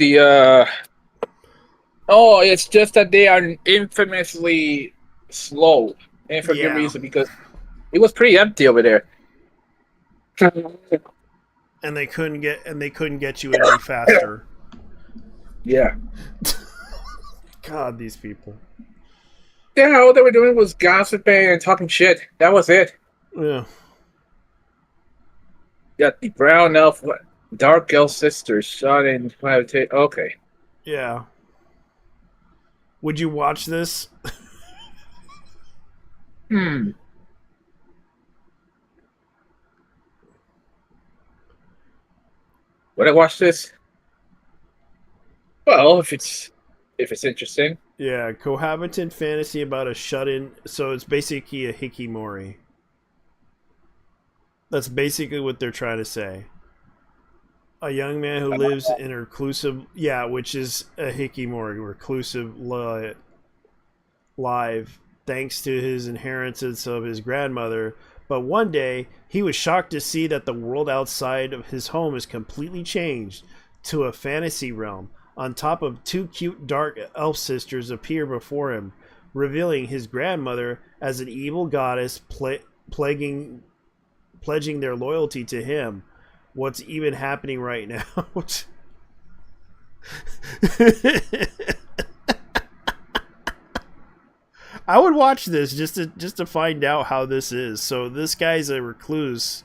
it's just that they are infamously slow. And for good reason, because it was pretty empty over there. And they couldn't get you any faster. Yeah. God, these people. Yeah, all they were doing was gossiping and talking shit. That was it. Yeah. Got the brown elf, dark elf sisters shot in. Okay. Yeah. Would you watch this? Would I watch this? Well, if it's interesting. Yeah, cohabitant fantasy about a shut-in. So it's basically a hikimori. That's basically what they're trying to say. A young man who lives in a reclusive, which is a hikimori, reclusive live, thanks to his inheritance of his grandmother. But one day, he was shocked to see that the world outside of his home is completely changed to a fantasy realm. On top of two cute dark elf sisters appear before him, revealing his grandmother as an evil goddess pledging their loyalty to him. What's even happening right now? I would watch this just to find out how this is. So this guy's a recluse,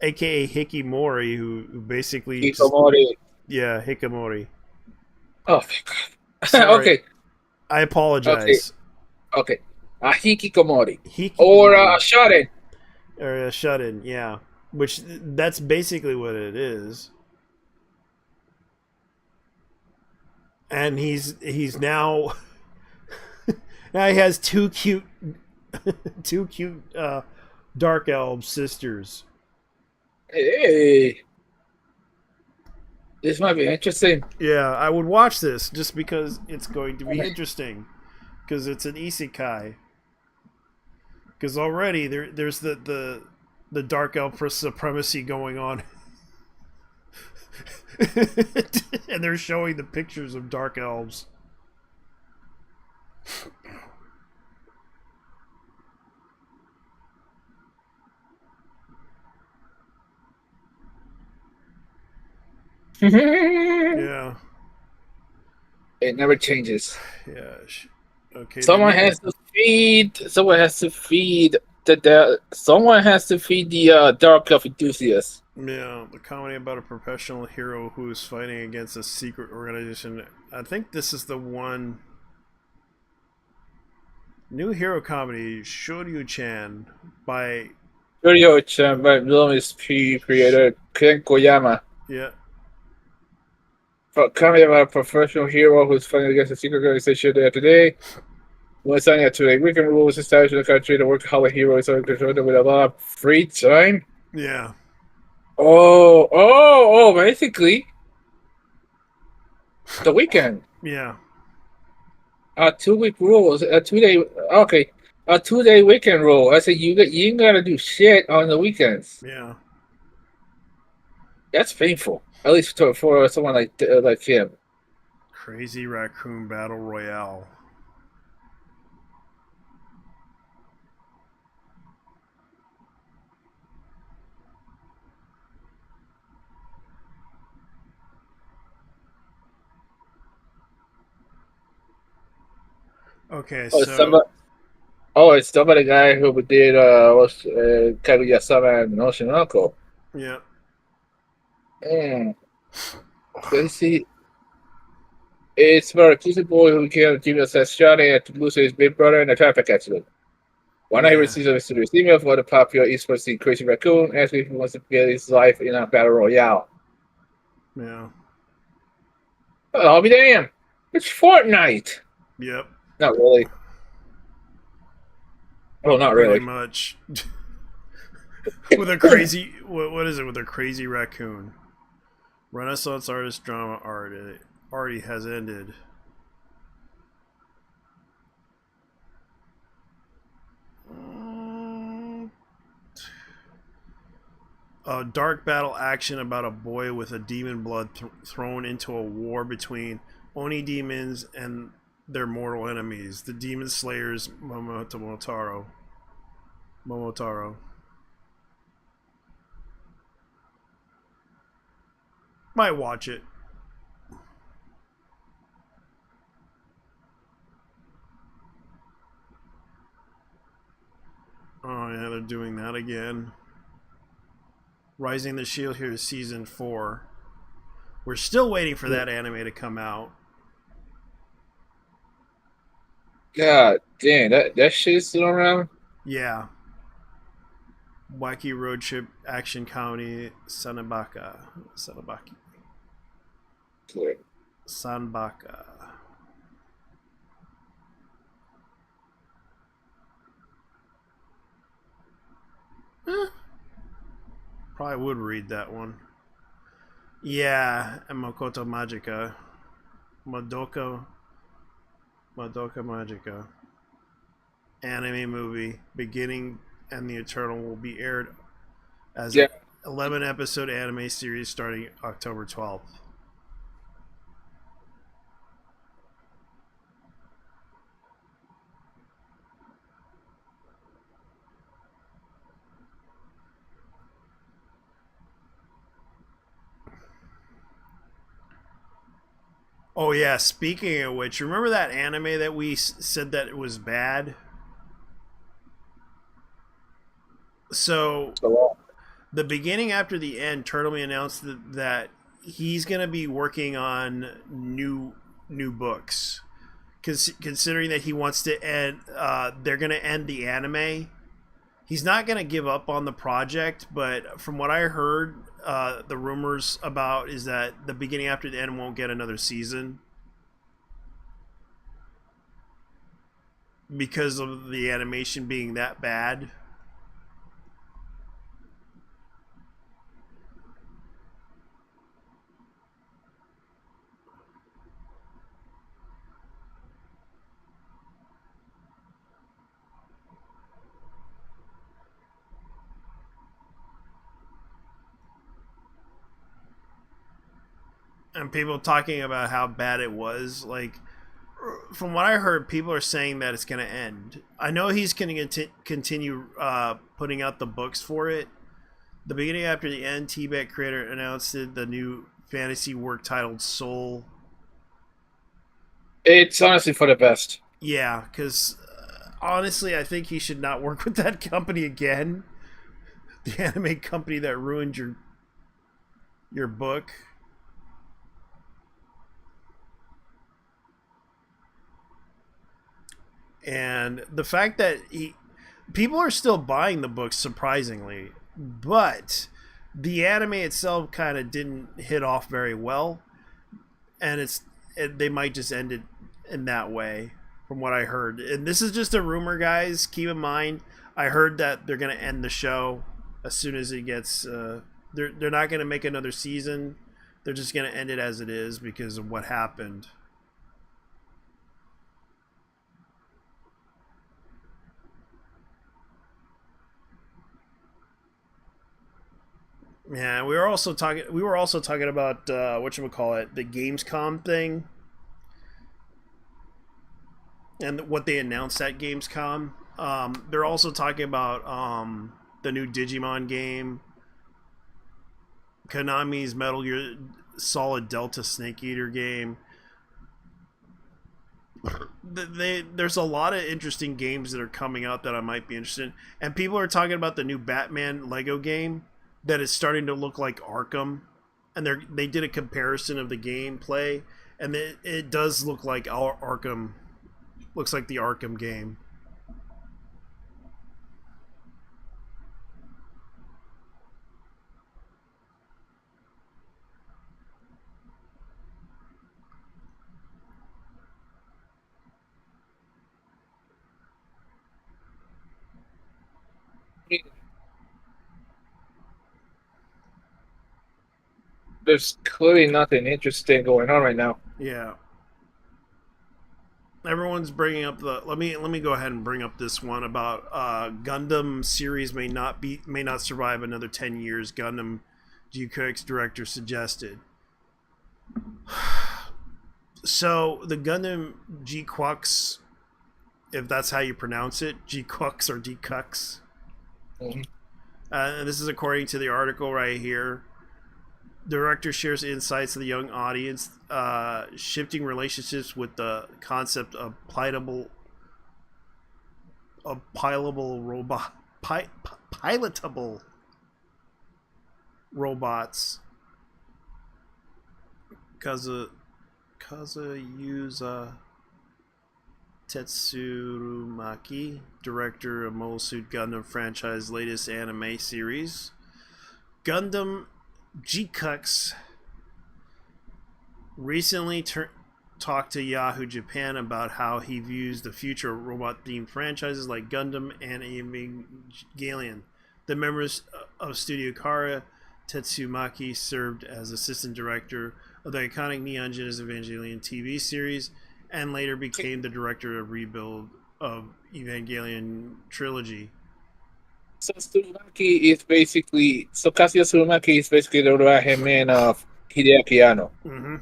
aka Hikimori, who basically Hikikomori. Hikikomori. Oh, thank God. Okay. I Okay, apologize. okay. A hikikomori. Or a Hikikomori shonen. or a shut-in, yeah. Which that's basically what it is. And he's now now he has two cute dark elf sisters. Hey, this might be interesting. Yeah, I would watch this just because it's going to be interesting. Because it's an isekai. Because already there's the dark elf supremacy going on, and they're showing the pictures of dark elves. It Yeah, never changes. yeah. Okay, Someone then. has to feed. Someone has to feed someone has to feed the dark elf enthusiasts. Yeah, the comedy about a professional hero who is fighting against a secret organization. I think this is the one. New hero comedy, Shoryu-chan, by Studio by Villainous P creator Ken Koyama. yeah, Comedy about a professional hero who's fighting against a secret organization day after day. When signing up to a weekend rules established in the country, the workaholic hero is controlled with a lot of free time. yeah, Oh, basically, the weekend. yeah, A 2 week rule, a 2 day, okay, a 2 day weekend rule. I said you ain't gotta do shit on the weekends. yeah. That's painful, at least for someone like him. Crazy Raccoon Battle Royale. Okay, Oh, it's so somebody guy who did was Kaguya-sama and Oshinoko. yeah, Mm. Let's see. It's about a Cuban boy who became a genius as Johnny and to lose his big brother in a traffic accident. One night he yeah, receives a mysterious email from the popular esports scene Crazy Raccoon asking if he wants to get his life in a battle royale. yeah, Oh, I'll be damned. It's Fortnite. yep. Not really. Well, not Pretty really. much. With a crazy, what is it? With a crazy raccoon. Renaissance artist drama art. It already has ended. A dark battle action about a boy with a demon blood thrown into a war between Oni demons and their mortal enemies, the demon slayers Momotaro. Momotaro. Might watch it. Oh yeah, they're doing that again. Rising the Shield here is season 4. We're still waiting for that anime to come out. God damn, that shit's still around? Yeah. Wacky road trip action comedy Sanabaka. Sanabaki. Sanbaka. Eh, probably would read that one. Yeah, and Makoto Magica. Madoka Madoka Magica. Anime movie. Beginning and the Eternal will be aired as Yeah. an 11 episode anime series starting October 12th. Oh yeah, speaking of which, remember that anime that we said that it was bad? So So, the beginning after the end, Turtlemy announced that he's gonna be working on new books, considering that he wants to end, they're going to end the anime. He's not going to give up on the project, but from what I heard, the rumors about is that the beginning after the end won't get another season because of the animation being that bad. And people talking about how bad it was. Like, from what I heard, people are saying that it's going to end. I know he's going to continue putting out the books for it. The beginning after the end, T-Bet creator announced the new fantasy work titled Soul. It's honestly for the best. Yeah, because honestly, I think he should not work with that company again. The anime company that ruined your book. And the fact that people are still buying the books, surprisingly, but the anime itself kind of didn't hit off very well, and they might just end it in that way, from what I heard. And this is just a rumor, guys. Keep in mind, I heard that they're gonna end the show as soon as it gets. They're not gonna make another season. They're just gonna end it as it is because of what happened. Yeah, we were also talking. We were also talking about whatchamacallit, the Gamescom thing, and what they announced at Gamescom. They're also talking about the new Digimon game, Konami's Metal Gear Solid Delta Snake Eater game. There's a lot of interesting games that are coming out that I might be interested in, and people are talking about the new Batman Lego game that is starting to look like Arkham, and they did a comparison of the gameplay, and it does look like Arkham. Looks like the Arkham game. There's clearly nothing interesting going on right now. Yeah. Everyone's bringing up the. Let me go ahead and bring up this one about Gundam series may not survive another 10 years. Gundam GQX director suggested. So the Gundam GQX, if that's how you pronounce it, GQX or DQX. Mm-hmm. And this is according to the article right here. Director shares insights to the young audience, shifting relationships with the concept of pilotable robots. Kazuyuza Tetsurumaki, director of Mobile Suit Gundam franchise latest anime series. Gundam GQX recently talked to Yahoo Japan about how he views the future of robot-themed franchises like Gundam and Evangelion. The members of Studio Kara, Tetsumaki served as assistant director of the iconic Neon Genesis Evangelion TV series and later became the director of rebuild of Evangelion trilogy. So Kazuya Tsurumaki is basically the right hand man of Hideaki Anno. Mm-hmm.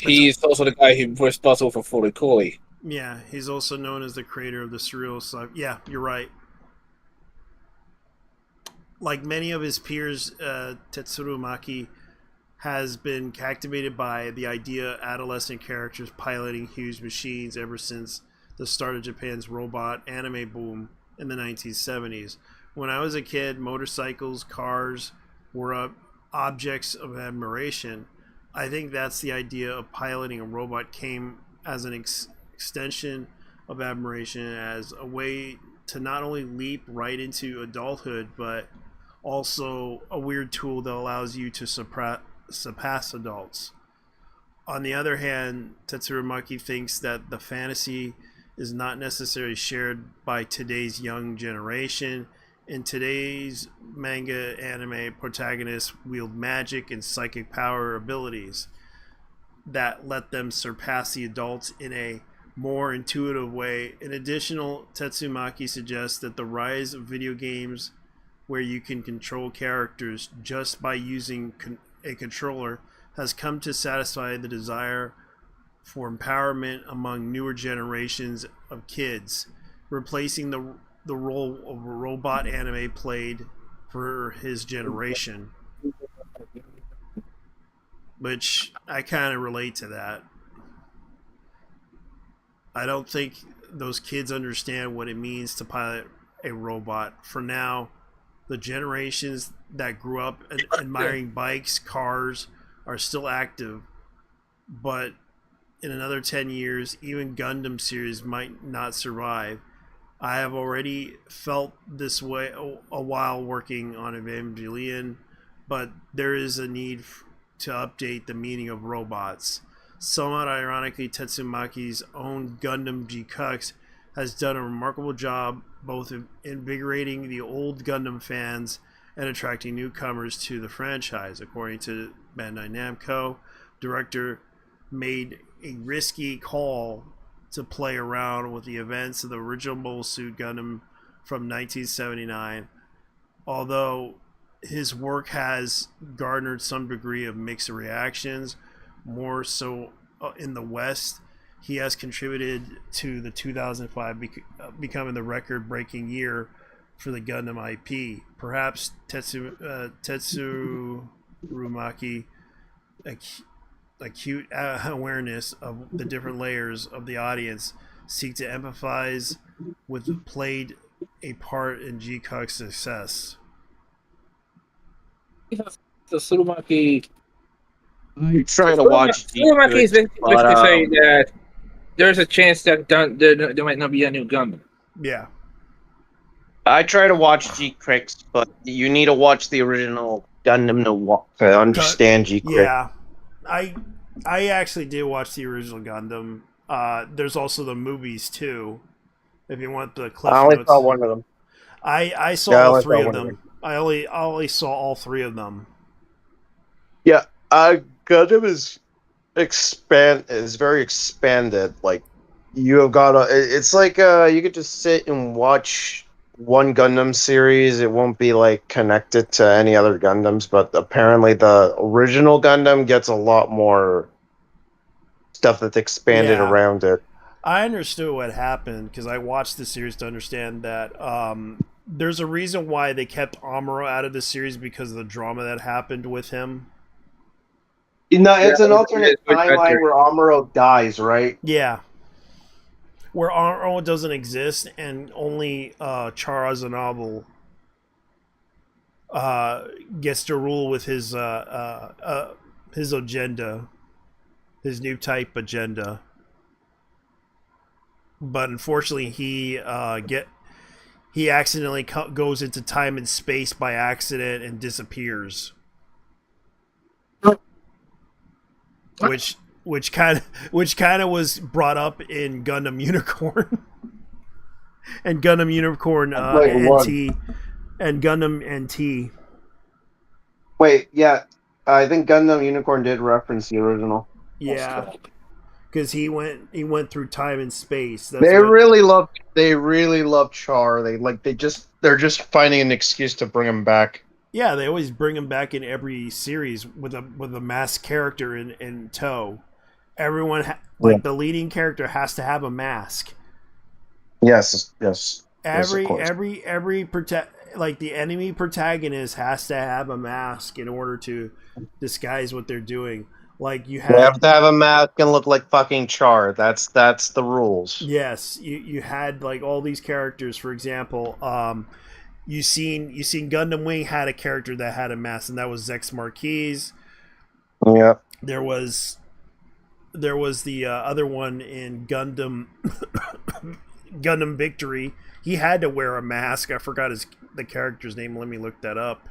He's also the guy who's responsible for Fully Cooley. Yeah, he's also known as the creator of the surreal sci. Yeah, you're right. Like many of his peers, Tetsurumaki has been captivated by the idea of adolescent characters piloting huge machines ever since the start of Japan's robot anime boom in the 1970s. When I was a kid, motorcycles, cars were objects of admiration. I think that's the idea of piloting a robot came as an extension of admiration, as a way to not only leap right into adulthood, but also a weird tool that allows you to surpass adults. On the other hand, Tetsurumaki thinks that the fantasy is not necessarily shared by today's young generation. In today's manga anime, protagonists wield magic and psychic power abilities that let them surpass the adults in a more intuitive way. In addition, Tetsumaki suggests that the rise of video games where you can control characters just by using a controller has come to satisfy the desire for empowerment among newer generations of kids, replacing the role of a robot anime played for his generation. Which I kind of relate to that. I don't think those kids understand what it means to pilot a robot. For now, the generations that grew up admiring bikes, cars, are still active, but in another 10 years, even Gundam series might not survive. I have already felt this way a while working on Evangelion, but there is a need to update the meaning of robots. Somewhat ironically, Tetsumaki's own Gundam G-Cux has done a remarkable job both invigorating the old Gundam fans and attracting newcomers to the franchise. According to Bandai Namco, director made a risky call to play around with the events of the original Mobile Suit Gundam from 1979. Although his work has garnered some degree of mixed reactions, more so in the West, he has contributed to the 2005 becoming the record-breaking year for the Gundam IP. Perhaps Tetsurumaki acute awareness of the different layers of the audience seek to empathize with played a part in G-Cuck's success. So Surumaki. I'm trying to watch Surumaki is G-Cux, basically saying that there's a chance that there might not be a new Gundam. Yeah. I try to watch G-Cux, but you need to watch the original Gundam to understand G-Cux. Yeah. I actually did watch the original Gundam. There's also the movies too. If you want the cliff I only notes. saw one of them. I saw Yeah, I all only three saw of one of them. I only saw all three of them. Yeah, Gundam is very expanded. Like you have got it's like you could just sit and watch one Gundam series. It won't be like connected to any other Gundams, but apparently the original Gundam gets a lot more stuff that's expanded Yeah. around it. I understood what happened because I watched the series to understand that there's a reason why they kept Amuro out of the series because of the drama that happened with him. No, it's Yeah, an alternate it's timeline better. where Amuro dies, right? Yeah. Where Amuro doesn't exist and only Chara Zanoble gets to rule with his agenda, his new type agenda. But unfortunately, he accidentally goes into time and space by accident and disappears. Which kind of was brought up in Gundam Unicorn and Gundam Unicorn NT and Gundam NT. Wait, yeah, I think Gundam Unicorn did reference the original. Yeah, because he went through time and space. They really love Char. They're just finding an excuse to bring him back. Yeah, they always bring him back in every series with a masked character in tow. Everyone the leading character has to have a mask. Yes. Every the enemy protagonist has to have a mask in order to disguise what they're doing. Like you have to have a mask and look like fucking Char. That's the rules. Yes, you had like all these characters. For example, you seen Gundam Wing had a character that had a mask, and that was Zex Marquise. Yeah. There was there was the other one in Gundam Gundam Victory. He had to wear a mask. I forgot the character's name. Let me look that up.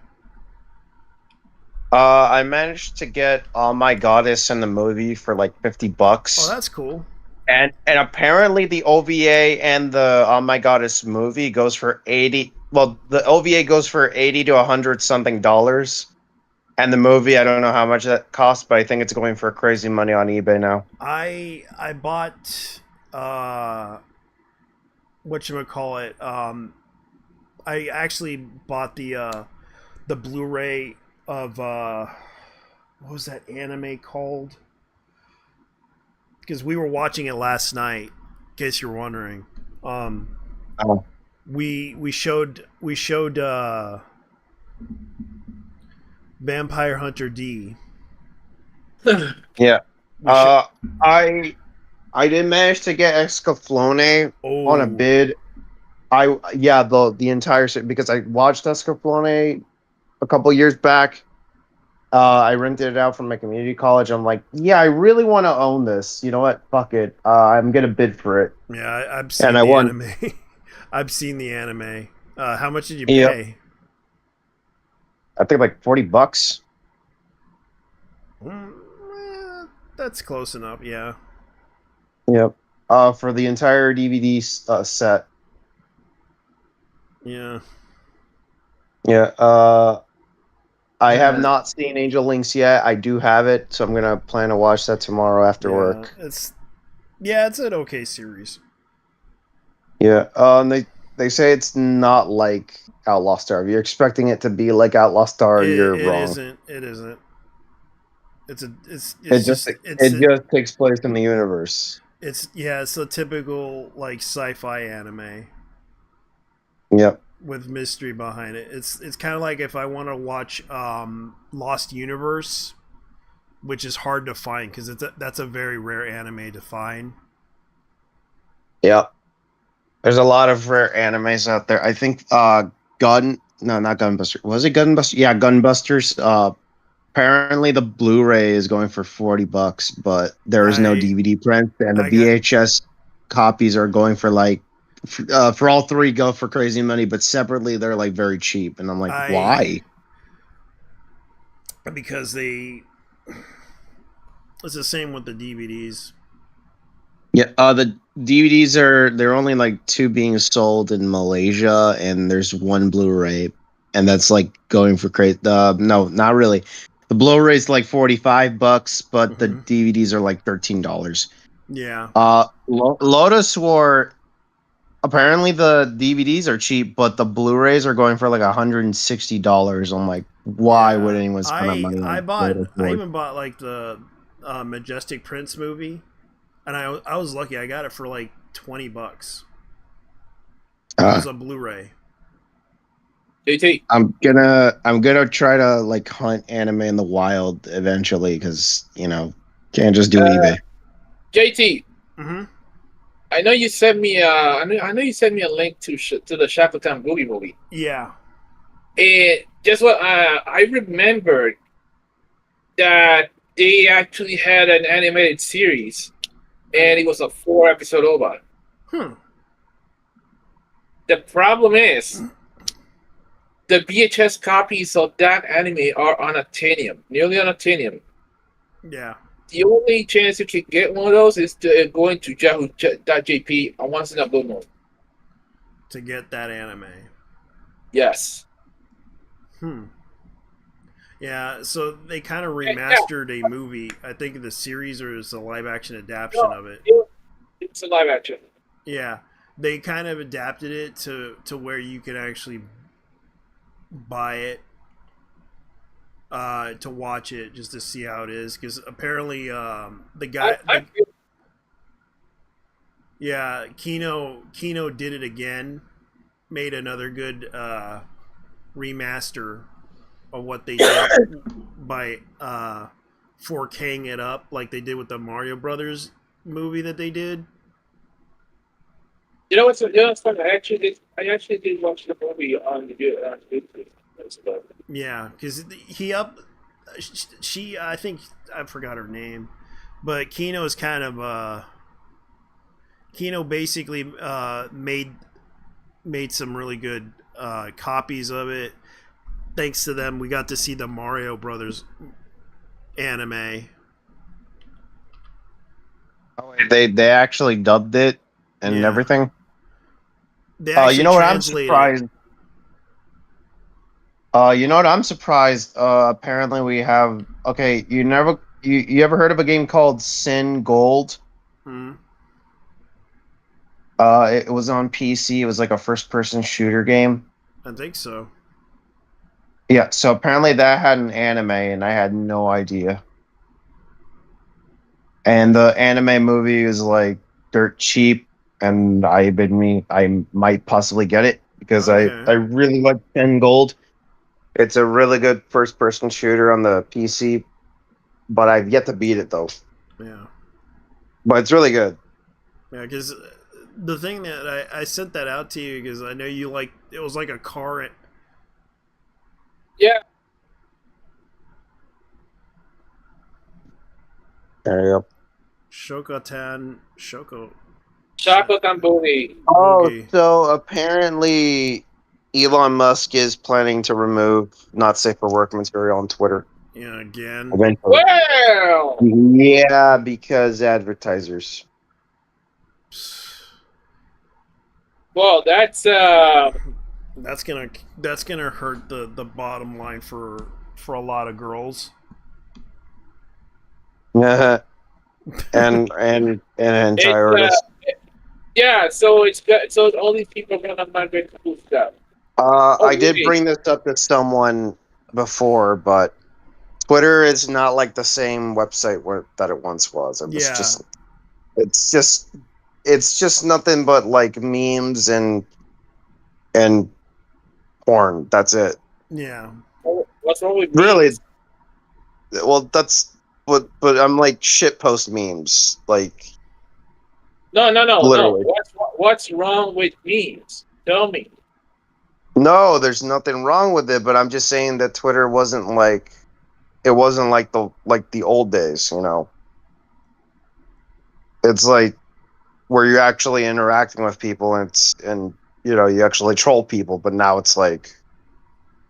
I managed to get All My Goddess in the movie for like $50. Oh, that's cool. And apparently the OVA and the Oh My Goddess movie goes for 80. Well, the OVA goes for 80 to 100 something dollars. And the movie, I don't know how much that costs, but I think it's going for crazy money on eBay now. I bought whatchamacallit, I actually bought the Blu-ray of what was that anime called? Because we were watching it last night, in case you're wondering. Oh. We showed Vampire Hunter D. Yeah. We sho- I did manage to get Escaflowne on a oh, bid. The entire because I watched Escaflowne a couple years back. I rented it out from my community college. I'm like, yeah, I really want to own this. You know what? Fuck it. I'm gonna bid for it, yeah, I've seen and I the won. anime. I've seen the anime. How much did you Yep. pay? I think like $40. That's close enough. Yeah. Yep. For the entire DVD set. Yeah. Yeah. I have not seen Angel Links yet. I do have it, so I'm gonna plan to watch that tomorrow after work. It's an okay series. Yeah. And they say it's not like Outlaw Star. If you're expecting it to be like Outlaw Star, you're It wrong. isn't. It isn't. It's It just takes place in the universe. it's a typical like sci-fi anime Yep. with mystery behind it. It's kind of like if I want to watch Lost Universe, which is hard to find because that's a very rare anime to find. Yep. There's a lot of rare animes out there. I think not Gunbuster. Was it Gunbuster? Yeah, Gunbusters. Apparently the Blu-ray is going for $40, but there is no DVD print, and the VHS copies are going for like for all three go for crazy money, but separately they're like very cheap, and I'm like, why? Because it's the same with the DVDs. Yeah, the DVDs they're only like 2 being sold in Malaysia, and there's 1 Blu-ray, and that's like going for crazy. No, not really. The Blu-ray's like $45, but the DVDs are like $13. Yeah. Lotus War. Apparently the DVDs are cheap, but the Blu-rays are going for like $160. I'm like, why would anyone spend that money? I even bought like the Majestic Prince movie, and I was lucky. I got it for like $20. It was a Blu-ray. JT. I'm gonna try to like hunt anime in the wild eventually because can't just do eBay. JT. Mm-hmm. I know you sent me. I know you sent me a link to the Shackleton Boogie movie. Yeah. And just what I remembered that they actually had an animated series, and it was a 4-episode OVA. The problem is, the VHS copies of that anime are on Actinium, nearly on Actinium. Yeah. The only chance you can get one of those is to go into Yahoo.jp on once in a blue moon. To get that anime. Yes. Yeah, so they kind of remastered a movie. I think the series or is a live action adaptation of it. It's a live action. Yeah. They kind of adapted it to where you could actually buy it to watch it just to see how it is, because apparently the guy Kino did it again, made another good remaster of what they did by 4K'ing it up like they did with the Mario Brothers movie that they did. You know what's funny? I actually did watch the movie on YouTube. Yeah, because she I think I forgot her name, But Kino is kind of Kino basically made some really good copies of it. Thanks to them, we got to see the Mario Brothers anime. Oh, wait, they actually dubbed it and Yeah, everything. they You actually know what? I'm translate it. surprised. You know what? I'm surprised. Apparently we have. Okay, you ever heard of a game called Sin Gold? Hmm. It was on PC. It was like a first-person shooter game. I think so. Yeah. So apparently that had an anime, and I had no idea. And the anime movie is like dirt cheap, and I might possibly get it because Okay. I really like Sin Gold. It's a really good first-person shooter on the PC, but I've yet to beat it though. Yeah. But it's really good. Yeah, because the thing that I sent that out to you because I know you like it was like a car. Yeah, There you go. Shokotan Shoko Chocolate Tamburi. Oh, Boogie. so apparently Elon Musk is planning to remove not safe for work material on Twitter Yeah, again. eventually. Well, Yeah, because advertisers. well, That's gonna hurt the bottom line for a lot of girls. and and hentai it's artists. yeah. So it's good. So all these people are gonna migrate to cool stuff. Oh I did wait, bring this up to someone before, but Twitter is not like the same website that it once was. Yeah, It's just it's just nothing but like memes and porn. That's it. yeah, what's wrong with Really, me? well, that's but I'm like shit post memes, like No. literally. What's wrong with memes? Tell me. No, there's nothing wrong with it, but I'm just saying that Twitter wasn't like it wasn't like the old days, you know. It's like where you're actually interacting with people and you know, you actually troll people, but now it's like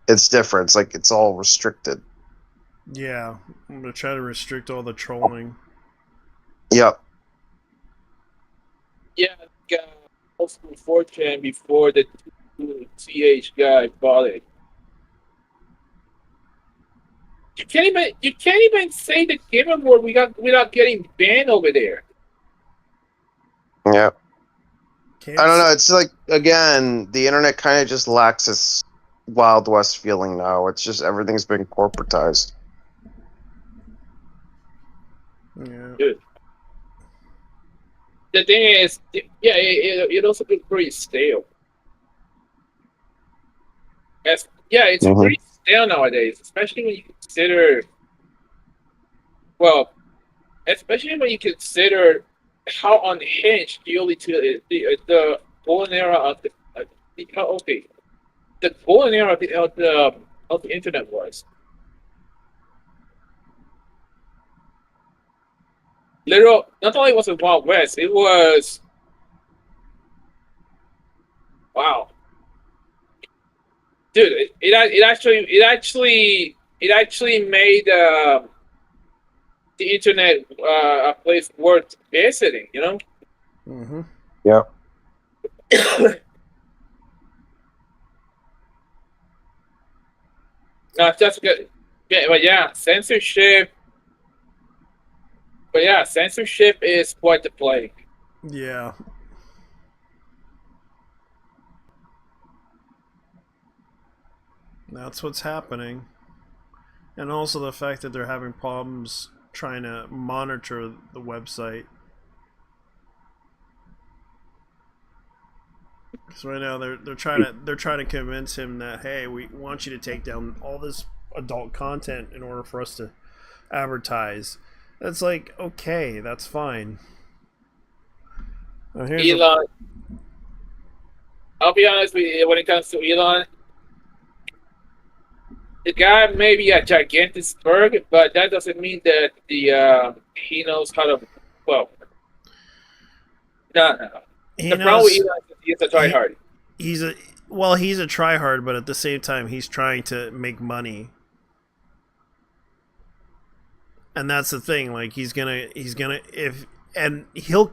it's different. It's like it's all restricted. yeah. I'm gonna try to restrict all the trolling. Yep. Yeah, also 4chan before the CH guy bought it. You can't even say the game award we got without getting banned over there. Yep. I Can't. don't know. It's like again, the internet kind of just lacks its Wild West feeling now. It's just everything's been corporatized. Yeah. Dude. The thing is, yeah, it also been pretty stale. Yeah, it's Hmm. pretty stale nowadays, especially when you consider, well, especially when you consider how unhinged the golden era of okay, the golden era of the internet was. Literal, not only was it Wild West, it was wow, dude. It actually made the internet a place worth visiting. You know. Mm-hmm. Yep. No, that's good. Yeah, but yeah, censorship. But yeah, censorship is quite the plague. Yeah. That's what's happening, and also the fact that they're having problems trying to monitor the website. Because right now they're trying to convince him that hey, we want you to take down all this adult content in order for us to advertise. That's like okay, that's fine. Here's the Elon, I'll be honest with you. When it comes to Elon, the guy may be a gigantic berg, but that doesn't mean that he knows how to. Well, no. He The problem with knows Elon is he's a he, tryhard. he's a tryhard, but at the same time he's trying to make money. And that's the thing, like he's gonna if and he'll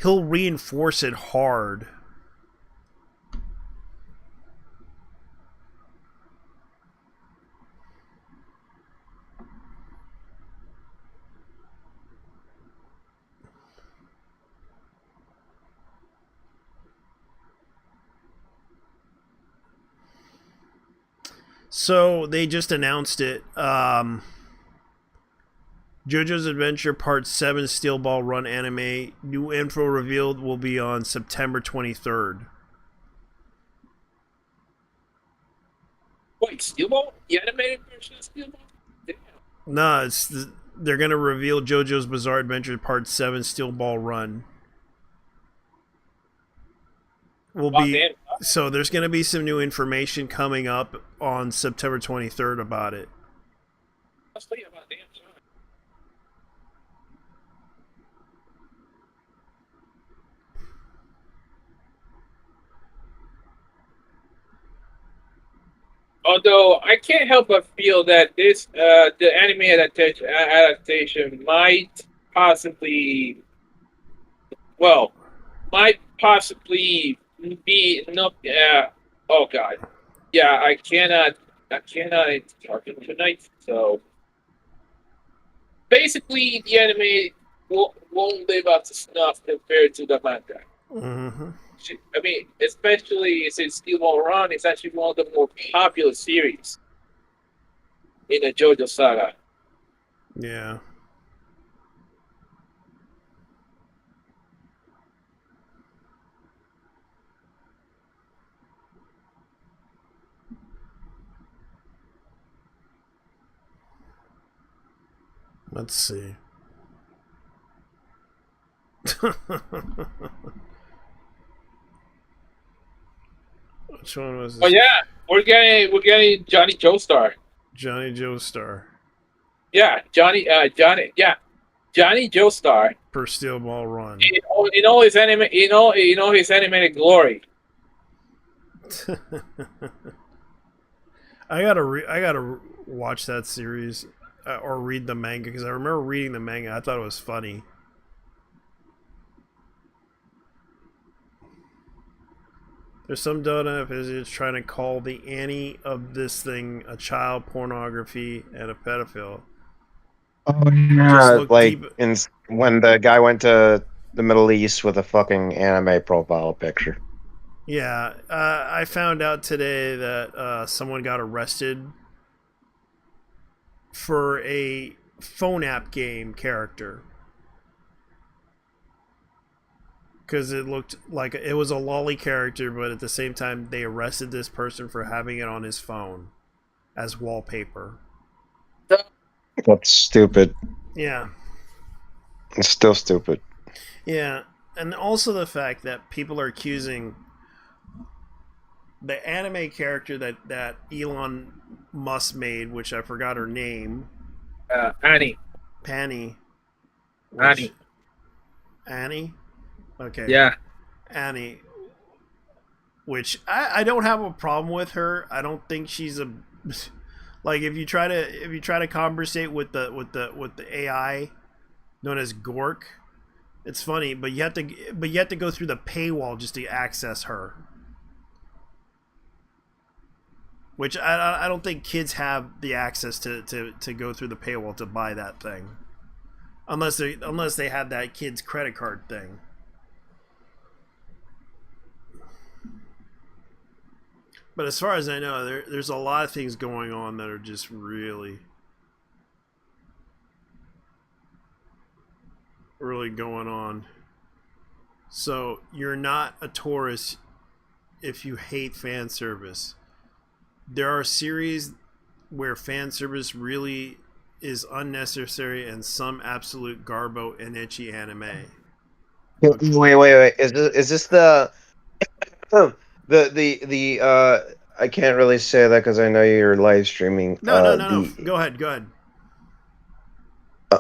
reinforce it hard. So they just announced it. JoJo's Adventure Part 7 Steel Ball Run anime. New info revealed will be on September 23rd. Wait, Steel Ball? The animated version of Steel Ball? Damn. No, they're going to reveal JoJo's Bizarre Adventure Part 7 Steel Ball Run. So there's going to be some new information coming up on September 23rd about it. Let's tell you about damn time. Although I can't help but feel that the anime adaptation might possibly, might possibly be no. Oh God, yeah, I cannot talk tonight. So basically, the anime won't live up to snuff compared to the manga. Mm-hmm. I mean, especially since Steel Ball Run is actually one of the more popular series in the JoJo saga. Yeah. Let's see. Which one was this? Oh yeah, we're getting Johnny Joestar. Johnny Joestar Johnny Joestar. per Steel Ball Run. In all his anime, his animated glory. I gotta watch that series or read the manga because I remember reading the manga. I thought it was funny. There's some donut is trying to call the Annie of this thing a child pornography and a pedophile. Oh yeah, like when the guy went to the Middle East with a fucking anime profile picture. Yeah, I found out today that someone got arrested for a phone app game character. Because it looked like it was a lolly character, but at the same time, they arrested this person for having it on his phone as wallpaper. That's stupid. Yeah. It's still stupid. Yeah, and also the fact that people are accusing the anime character that Elon Musk made, which I forgot her name. Annie. Annie. Annie? Okay. Yeah. Annie. Which I don't have a problem with her. I don't think she's a like if you try to conversate with the AI known as Gork, it's funny, but you have to go through the paywall just to access her. Which I don't think kids have the access to go through the paywall to buy that thing. Unless they have that kid's credit card thing. But as far as I know, there's a lot of things going on that are just really going on. So you're not a tourist if you hate fan service. There are series where fan service really is unnecessary and some absolute garbo and itchy anime. Wait. Is this the I can't really say that because I know you're live streaming. No. Go ahead.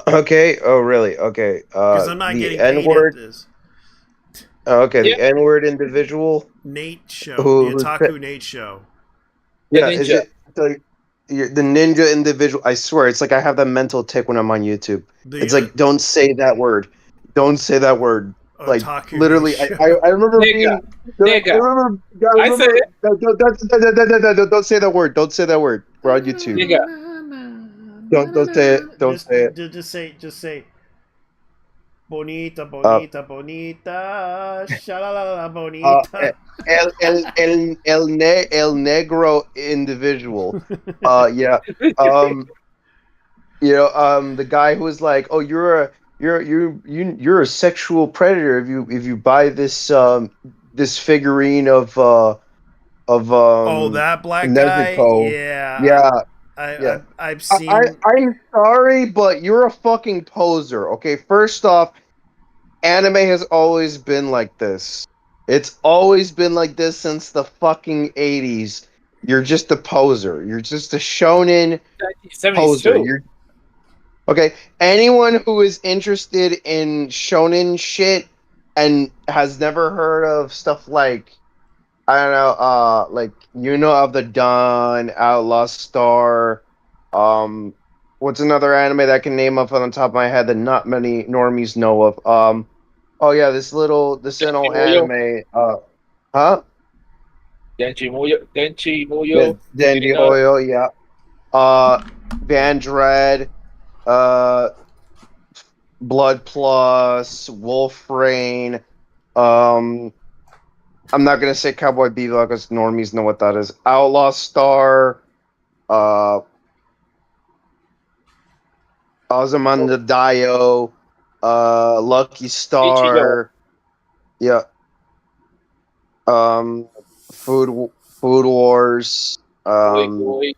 Okay. Oh, really? Okay. Because I'm not The getting N paid at word. this. Okay, Yeah. the N word individual. Nate show, Who- the who's Otaku Nate show. The Yeah, is ninja. it the ninja individual? I swear, it's like I have that mental tick when I'm on YouTube. It's The like, don't say that word. Don't say that word. Like Otaku literally, Nate show. I remember Nigga. being. Nigga. I said it. Don't say that word. Don't say that word. We're on YouTube. Nigga. Don't say it. Don't say it. Just say. Bonita, Uh, shalalala, bonita. el negro individual. Yeah. Um, the guy who was like, "Oh, you're a sexual predator if you buy this figurine of Oh, that black guy. Nezuko." Yeah, Yeah, yeah. I've seen. I'm sorry, but you're a fucking poser. Okay, first off, anime has always been like this. It's always been like this since the fucking 80s. You're just a poser. You're just a shonen poser. 72. Okay, anyone who is interested in shonen shit and has never heard of stuff like I don't know, like of the Dawn, Outlaw Star, what's another anime that I can name off on the top of my head that not many normies know of? Oh yeah, this little Muyo. anime, huh? Denchi Muyo. Dandy Hoyo, yeah. Van Dread, uh, Blood Plus, Wolf Rain. I'm not gonna say Cowboy Bebop because normies know what that is. Outlaw Star, uh, Ozymandias, Lucky Ichigo. Star, yeah. Um, Food Wars. Boy.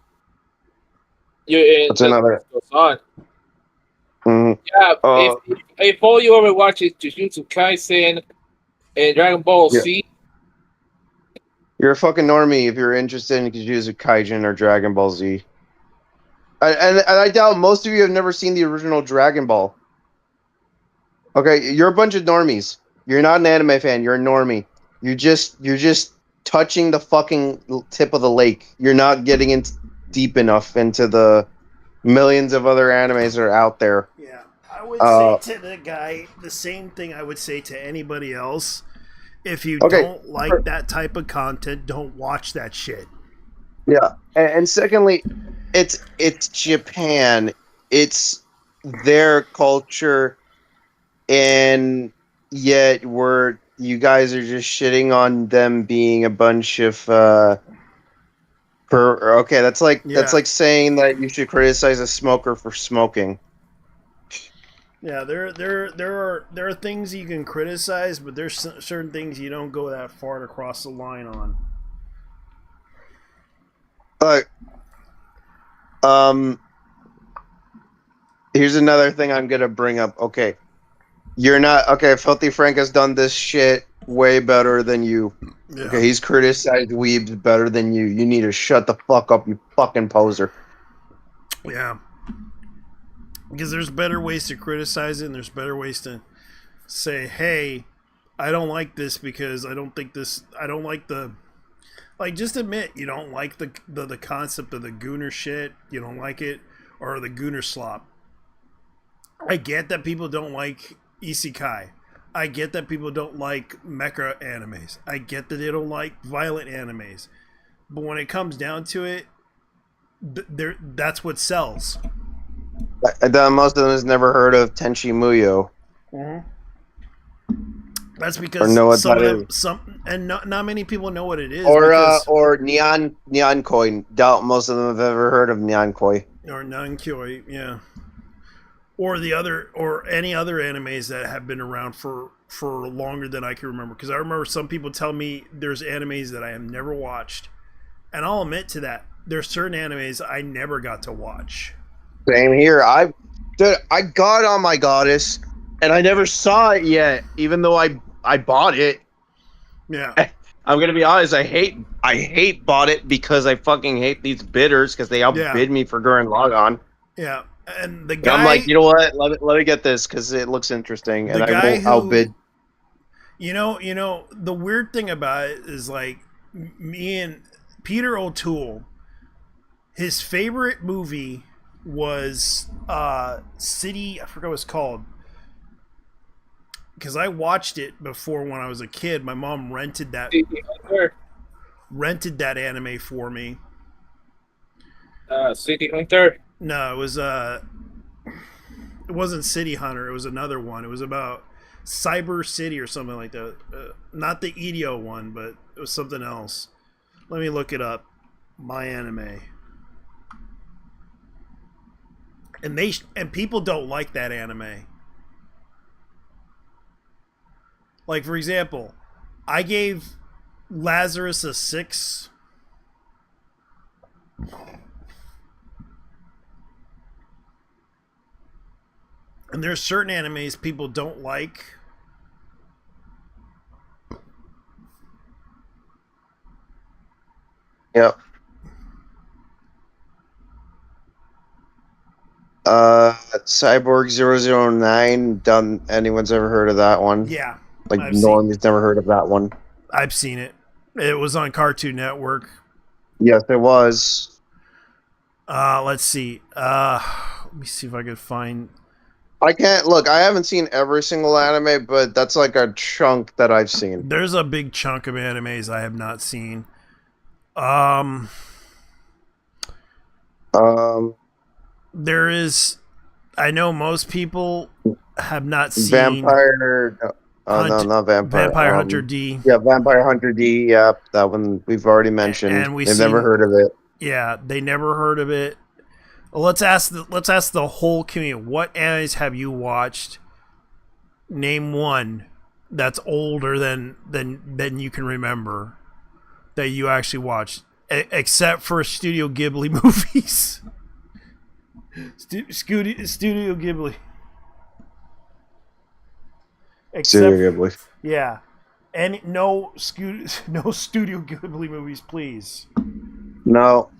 You're in What's the another? goes on. Mm, Yeah, uh, if all you ever watch is Jujutsu Kaisen and Dragon Ball Yeah. Z, You're a fucking normie if you're interested in Jujutsu Kaisen or Dragon Ball Z. And I doubt most of you have never seen the original Dragon Ball. Okay, you're a bunch of normies. You're not an anime fan. You're a normie. You're just touching the fucking tip of the lake. You're not getting in deep enough into the millions of other animes that are out there. Yeah, I would say to the guy the same thing I would say to anybody else. If you Okay. don't like that type of content, don't watch that shit. Yeah, and secondly, it's Japan. It's their culture, and yet you guys are just shitting on them being a bunch of okay, that's like Yeah. saying that you should criticize a smoker for smoking. Yeah, there are things you can criticize, but there's certain things you don't go that far to cross the line on. Here's another thing I'm gonna bring up. Okay, you're not okay. Filthy Frank has done this shit way better than you. Yeah. Okay, he's criticized weebs better than you. You need to shut the fuck up, you fucking poser. Yeah. Because there's better ways to criticize it, and there's better ways to say, hey, I don't like this because I don't think this, I don't like the, like, just admit you don't like the concept of the gooner shit, you don't like it, or the gooner slop. I get that people don't like isekai. I get that people don't like mecha animes. I get that they don't like violent animes. But when it comes down to it, that's what sells. Most of them has never heard of Tenchi Muyo. That's because Or know what some that of them, is. and not many people know what it is. Or Neon Koi. Doubt most of them have ever heard of Neon Koi. Or Nankyoi, yeah. Or any other animes that have been around for longer than I can remember. Because I remember some people tell me there's animes that I have never watched, and I'll admit to that. There's certain animes I never got to watch. Same here. I got On My Goddess, and I never saw it yet, even though I bought it. Yeah. I'm gonna be honest. I hate bought it because I fucking hate these bidders because they outbid me for Gurren Lagann. Yeah, and the And guy. I'm like, you know what? Let me get this because it looks interesting, and The I guy will who, outbid. You know, the weird thing about it is like me and Peter O'Toole. His favorite movie was City. I forgot what it's called. Because I watched it before when I was a kid. My mom rented that anime for me. City Hunter. No, it wasn't City Hunter. It was another one. It was about Cyber City or something like that. Not the EDO one, but it was something else. Let me look it up. My Anime. And people don't like that anime. Like, for example, I gave Lazarus a 6. And there's certain animes people don't like. Yep. Cyborg 009. Done. Anyone's ever heard of that one? Yeah. Like Normie's never heard of that one. I've seen it. It was on Cartoon Network. Yes, it was. Let's see. Let me see if I could find. I can't look. I haven't seen every single anime, but that's like a chunk that I've seen. There's a big chunk of animes I have not seen. There is. I know most people have not seen Vampire. No, not Vampire. Vampire Hunter D. Yeah, Vampire Hunter D. Yeah, that one we've already mentioned. And they've never heard of it. Yeah, they never heard of it. Let's ask the whole community. What animes have you watched? Name one that's older than you can remember that you actually watched, except for Studio Ghibli movies. Studio Ghibli. Studio Ghibli. Yeah, and no Studio Ghibli movies, please. No.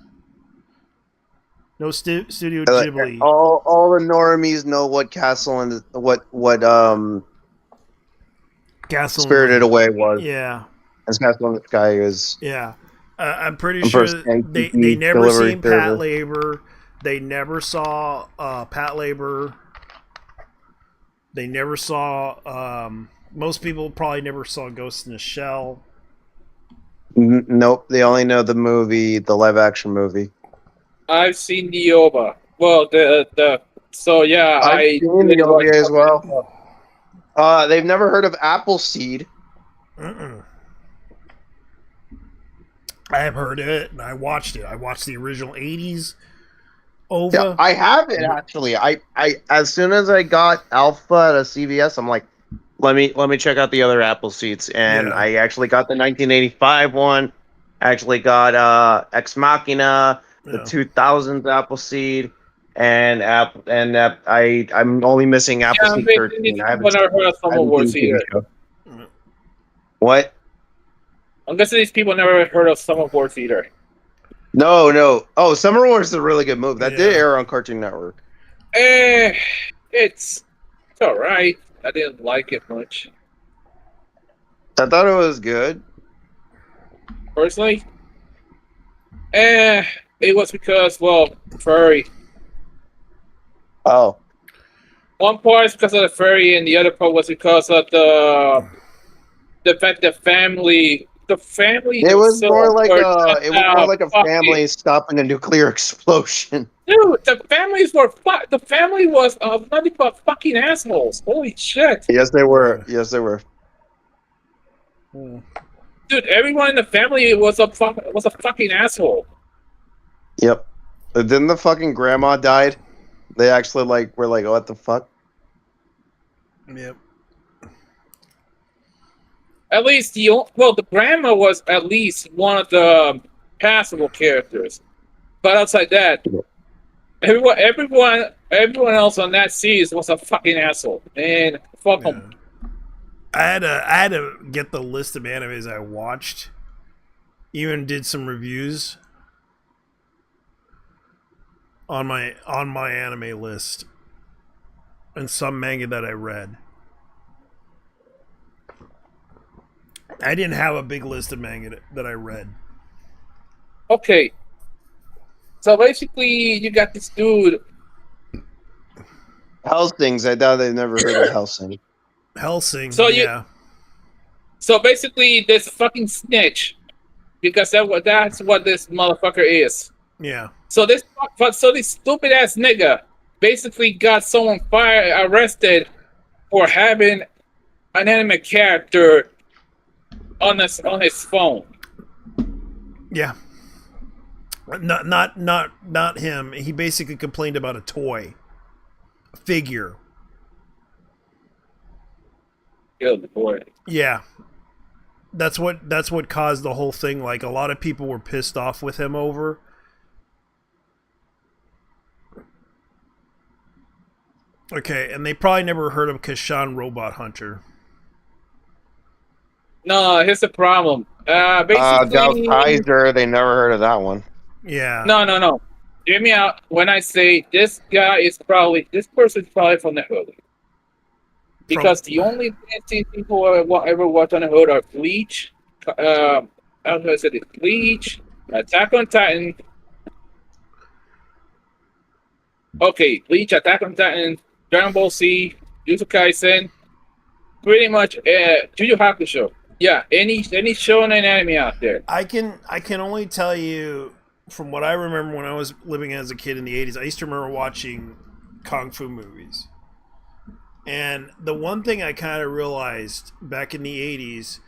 No Studio Ghibli. All the normies know what Castle and what Castle Spirited Away was. Yeah. And Castle in the Sky is. Yeah. I'm pretty sure they never seen Pat Labor. They never saw Pat Labor. They never saw. Most people probably never saw Ghost in the Shell. Nope. They only know the movie, the live action movie. I've seen the OVA. Well, so yeah, I've seen the OVA as well. They've never heard of Appleseed. I have heard of it, and I watched it. I watched the original '80s OVA. Yeah, I have it actually. I as soon as I got Alpha at a CVS, I'm like, let me check out the other Appleseeds, and Yeah. I actually got the 1985 one. Actually got Ex Machina. The 2000s Appleseed, and I'm only missing Appleseed 13. I haven't never heard of Summer Wars either. What? I'm guessing these people never heard of Summer Wars either. No. Oh, Summer Wars is a really good movie. That did air on Cartoon Network. It's all right. I didn't like it much. I thought it was good. Personally, it was because, well, furry. Oh. One part is because of the furry, and the other part was because of the fact that family. The family. It was more like a family stopping a nuclear explosion. Dude, the families were the family was nothing but fucking assholes. Holy shit. Yes, they were. Yes, they were. Dude, everyone in the family was a fucking asshole. Yep. But then the fucking grandma died. They actually were like, what the fuck? Yep. At least the grandma was at least one of the passable characters. But outside that, everyone else on that series was a fucking asshole. And fuck them. I had to get the list of animes I watched Even did some reviews on my anime list and some manga that I read. I didn't have a big list of manga that I read. Okay. So basically, you got this dude. Hellsings. I doubt they've never heard of Hellsing. Hellsing. So yeah. So basically, this fucking snitch, because that's what this motherfucker is. Yeah. So this stupid ass nigga basically got someone arrested for having an anime character on his phone. Yeah. Not him. He basically complained about a toy, a figure. Good boy. Yeah. That's what caused the whole thing. Like, a lot of people were pissed off with him over. Okay, and they probably never heard of Kashan Robot Hunter. No, here's the problem. Basically, Kaiser, they never heard of that one. Yeah. No. Hear me out when I say this person's probably from the hood. Because the only fancy people ever watch on the hood are Bleach, Bleach, Attack on Titan. Okay, Bleach, Attack on Titan, Dragon Ball Z, Jujutsu Kaisen, pretty much Yu Hakusho. Yeah, any shonen anime out there. I can only tell you from what I remember when I was living as a kid in the 80s. I used to remember watching kung fu movies. And the one thing I kind of realized back in the 80s,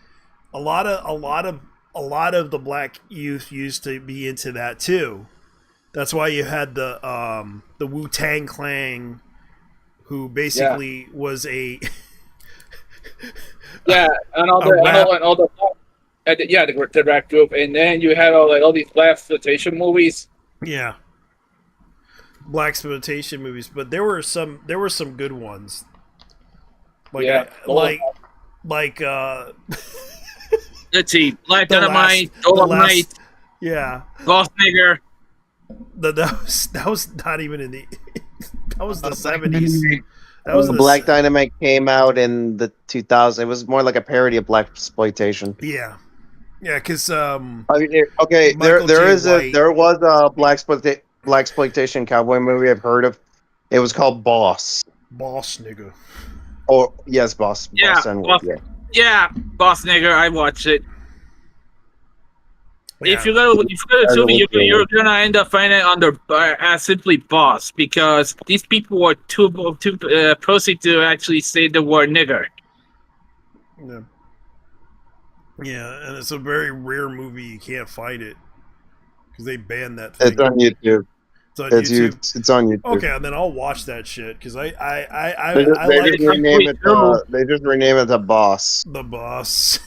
a lot of the black youth used to be into that too. That's why you had the Wu-Tang Clan, who basically was a the rap group, and then you had all these black exploitation movies. Yeah, black exploitation movies, but there were some good ones. Like let's see, Black Dynamite, Dolomite, Boss Nigger. That was not even in the. That was the 70s. That was Black Dynamite came out in the 2000s. It was more like a parody of black exploitation. Yeah, because there was a black exploitation cowboy movie I've heard of. It was called Boss. Boss Nigger. Oh yes, Boss. Yeah, Boss Boss Nigger. I watched it. Yeah. If you go to Tubi, you're gonna end up finding it under as simply Boss, because these people were too pussy to actually say the word nigger. Yeah, and it's a very rare movie. You can't find it because they banned that thing. It's on YouTube. It's on YouTube. It's on YouTube. Okay, and then I'll watch that shit because They just rename it to Boss. The Boss.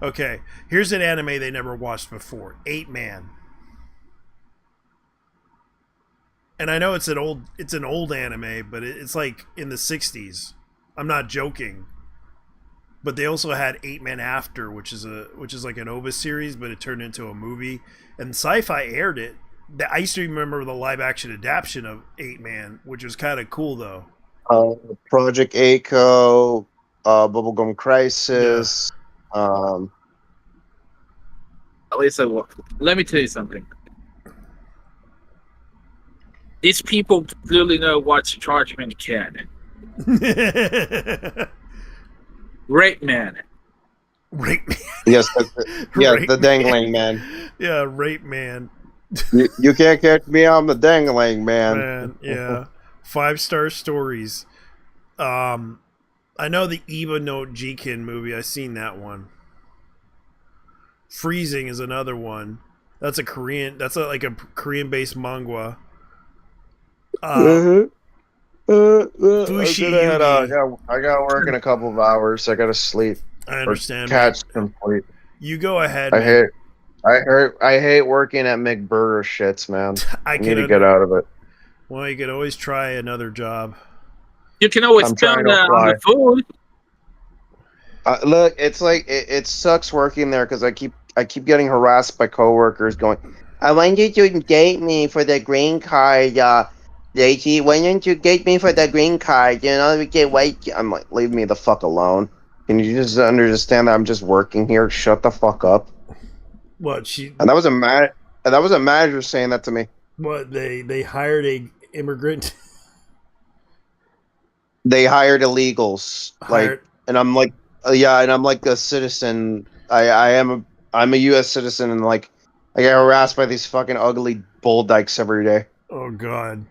Okay, here's an anime they never watched before: 8-Man. And I know it's an old anime, but it's like in the 60s. I'm not joking. But they also had 8-Man After, which is like an OVA series, but it turned into a movie. And Sci-Fi aired it. I used to remember the live action adaptation of 8-Man, which was kind of cool though. Project A-ko, Bubblegum Crisis. At least let me tell you something. These people clearly know what's Chargeman Can. Rape Man. Rape Man. Yes, the dangling man. Yeah, Rape Man. You can't catch me on the dangling man. Yeah. 5-star stories. I know the Eva no Jikin movie. I've seen that one. Freezing is another one. That's a Korean-based manga. I Fushi got work in a couple of hours. I gotta sleep. I understand. Catch complete. You go ahead. I hate working at McBurger shits, man. I need to get out of it. Well, you could always try another job. You can always spend on the food. Look, it's like it sucks working there because I I keep getting harassed by coworkers going, I want you to date me for the green card, Daisy. Why don't you date me for the green card? You know, we get white. I'm like, leave me the fuck alone. Can you just understand that I'm just working here? Shut the fuck up. What she? And that was a manager saying that to me. What they hired a immigrant. They hired illegals, Hired. and I'm like, yeah, and I'm like a citizen. I'm a U.S. citizen, and like, I get harassed by these fucking ugly bull dykes every day. Oh God.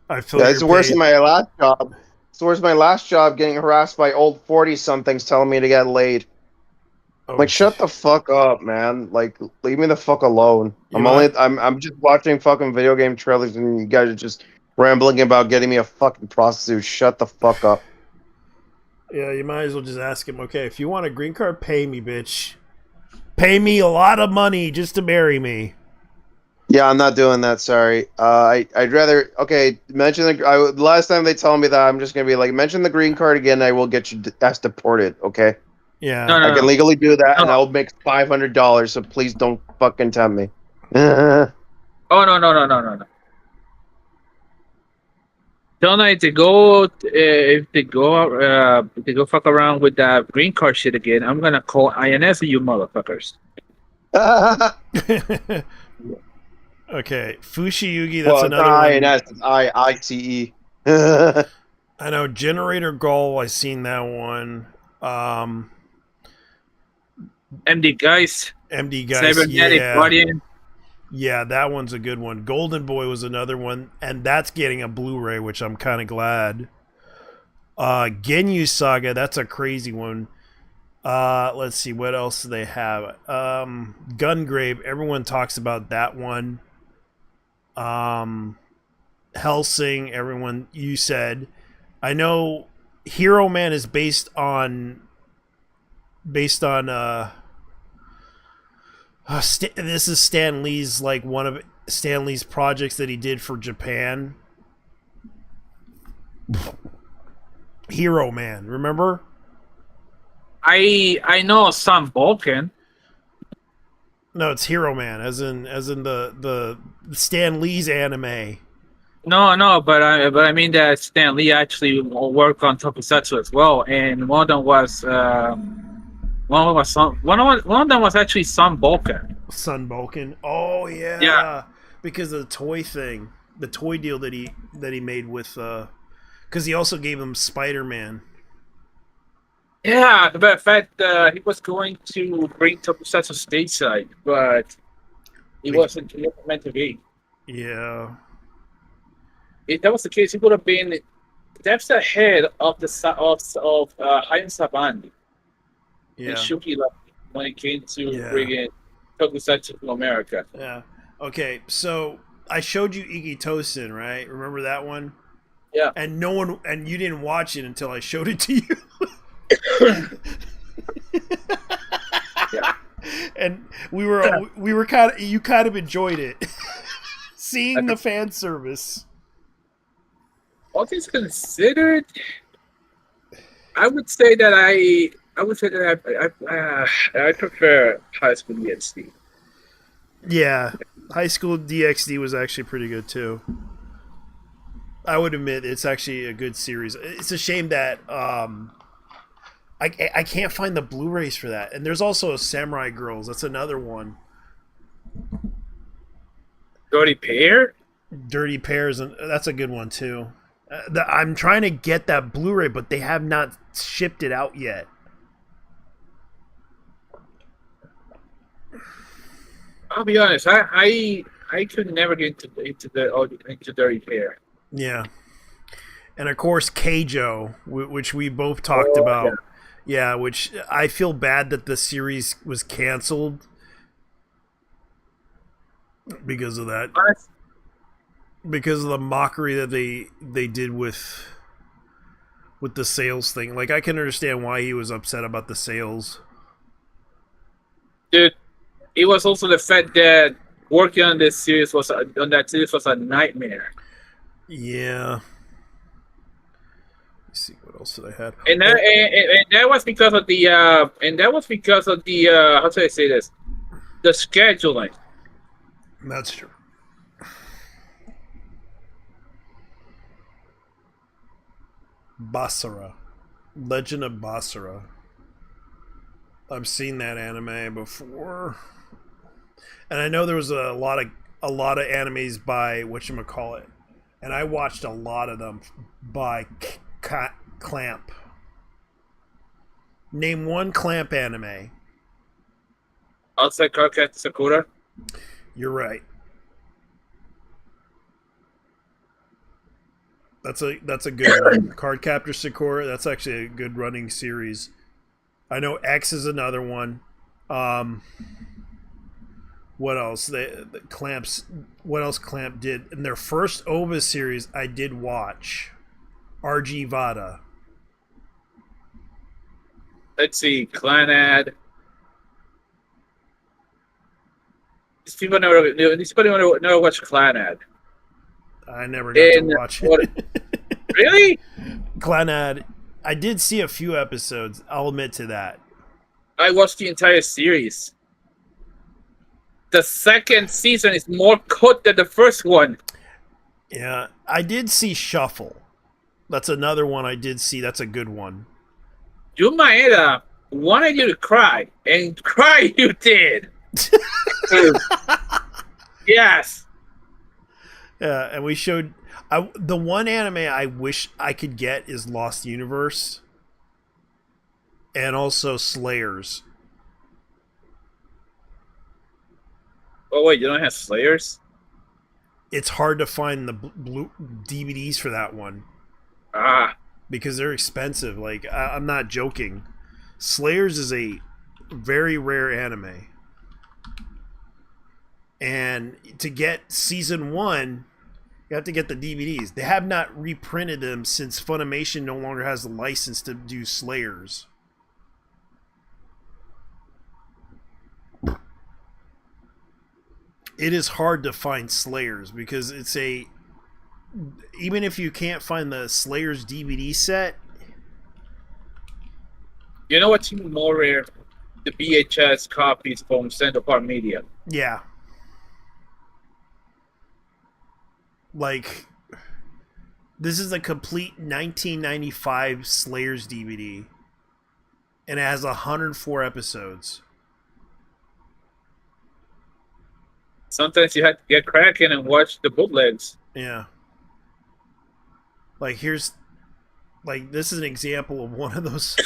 I feel Yeah, your it's worse pain. than my last job. It's worse than my last job, getting harassed by old 40-somethings telling me to get laid. Oh, Like, shut the fuck up, man. Like, leave me the fuck alone. You might- I'm just watching fucking video game trailers, and you guys are just rambling about getting me a fucking prostitute. Shut the fuck up. Yeah, you might as well just ask him. Okay, if you want a green card, pay me, bitch. Pay me a lot of money just to marry me. Yeah, I'm not doing that. Sorry. I'd rather. Okay, mention the. Last time they told me that, I'm just gonna be like, mention the green card again. I will get you as deported. Okay, Yeah. No, no, I can legally do that, and No. I'll make $500. So please don't fucking tempt me. Oh no. Don't I to go if they go fuck around with that green card shit again, I'm gonna call INS you motherfuckers. Okay, Fushi Yugi. That's Well, it's another not one. INS, it's IICE. I know Generator Goal. I seen that one. MD guys, MD Guys. cybernetic Yeah. guardian. Yeah, that one's a good one. Golden Boy was another one, and that's getting a Blu-ray, which I'm kind of glad. Genyu Saga, that's a crazy one. Let's see, what else do they have? Gungrave, everyone talks about that one. Helsing, everyone, you said. I know Hero Man is based on this is Stan Lee's, like, one of Stan Lee's projects that he did for Japan. Hero Man, remember? I know some Vulcan. No, it's Hero Man, as in the Stan Lee's anime. No, but I mean that Stan Lee actually worked on Tokusatsu as well, and one of them was one of them was actually some Vulcan. Sun Vulcan. Oh yeah. Yeah. Because of the toy thing, the toy deal that he made with because he also gave him Spider-Man. Yeah, but in fact, he was going to bring Tokusatsu stateside, but he wasn't meant to be. Yeah. If that was the case, he would have been that's the head of the Hayao Saban Yeah. and Shuki when it came to Yeah. bringing Tokusatsu to America. Yeah. Okay, so I showed you Iggy Tosin, right? Remember that one? Yeah. And you didn't watch it until I showed it to you. Yeah. And we were you kind of enjoyed it. Seeing the fan service. All things considered, I would say that I prefer High School DxD. Yeah, High School DxD was actually pretty good too. I would admit it's actually a good series. It's a shame that I can't find the Blu-rays for that. And there's also Samurai Girls. That's another one. Dirty Pair? Dirty Pairs, and that's a good one too. I'm trying to get that Blu-ray, but they have not shipped it out yet. I'll be honest. I could never get into Dirty Pair. Yeah, and of course Keijo, which we both talked about. Yeah, which I feel bad that the series was canceled because of that. Because of the mockery that they did with the sales thing. Like, I can understand why he was upset about the sales. Dude, it was also the fact that working on that series was a nightmare. Yeah. Let's see, what else did I have? And that was because of the how should I say this? the scheduling. That's true. Basara. Legend of Basara. I've seen that anime before. And I know there was a lot of animes by whatchamacallit. And I watched a lot of them by Clamp. Name one Clamp anime. Outside Cardcaptor Sakura. You're right. That's a good one. Cardcaptor Sakura. That's actually a good running series. I know X is another one. What else? The Clamps. What else Clamp did in their first OVA series? I did watch RG Vada. Let's see, Clanad. These people never watch Clanad. I never got to watch it. Really? Clanad. I did see a few episodes. I'll admit to that. I watched the entire series. The second season is more cut than the first one. Yeah, I did see Shuffle. That's another one I did see. That's a good one. Yumaeda wanted you to cry, and cry you did. Yes. Yeah, and we showed. The one anime I wish I could get is Lost Universe, and also Slayers. Oh wait, you don't have Slayers? It's hard to find the blue DVDs for that one. Ah. Because they're expensive. Like, I'm not joking. Slayers is a very rare anime. And to get season 1, you have to get the DVDs. They have not reprinted them since Funimation no longer has the license to do Slayers. It is hard to find Slayers because it's a... Even if you can't find the Slayers DVD set... You know what's even more rare? The VHS copies from Central Park Media. Yeah. Like, this is a complete 1995 Slayers DVD. And it has 104 episodes. Sometimes you have to get cracking and watch the bootlegs. Yeah. Like, here's... Like, this is an example of one of those...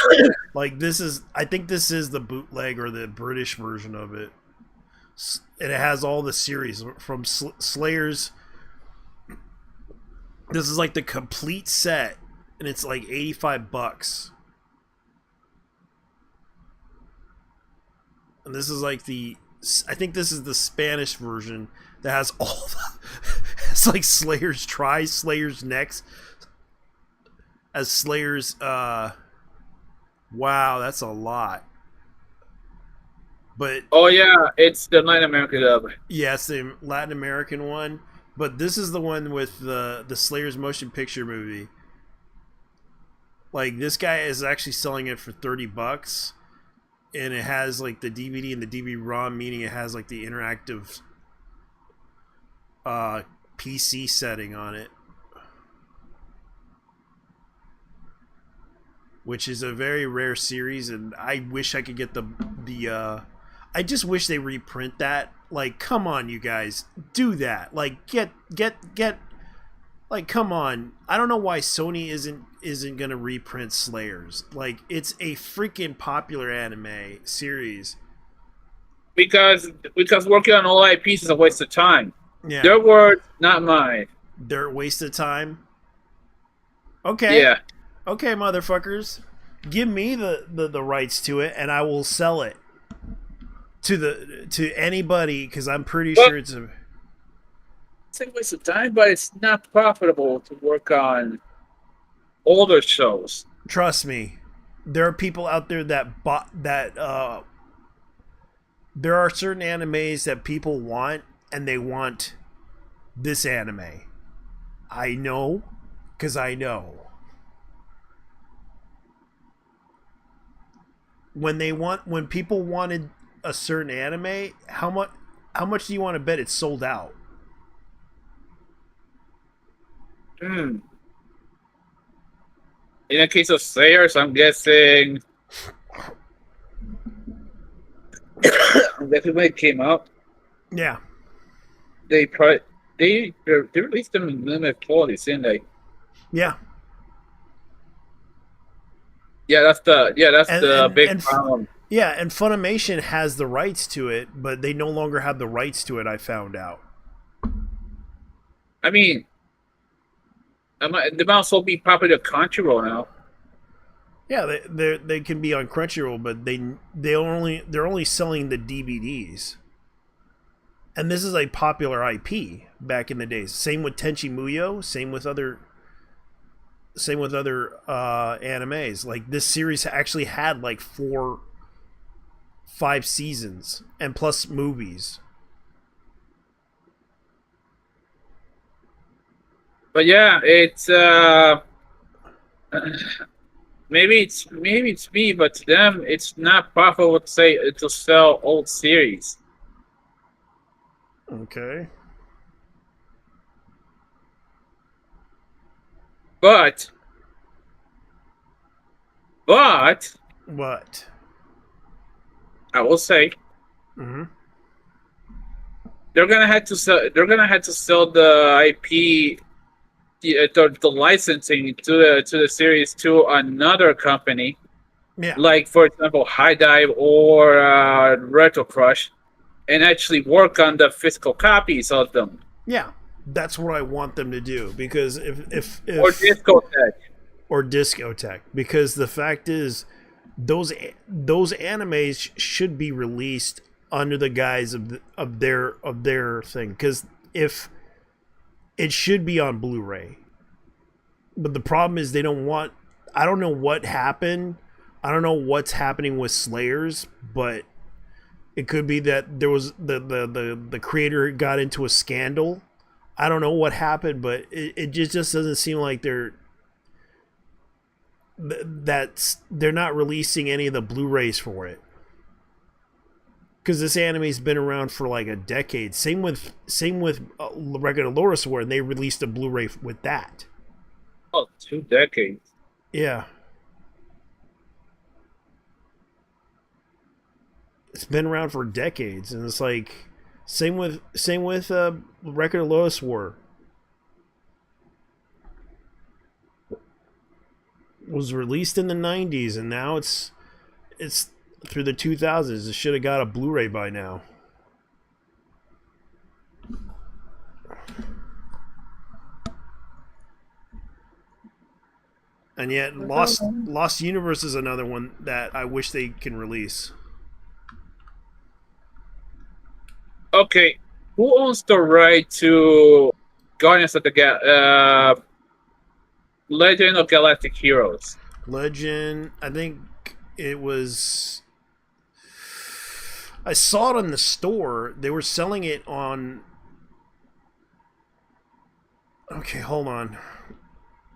Like, this is... I think this is the bootleg or the British version of it. And it has all the series from Slayers... This is like the complete set, and it's like $85. And this is like I think this is the Spanish version that has all the, it's like Slayer's tries, Slayer's next, as Slayer's, wow, that's a lot. But oh yeah, it's the Latin American dub. Yes, the Latin American one. But this is the one with the Slayer's motion picture movie. Like, this guy is actually selling it for $30, and it has like the DVD and the DVD-ROM, meaning it has like the interactive PC setting on it, which is a very rare series. And I wish I could get the I just wish they reprint that. Like, come on, you guys, do that. Like, get. Like, come on. I don't know why Sony isn't gonna reprint Slayers. Like, it's a freaking popular anime series. Because working on all IPs is a waste of time. Yeah. Their words, not mine. They're a waste of time. Okay. Yeah. Okay, motherfuckers. Give me the rights to it, and I will sell it to anybody, because I'm pretty sure it's a waste of time, but it's not profitable to work on older shows. Trust me, there are people out there that there are certain animes that people want, and they want this anime. I know, because I know. When people wanted a certain anime, how much do you want to bet it's sold out? Hmm. In the case of Slayers, I'm guessing. I'm guessing when it came out, Yeah. they probably they released them in limited quantities, didn't they? Yeah. That's And the and big and problem. yeah, and Funimation has the rights to it, but they no longer have the rights to it, I found out. I mean, they might also be popular Crunchyroll now. Yeah, they can be on Crunchyroll, but they're only selling the DVDs. And this is a popular IP back in the days. Same with Tenchi Muyo, same with other animes. Like this series actually had like 5 seasons and plus movies. But yeah, it's maybe it's me, but to them it's not profitable to say to sell old series. Okay. But but What? I will say Mm-hmm. they're gonna have to sell the IP, the licensing to the series to another company, Yeah. like for example High Dive or Retro Crush, and actually work on the physical copies of them, Yeah. That's what I want them to do because or if Discotech. or discotheque, because the fact is those animes should be released under the guise of their thing, because if it should be on Blu-ray, but the problem is they don't want. I don't know what happened. I don't know what's happening with Slayers, but it could be that there was the creator got into a scandal. I don't know what happened, but it just doesn't seem like they're not releasing any of the Blu-rays for it, because this anime's been around for like a decade. Same with regular Loris War, and they released a Blu-ray with that. Oh, 2 decades. Yeah, it's been around for decades, and it's like same with Record of Lois War was released in the 90s, and now it's through the 2000s. It should have got a Blu-ray by now. And yet, Lost Universe is another one that I wish they can release. Okay, who owns the right to Guardians of the Legend of Galactic Heroes? Legend, I think it was. I saw it in the store. They were selling it on. Okay, hold on.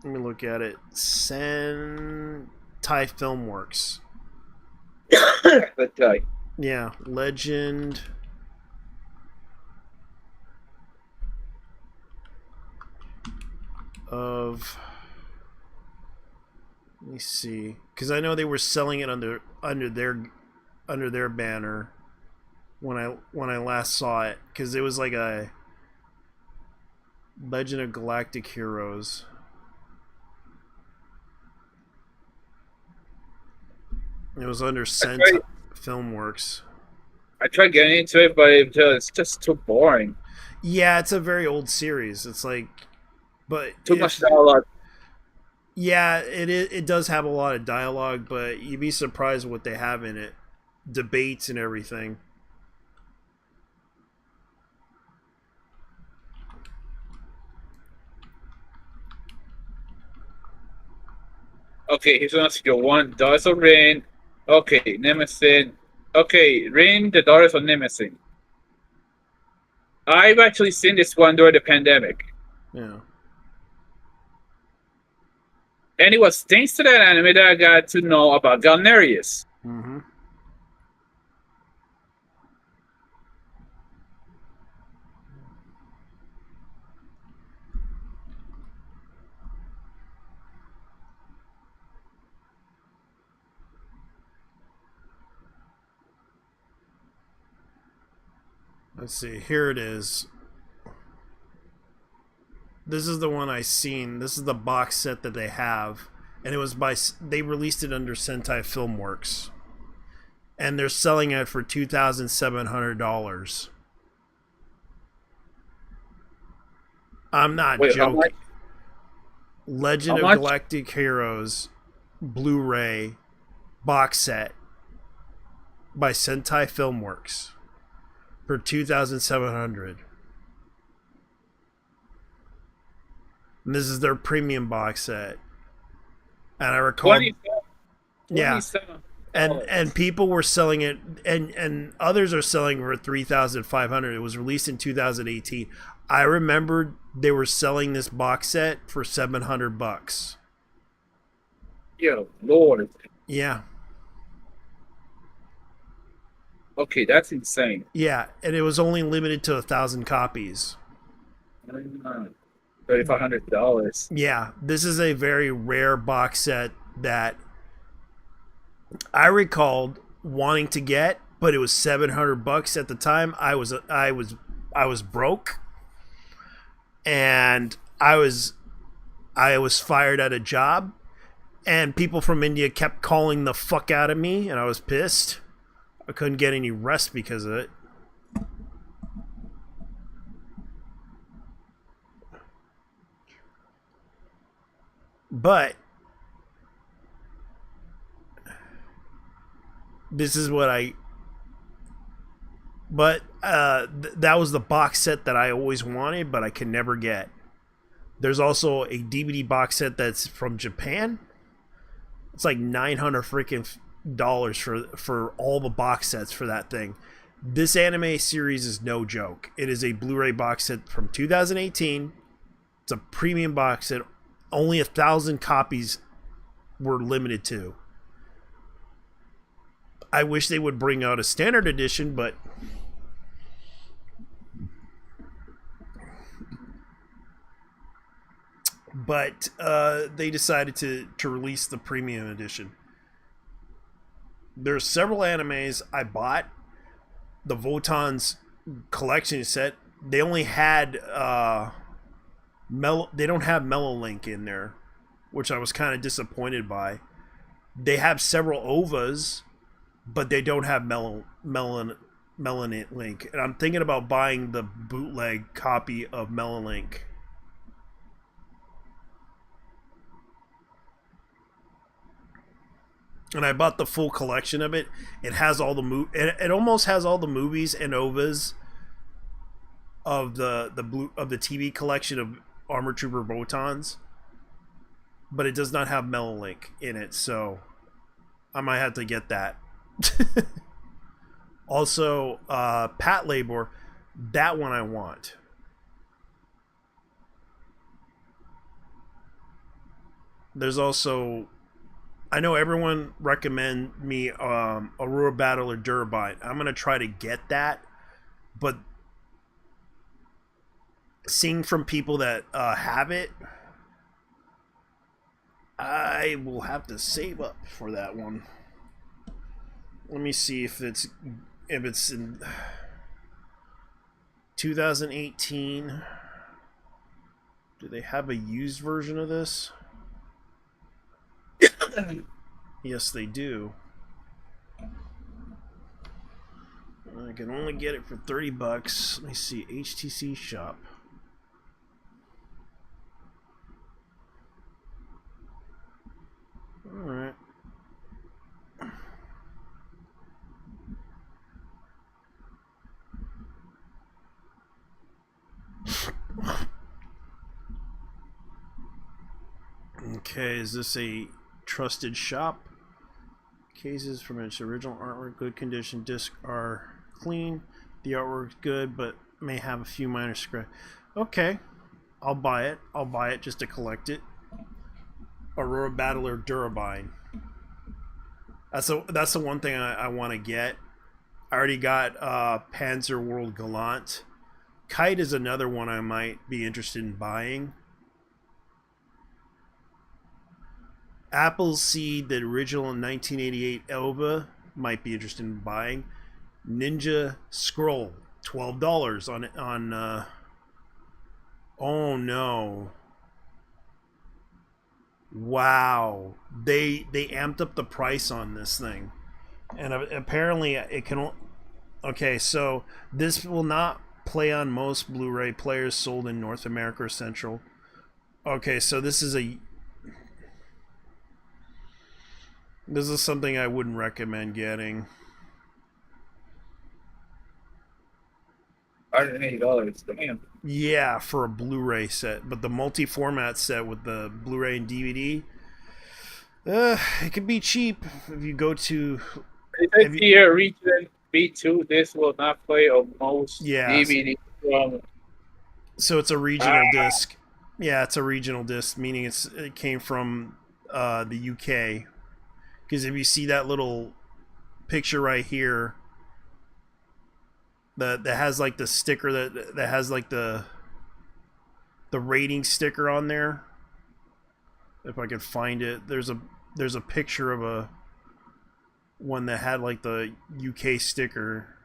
Let me look at it. Sentai Filmworks. That guy. Yeah, Legend of. Let me see, because I know they were selling it under their banner when I last saw it, because it was like a Legend of Galactic Heroes. It was under Sentai Filmworks. I tried getting into it, but it's just too boring. Yeah, it's a very old series. It's like, but Too much dialogue. yeah, it does have a lot of dialogue, but you'd be surprised what they have in it, debates and everything. Okay, here's an obscure one. Daughters of Rain. Okay, Nemesis. Okay, Rain, the Daughters of Nemesis. I've actually seen this one during the pandemic. Yeah. And it was thanks to that anime that I got to know about Galnerius. Mm-hmm. Let's see. Here it is. This is the one I seen. This is the box set that they have, and it was they released it under Sentai Filmworks, and they're selling it for $2,700. I'm not Wait, how joking. much? Legend How of much? Galactic Heroes Blu-ray box set by Sentai Filmworks for $2,700. And this is their premium box set. And I recall, 27. yeah, $27. and people were selling it, and others are selling for $3,500. It was released in 2018. I remember they were selling this box set for $700. Yo, Lord. Yeah, Okay, that's insane. yeah, and it was only limited to 1,000 copies. $3,500. Yeah, this is a very rare box set that I recalled wanting to get, but it was $700 at the time. I was broke, and I was fired at a job, and people from India kept calling the fuck out of me, and I was pissed. I couldn't get any rest because of it. But this is what I. But that was the box set that I always wanted, but I could never get. There's also a DVD box set that's from Japan. It's like $900 freaking dollars for all the box sets for that thing. This anime series is no joke. It is a Blu-ray box set from 2018. It's a premium box set. Only 1,000 copies were limited to. I wish they would bring out a standard edition, but they decided to release the premium edition. There's several animes I bought. The Votan's collection set. They only had they don't have Melolink in there, which I was kind of disappointed by. They have several OVAs, but they don't have Melolink. And I'm thinking about buying the bootleg copy of Melolink. And I bought the full collection of it. It has all the it almost has all the movies and OVAs of the TV collection of Armor Trooper Votans, but it does not have Melolink in it, so I might have to get that. Also, Pat Labor, that one I want. There's also, I know everyone recommend me Aurora Battle or Durabite. I'm gonna try to get that, but seeing from people that have it, I will have to save up for that one. Let me see if it's in 2018. Do they have a used version of this? Yes, they do. I can only get it for $30. Let me see, HTC shop. All right. Okay, is this a trusted shop? Cases from its original artwork, good condition. Discs are clean. The artwork's good, but may have a few minor scratches. Okay, I'll buy it. I'll buy it just to collect it. Aurora Battler Durabine. That's the one thing I want to get. I already got Panzer World Gallant. Kite is another one I might be interested in buying. Appleseed, the original 1988 Elba, might be interested in buying. Ninja Scroll. $12 on. Oh no! Wow, they amped up the price on this thing, and apparently it can. Okay, so this will not play on most Blu-ray players sold in North America or Central. Okay, so this is something I wouldn't recommend getting. $180. Damn. Yeah, for a Blu-ray set, but the multi-format set with the Blu-ray and DVD, it can be cheap if you go to. It says here, region B2, this will not play on most Yeah. DVD from. So it's a regional disc. Yeah, it's a regional disc, meaning it came from the UK. Because if you see that little picture right here, that has like the sticker that has like the rating sticker on there. If I could find it, there's a picture of a one that had like the UK sticker.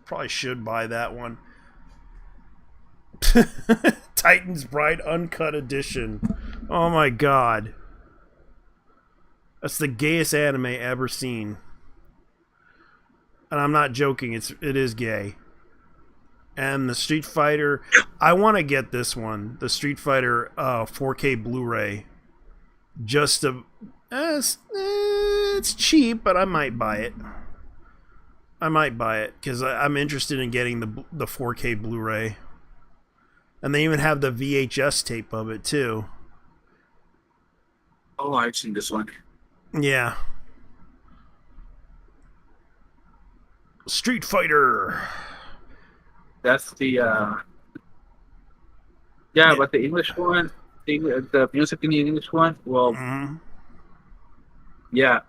Probably should buy that one. Titan's Bride Uncut Edition. Oh my god. That's the gayest anime ever seen. And I'm not joking, it is gay. And the Street Fighter, I want to get this one, the Street Fighter 4K Blu-ray. Just to, it's cheap, but I might buy it. I might buy it because I'm interested in getting the 4K Blu-ray. And they even have the VHS tape of it too. Oh, I've seen this one. Yeah. Street Fighter. That's the yeah, but the English one, the music in the English one, well, yeah,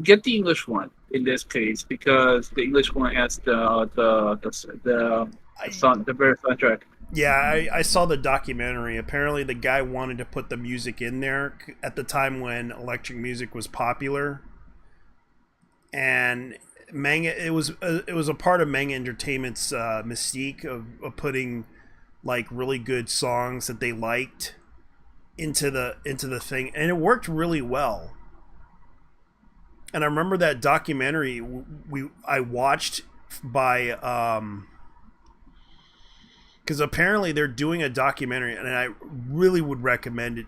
get the English one in this case because the English one has the song, the very soundtrack. Yeah, I saw the documentary. Apparently, the guy wanted to put the music in there at the time when electric music was popular, and Manga. It was a part of Manga Entertainment's mystique of putting like really good songs that they liked into the thing, and it worked really well. And I remember that documentary I watched by. Because apparently they're doing a documentary, and I really would recommend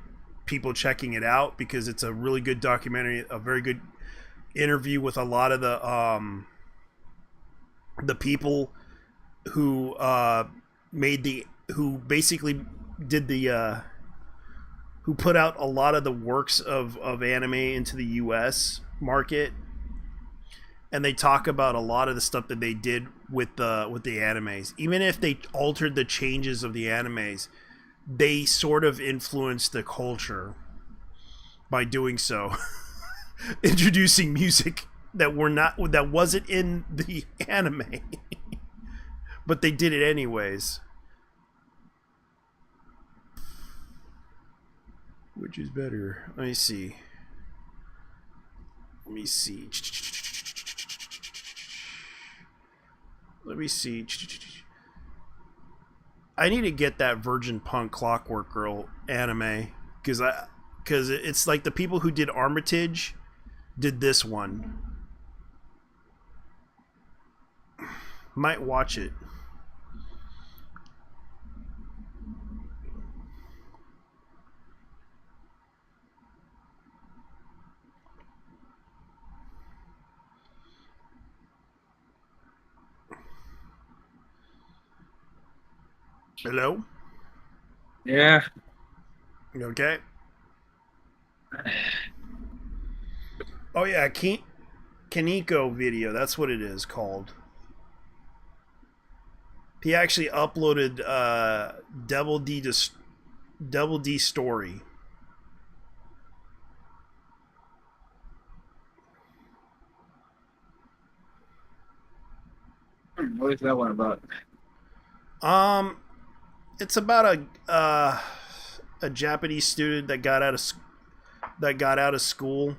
people checking it out because it's a really good documentary, a very good interview with a lot of the people who who basically did who put out a lot of the works of anime into the U.S. market. And they talk about a lot of the stuff that they did with the animes. Even if they altered the changes of the animes, they sort of influenced the culture by doing so. Introducing music that wasn't in the anime. But they did it anyways. Which is better? Let me see. I need to get that Virgin Punk Clockwork Girl anime because it's like the people who did Armitage did this one. Might watch it. Hello? Yeah. You okay? Oh yeah, Kaneko video. That's what it is called. He actually uploaded Devil D Story. What is that one about? It's about a Japanese student that got out of school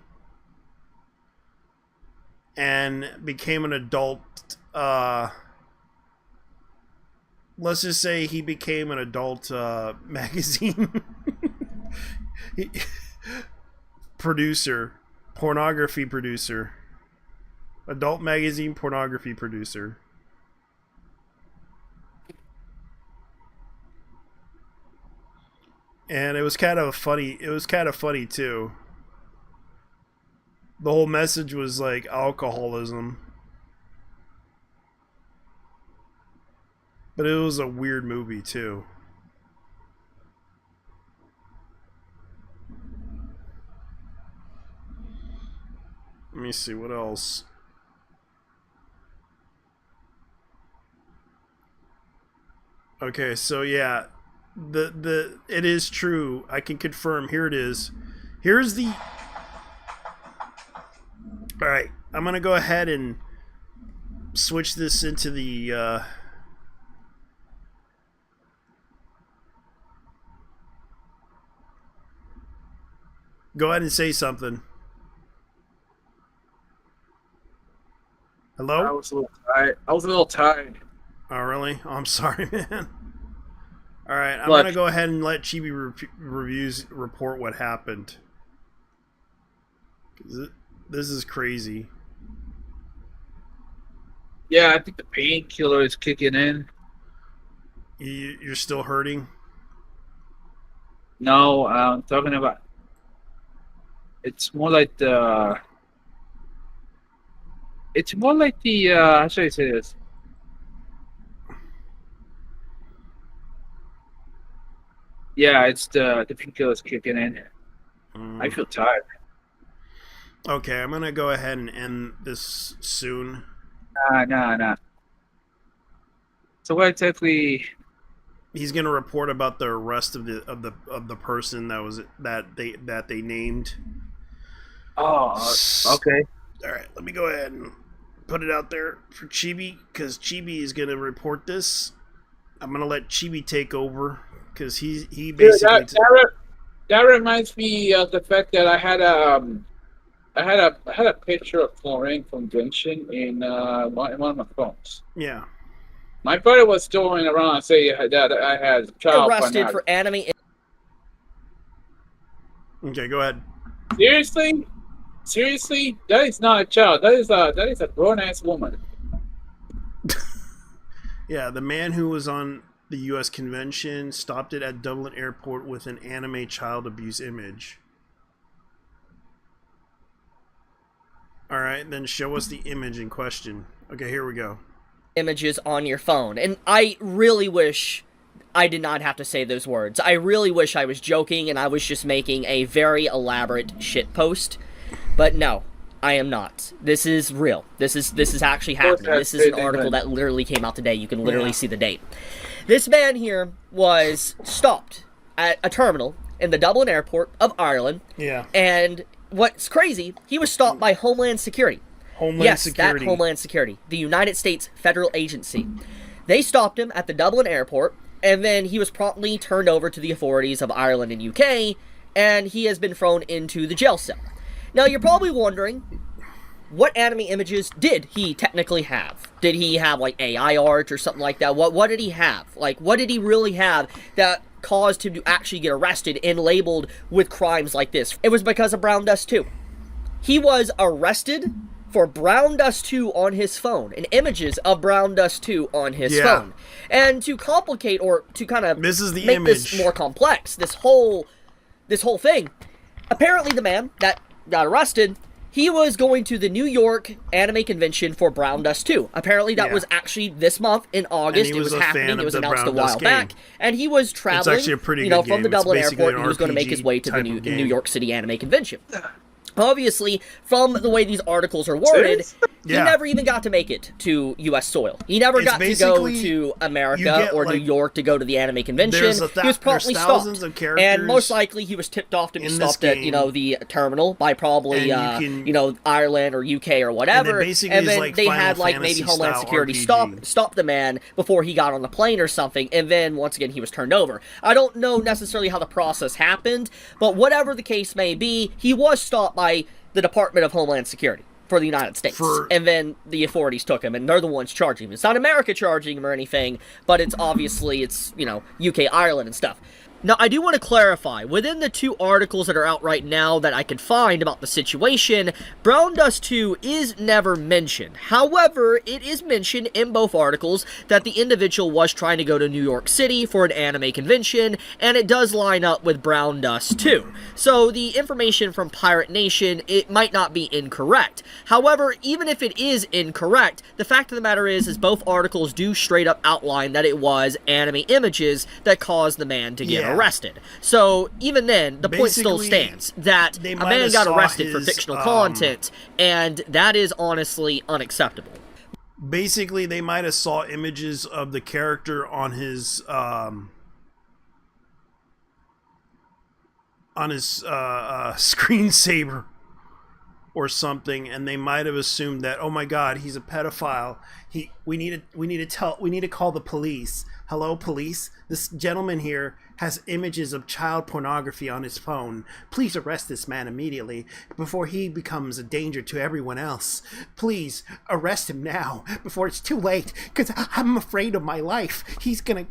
and became an adult. Let's just say he became an adult magazine producer, pornography producer, adult magazine pornography producer. And it was kind of funny. It was kind of funny too. The whole message was like alcoholism. But it was a weird movie too. Let me see what else. Okay, so yeah, it is true. I can confirm. Here it is. Here's the. All right, I'm gonna go ahead and switch this into the. Go ahead and say something. Hello? I was a little tired. Oh, really? Oh, I'm sorry, man. All right, I'm Look. going to go ahead and let Chibi Reviews report what happened. 'Cause this is crazy. Yeah, I think the painkiller is kicking in. You're still hurting? No, I'm talking about. It's more like the. It's more like the. How should I say this? Yeah, it's the painkiller is kicking in. I feel tired. Okay, I'm going to go ahead and end this soon. Nah. So what exactly? He's going to report about the arrest of the person that they named. Oh, okay. All right, let me go ahead and put it out there for Chibi, because Chibi is going to report this. I'm going to let Chibi take over, because he basically... That reminds me of the fact that I had a picture of Florine from Genshin in one of my phones. Yeah. My brother was throwing around saying that I had child arrested for anime. Okay, go ahead. Seriously, that is not a child. That is a grown ass woman. Yeah, the man who was on the U.S. convention stopped it at Dublin Airport with an anime child abuse image. All right, then show us the image in question. Okay, here we go. Images on your phone. And I really wish I did not have to say those words. I really wish I was joking and I was just making a very elaborate shit post. But no, I am not. This is real. This is actually happening. This is an article that literally came out today. You can literally see the date. This man here was stopped at a terminal in the Dublin airport of Ireland. Yeah. And what's crazy, he was stopped by Homeland Security. Homeland Security. That Homeland Security, the United States federal agency. They stopped him at the Dublin airport, and then he was promptly turned over to the authorities of Ireland and UK, and he has been thrown into the jail cell. Now, you're probably wondering, what anime images did he technically have? Did he have, like, AI art or something like that? What did he have? Like, what did he really have that caused him to actually get arrested and labeled with crimes like this? It was because of Brown Dust 2. He was arrested for Brown Dust 2 on his phone, and images of Brown Dust 2 on his phone. And to complicate, or to kind of this is the make image. this more complex, this whole thing, apparently the man that got arrested, he was going to the New York Anime Convention for Brown Dust 2. Apparently that was actually this month in August. It was happening. It was announced a while back. And he was traveling, from the Dublin airport, and he was going to make his way to the New York City Anime Convention. Obviously, from the way these articles are worded, He Yeah. never even got to make it to U.S. soil. He never It's got to go basically- to America get, or New like- York to go to the anime convention. There's He was promptly there's stopped. thousands of characters, And most likely he was tipped off to be in this stopped at, game. the terminal by probably, And you can- Ireland or UK or whatever. basically And it's then like they Final had, like, Fantasy maybe Homeland style Security RPG. stop the man before he got on the plane or something. And then, once again, he was turned over. I don't know necessarily how the process happened, but whatever the case may be, he was stopped by the Department of Homeland Security for the United States. And then the authorities took him, and they're the ones charging him. It's not America charging him or anything, but it's obviously, UK, Ireland and stuff. Now, I do want to clarify, within the 2 articles that are out right now that I could find about the situation, Brown Dust 2 is never mentioned. However, it is mentioned in both articles that the individual was trying to go to New York City for an anime convention, and it does line up with Brown Dust 2. So, the information from Pirate Nation, it might not be incorrect. However, even if it is incorrect, the fact of the matter is both articles do straight up outline that it was anime images that caused the man to get arrested. So even then, the point still stands that a man got arrested for fictional content, and that is honestly unacceptable. Basically, they might have saw images of the character on his screensaver or something, and they might have assumed that, oh my God, he's a pedophile. We need to call the police. Hello, police. This gentleman here has images of child pornography on his phone. Please arrest this man immediately before he becomes a danger to everyone else. Please arrest him now before it's too late, because I'm afraid of my life. He's gonna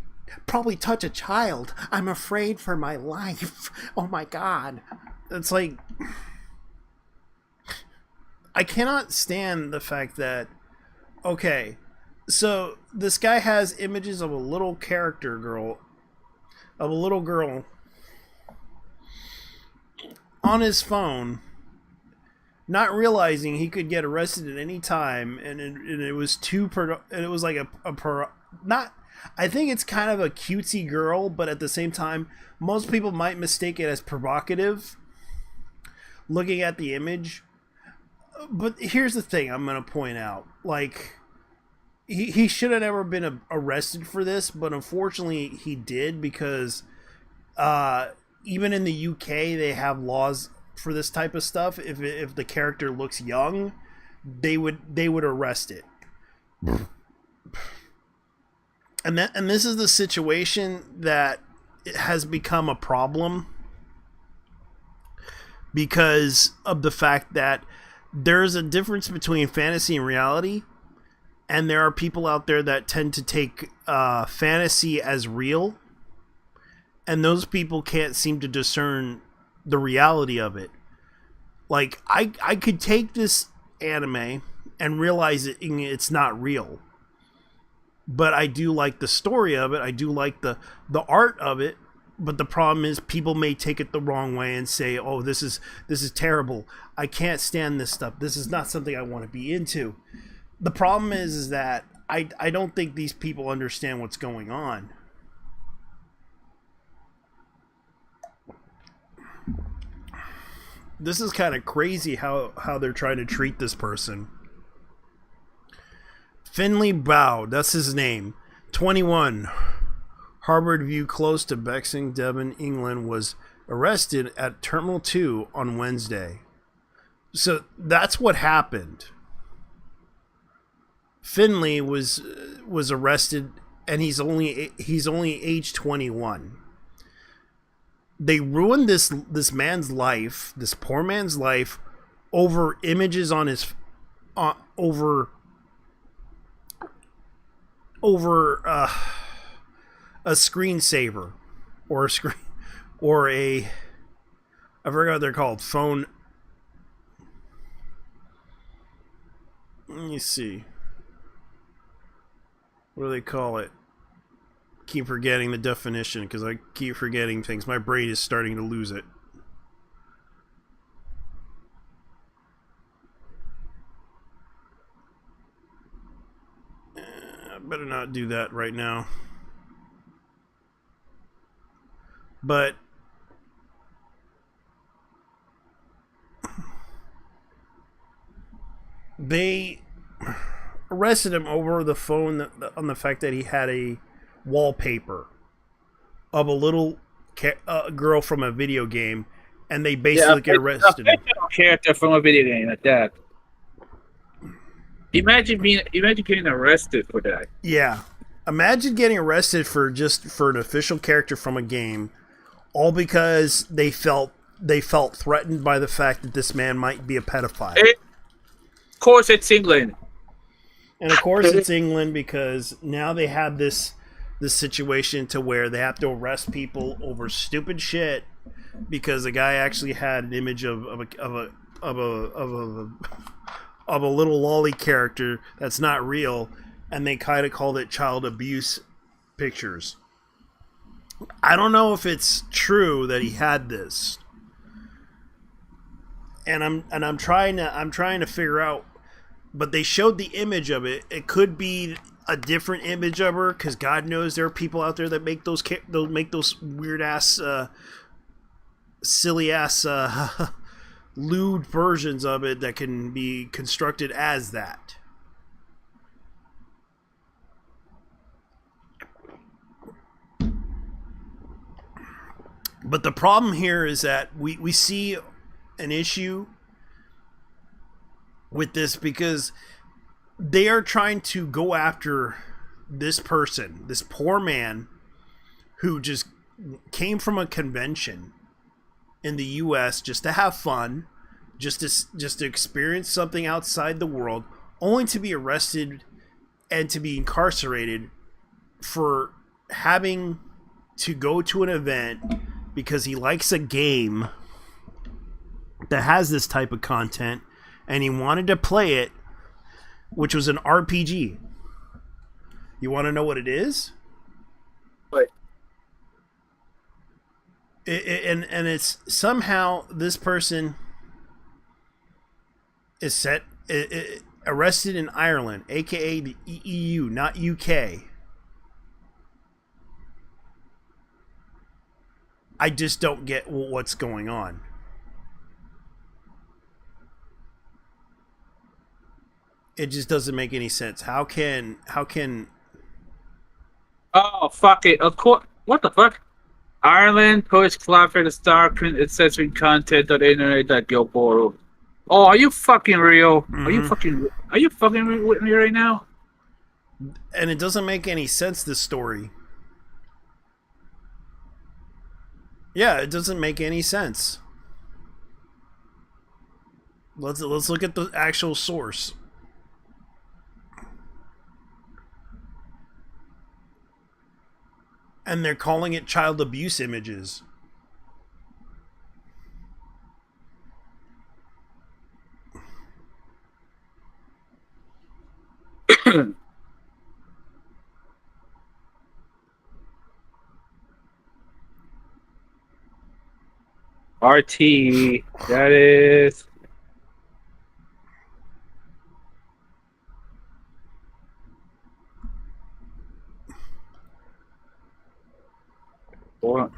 probably touch a child. I'm afraid for my life. Oh my God. It's like, I cannot stand the fact that, okay, so this guy has images of a little girl on his phone, not realizing he could get arrested at any time, and it was like not. I think it's kind of a cutesy girl, but at the same time, most people might mistake it as provocative, looking at the image. But here's the thing I'm going to point out. Like, he should have never been arrested for this, but unfortunately he did, because even in the UK they have laws for this type of stuff. If the character looks young, they would arrest it. And this is the situation that has become a problem because of the fact that there's a difference between fantasy and reality. And there are people out there that tend to take fantasy as real. And those people can't seem to discern the reality of it. Like, I could take this anime and realize it's not real. But I do like the story of it. I do like the art of it. But the problem is people may take it the wrong way and say, oh, this is terrible. I can't stand this stuff. This is not something I want to be into. The problem is that I don't think these people understand what's going on. This is kind of crazy how they're trying to treat this person. Finley Bow, that's his name. 21. Harbored View, close to Bexing, Devon, England, was arrested at Terminal 2 on Wednesday. So that's what happened. Finley was arrested, and he's only age 21. They ruined this man's life, this poor man's life, over images on his over a screensaver or a screen or a I forgot what they're called, phone. Let me see. What do they call it? Keep forgetting the definition because I keep forgetting things. My brain is starting to lose it. I better not do that right now. But arrested him over the phone on the fact that he had a wallpaper of a little girl from a video game, and they basically get arrested. A fictional character from a video game like that. Imagine getting arrested for that. Yeah, imagine getting arrested for an official character from a game, all because they felt threatened by the fact that this man might be a pedophile. Of course, it's England. And of course it's England, because now they have this situation to where they have to arrest people over stupid shit because the guy actually had an image of a little lolly character that's not real, and they kind of called it child abuse pictures. I don't know if it's true that he had this, and I'm trying to figure out. But they showed the image of it. It could be a different image of her, because God knows there are people out there that make those weird ass, silly ass, lewd versions of it that can be constructed as that. But the problem here is that we see an issue with this because they are trying to go after this person, this poor man who just came from a convention in the US just to have fun, just to experience something outside the world, only to be arrested and to be incarcerated for having to go to an event because he likes a game that has this type of content and he wanted to play it, which was an RPG. You want to know what it is? What? And it's somehow this person is arrested in Ireland, aka the EU, not UK. I just don't get what's going on. It just doesn't make any sense. How can Oh, fuck it. Of course. What the fuck? Ireland posts club for the star print accessory content on the internet.gilboro. Oh, are you fucking real? Mm-hmm. Are you fucking with me right now? And it doesn't make any sense, this story. Yeah, it doesn't make any sense. Let's look at the actual source. And they're calling it child abuse images. RT, that is.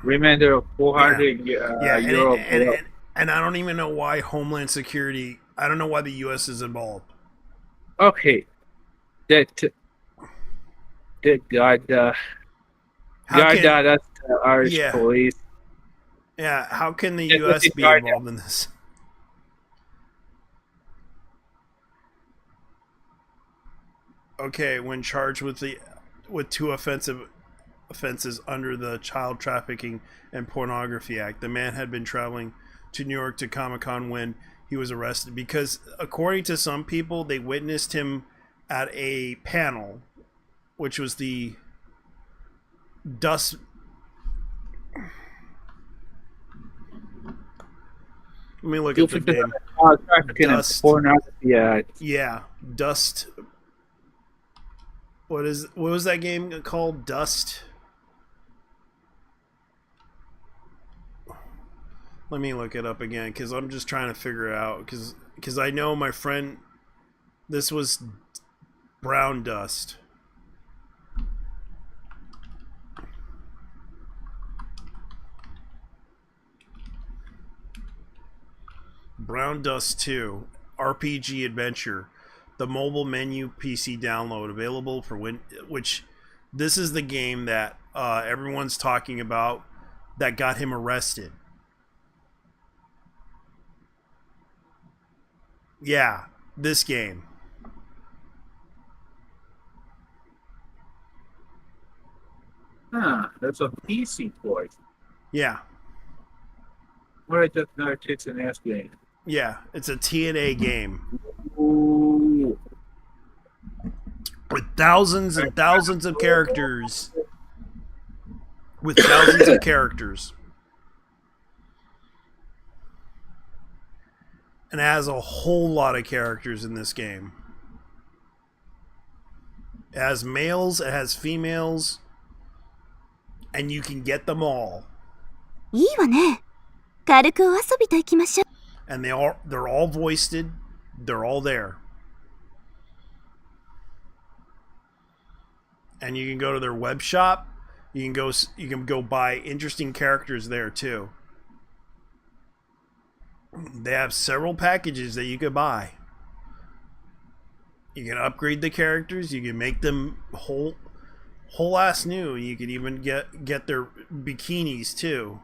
Remainder of 400 euro. And I don't even know why Homeland Security. I don't know why the U.S. is involved. Okay, that's that's the Irish police. Yeah, how can the U.S. be involved in this? Okay, when charged with two offenses under the Child Trafficking and Pornography Act, the man had been traveling to New York to Comic-Con when he was arrested, because according to some people, they witnessed him at a panel, which was the Dust. Let me look at the name. Dust. Yeah, Dust. What was that game called? Dust. Let me look it up again, because I'm just trying to figure it out. Because I know my friend. This was Brown Dust. Brown Dust 2 RPG adventure. the mobile menu PC download available for which this is the game that everyone's talking about that got him arrested. Yeah, this game. That's a PC port. Yeah. Right, that's another tits and ass game. Yeah, it's a TNA game. Ooh. With thousands and thousands of characters. With thousands of characters. And it has a whole lot of characters in this game. It has males, it has females, and you can get them all. いいわね。軽くお遊びと行きましょう。 And they're all voiced. They're all there. And you can go to their web shop. You can go buy interesting characters there too. They have several packages that you could buy. You can upgrade the characters. You can make them whole ass new. You can even get their bikinis too.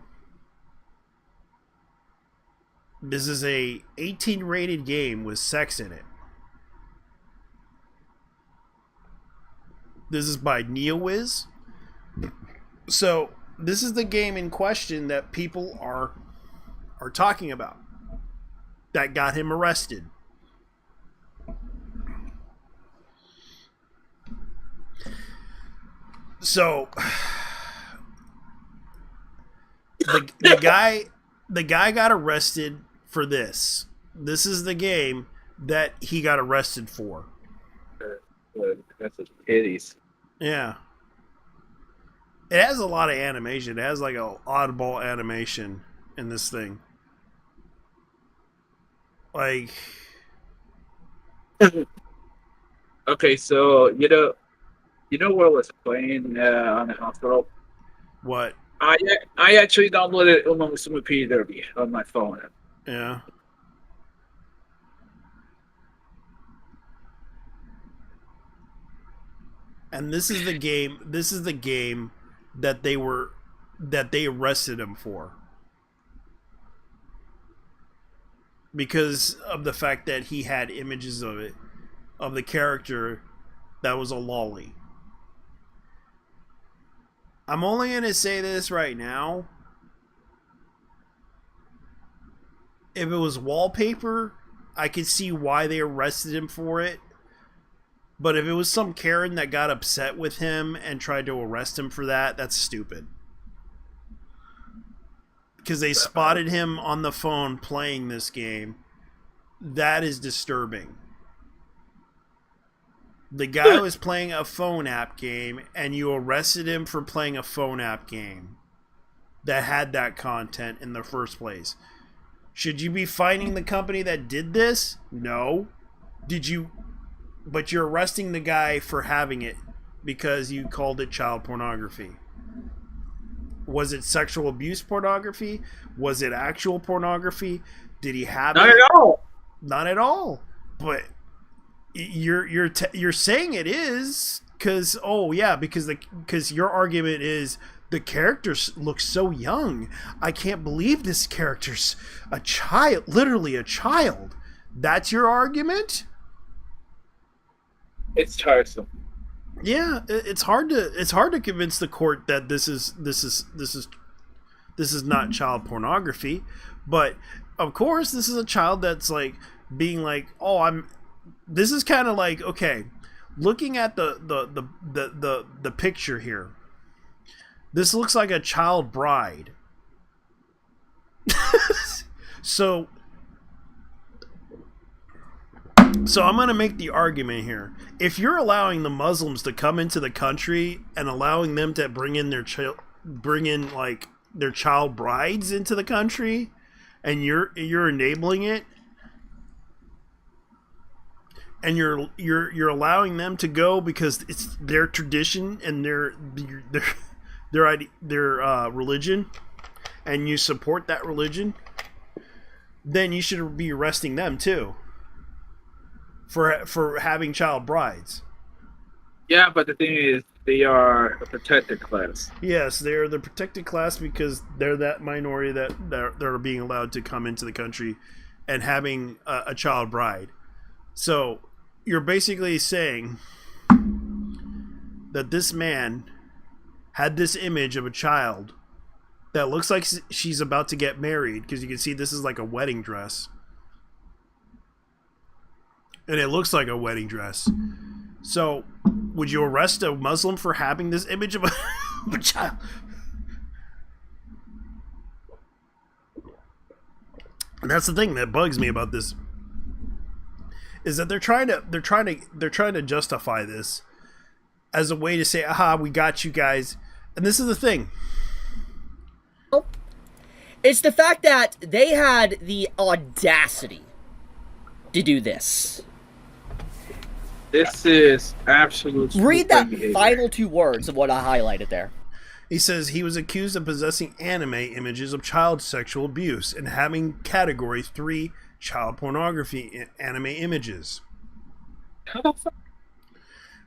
This is a 18 rated game with sex in it. This is by NeoWiz. So this is the game in question that people are talking about. That got him arrested. So the guy got arrested for this. This is the game that he got arrested for. That's a titties. Yeah. It has a lot of animation. It has like a oddball animation in this thing. Like, Okay, so you know what I was playing on the hospital? what? I actually downloaded Uma Musume P Derby on my phone. Yeah. And this is the game. This is the game that they arrested him for. Because of the fact that he had images of it, of the character that was a lolly. I'm only going to say this right now. If it was wallpaper, I could see why they arrested him for it. But if it was some Karen that got upset with him and tried to arrest him for that, that's stupid. Because they spotted him on the phone playing this game. That is disturbing. The guy was playing a phone app game, and you arrested him for playing a phone app game that had that content in the first place. Should you be fining the company that did this? No. Did you? But you're arresting the guy for having it because you called it child pornography. Was it sexual abuse pornography? Was it actual pornogaphy? Did he have Not it? at all. Not at all. But you're saying it is because because your argument is the character looks so young. I can't believe this character's a child, literally a child. That's your argument? It's tiresome. Yeah, it's hard to convince the court that this is not child pornography, but of course this is a child that's like being like, oh, this is kind of like, okay, looking at the picture here, this looks like a child bride. So I'm going to make the argument here. If you're allowing the Muslims to come into the country and allowing them to bring in their child brides into the country, and you're enabling it, and you're allowing them to go because it's their tradition and their religion, and you support that religion, then you should be arresting them too. for having child brides. Yeah, but the thing is, they are a protected class. Yes, they're the protected class because they're that minority that are being allowed to come into the country and having a child bride. So you're basically saying that this man had this image of a child that looks like she's about to get married, because you can see this is like a wedding dress. And it looks like a wedding dress. So, would you arrest a Muslim for having this image of a child? And that's the thing that bugs me about this, is that they're trying to justify this as a way to say, "Aha, we got you guys." And this is the thing. It's the fact that they had the audacity to do this. This is absolute. Read that behavior. final two words of what I highlighted there. He says he was accused of possessing anime images of child sexual abuse and having Category 3 child pornography anime images. How the fuck?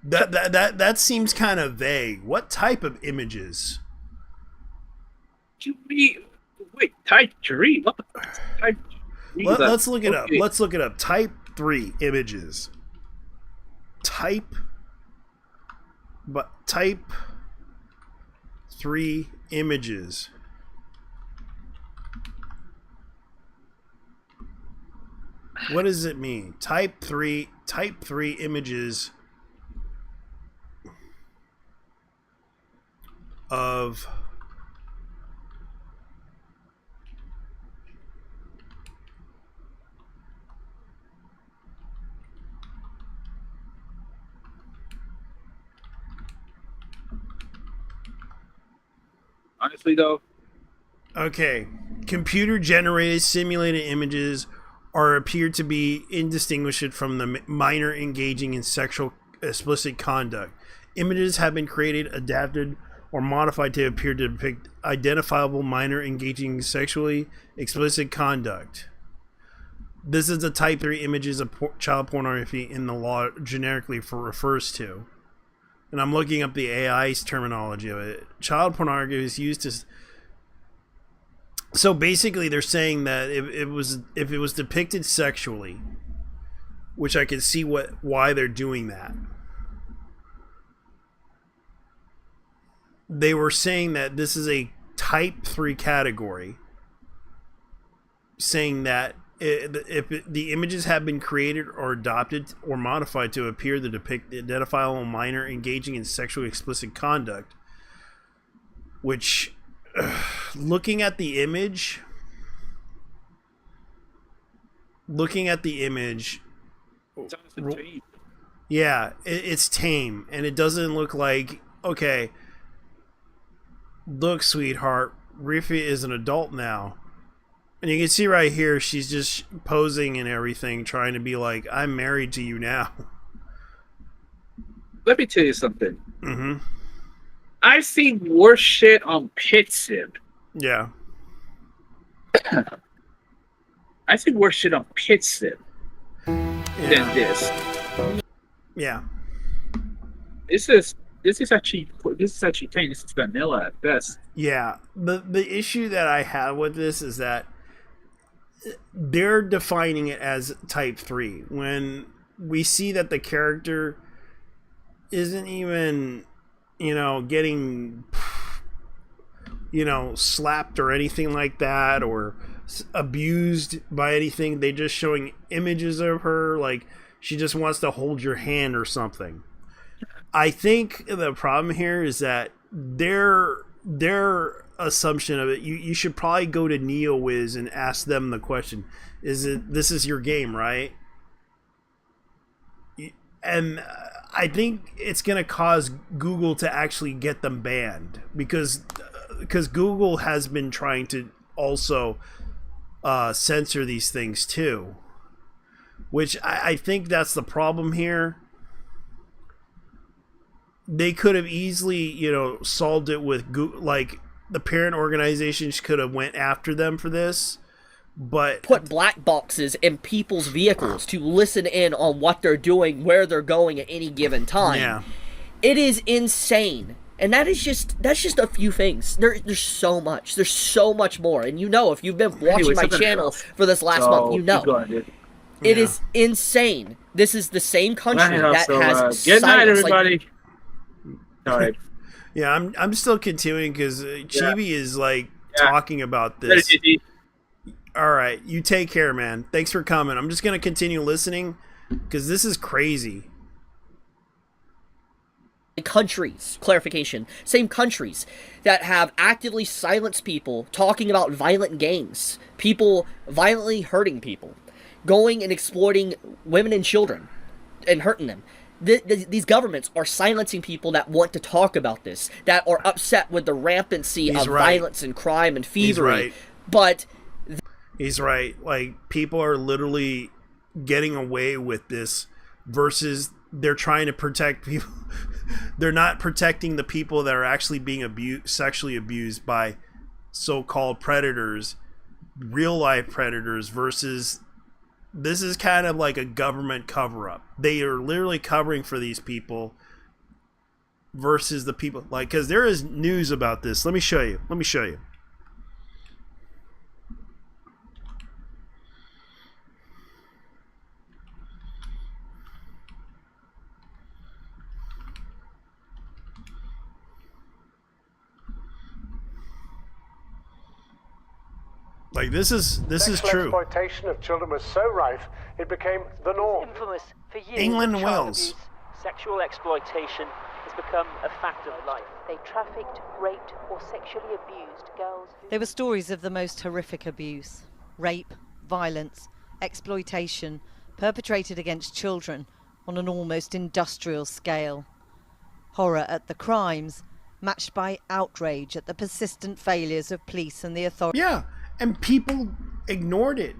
That seems kind of vague. What type of images? You mean? Wait, type 3? What the fuck? Type 3? Let's look it up. Let's look it up. Type 3 images. Type 3 images. What does it mean? Type 3 images of Honestly, though. Okay. Computer generated simulated images are appeared to be indistinguishable from the minor engaging in sexual explicit conduct. Images have been created, adapted, or modified to appear to depict identifiable minor engaging in sexually explicit conduct. This is the type 3 images of child pornography in the law generically refers to. And I'm looking up the AI's terminology of it. Child pornography is used to. So basically, they're saying that if it was depicted sexually, which I can see why they're doing that. They were saying that this is a type 3 category, saying that if the images have been created or adopted or modified to appear to depict identifiable minor engaging in sexually explicit conduct, which, looking at the image, It's honestly tame. yeah, it's tame, and it doesn't look like, okay, look, sweetheart, Riffy is an adult now. And you can see right here, she's just posing and everything, trying to be like, I'm married to you now. Let me tell you something. Mm-hmm. I've seen worse shit on PitSim. Yeah. I've seen worse shit on PitSim than this. Yeah. This is actually tame. This is vanilla at best. Yeah. The issue that I have with this is that they're defining it as type 3 when we see that the character isn't even, getting, slapped or anything like that, or abused by anything. They're just showing images of her like she just wants to hold your hand or something. I think the problem here is that their assumption of it, you should probably go to NeoWiz and ask them the question. This is your game, right? And I think it's going to cause Google to actually get them banned because Google has been trying to also censor these things too, which I think that's the problem here. They could have easily, solved it with Google, like the parent organizations could have went after them for this, but put black boxes in people's vehicles to listen in on what they're doing, where they're going at any given time. yeah. It is insane. And that's just a few things. There's so much. There's so much more. And you know, if you've been watching Anyway, my something channel else. for this last month, you know. Keep going, dude. It Yeah. is insane. This is the same country that has good night, silence, like, everybody. Sorry. Yeah, I'm still continuing because Chibi is like Yeah. talking about Later, this. GG. All right, you take care, man. Thanks for coming. I'm just gonna continue listening because this is crazy. countries, clarification, same countries that have actively silenced people talking about violent gangs, people violently hurting people, going and exploiting women and children and hurting them. These governments are silencing people that want to talk about this, that are upset with the rampancy He's of right. violence and crime and He's thievery. right. But He's right. Like, people are literally getting away with this versus they're trying to protect people. They're not protecting the people that are actually being sexually abused by so-called predators, real life predators, versus this is kind of like a government cover-up. They are literally covering for these people versus the people, like, because there is news about this. Let me show you. Like, this is Sexual true. exploitation of children was so rife, it became the norm. Infamous for years. England and child Wales. abuse, sexual exploitation has become a fact of life. They trafficked, raped, or sexually abused girls. There were stories of the most horrific abuse, rape, violence, exploitation perpetrated against children on an almost industrial scale. Horror at the crimes, matched by outrage at the persistent failures of police and the authorities. Yeah, and people ignored it.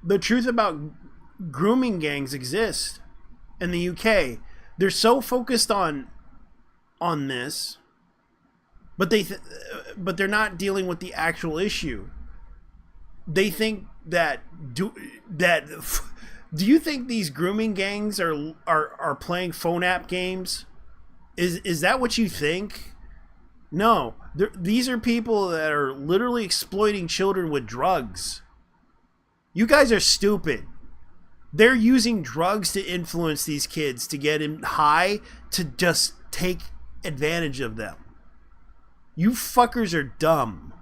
The truth about grooming gangs exist in the UK. They're so focused on this, but but they're not dealing with the actual issue. They think that do you think these grooming gangs are playing phone app games? Is that what you think? No, these are people that are literally exploiting children with drugs. You guys are stupid. They're using drugs to influence these kids to get them high to just take advantage of them. You fuckers are dumb.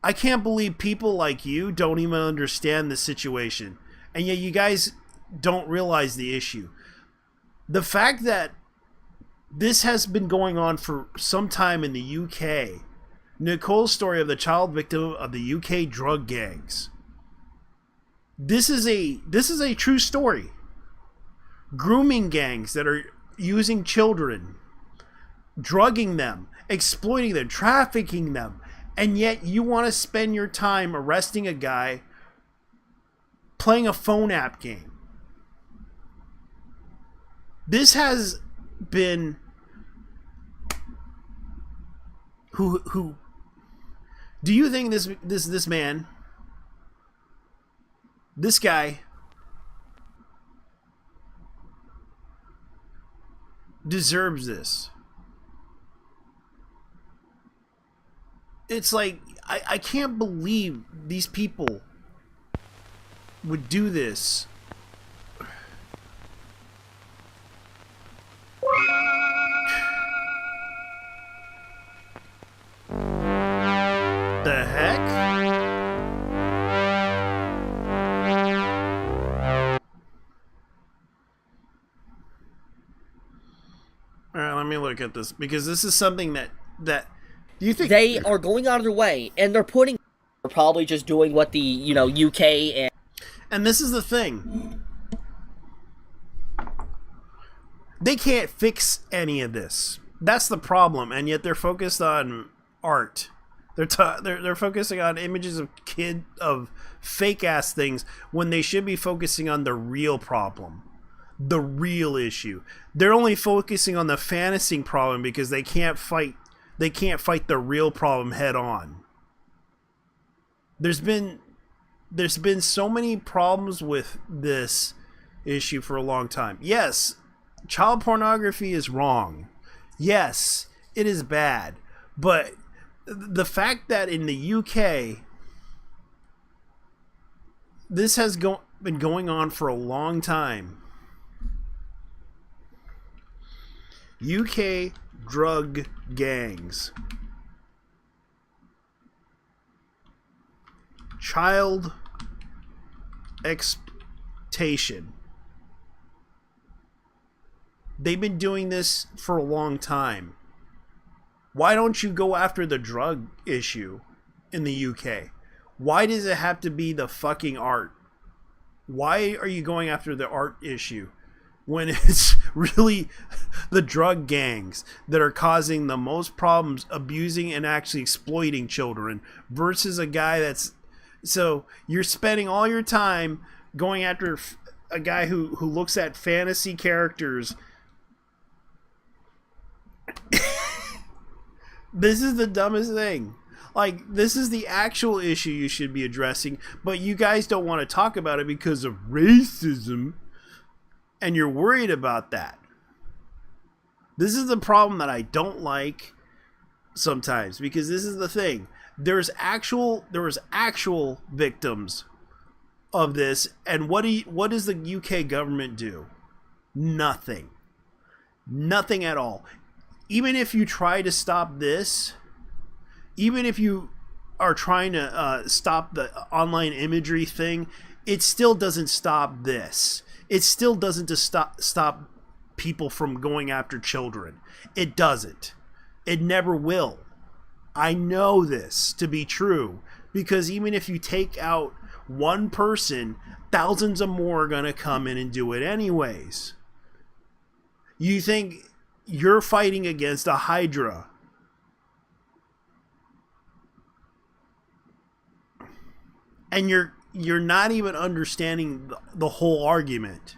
I can't believe people like you don't even understand the situation. And yet you guys don't realize the issue. The fact that this has been going on for some time in the UK. Nicole's story of the child victim of the UK drug gangs. This is a true story. Grooming gangs that are using children, drugging them, exploiting them, trafficking them, and yet you want to spend your time arresting a guy playing a phone app game. This has been who do you think this man, this guy, deserves this? It's like I can't believe these people would do this. The heck? Alright, let me look at this, because this is something that do you think they are going out of their way, and they're probably just doing what the, UK and this is the thing. They can't fix any of this. That's the problem, and yet they're focused on art. They're focusing on images of fake ass things when they should be focusing on the real problem, the real issue. They're only focusing on the fantasy problem because they can't fight the real problem head on. there's been so many problems with this issue for a long time. Yes, child pornography is wrong. Yes, it is bad. But the fact that in the UK this has been going on for a long time. UK drug gangs. Child exploitation. They've been doing this for a long time. Why don't you go after the drug issue in the UK? Why does it have to be the fucking art? Why are you going after the art issue when it's really the drug gangs that are causing the most problems, abusing and actually exploiting children, versus a guy that's... So you're spending all your time going after a guy who looks at fantasy characters. This is the dumbest thing. Like, this is the actual issue you should be addressing, but you guys don't want to talk about it because of racism, and you're worried about that. This is the problem that I don't like sometimes, because this is the thing. There was actual victims of this, and what does the UK government do? Nothing. Nothing at all. Even if you try to stop this, even if you are trying to stop the online imagery thing, it still doesn't stop this. It still doesn't stop people from going after children. It doesn't. It never will. I know this to be true, because even if you take out one person, thousands of more are going to come in and do it anyways. You think you're fighting against a hydra. And you're not even understanding the whole argument.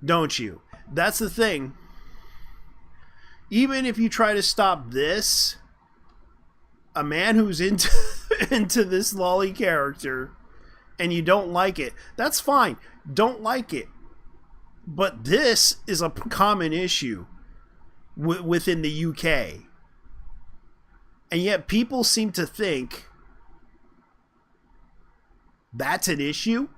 Don't you? That's the thing. Even if you try to stop this, a man who's into this lolly character and you don't like it, that's fine. Don't like it. But this is a common issue within the UK. And yet people seem to think that's an issue?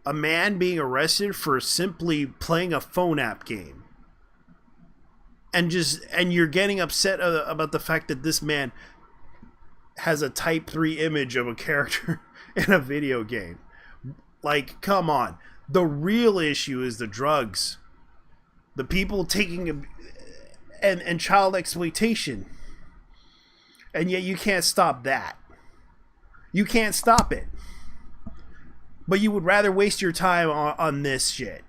A man being arrested for simply playing a phone app game. And you're getting upset about the fact that this man has a type 3 image of a character in a video game. Like, come on. The real issue is the drugs. The people taking and child exploitation. And yet you can't stop that. You can't stop it. But you would rather waste your time on this shit.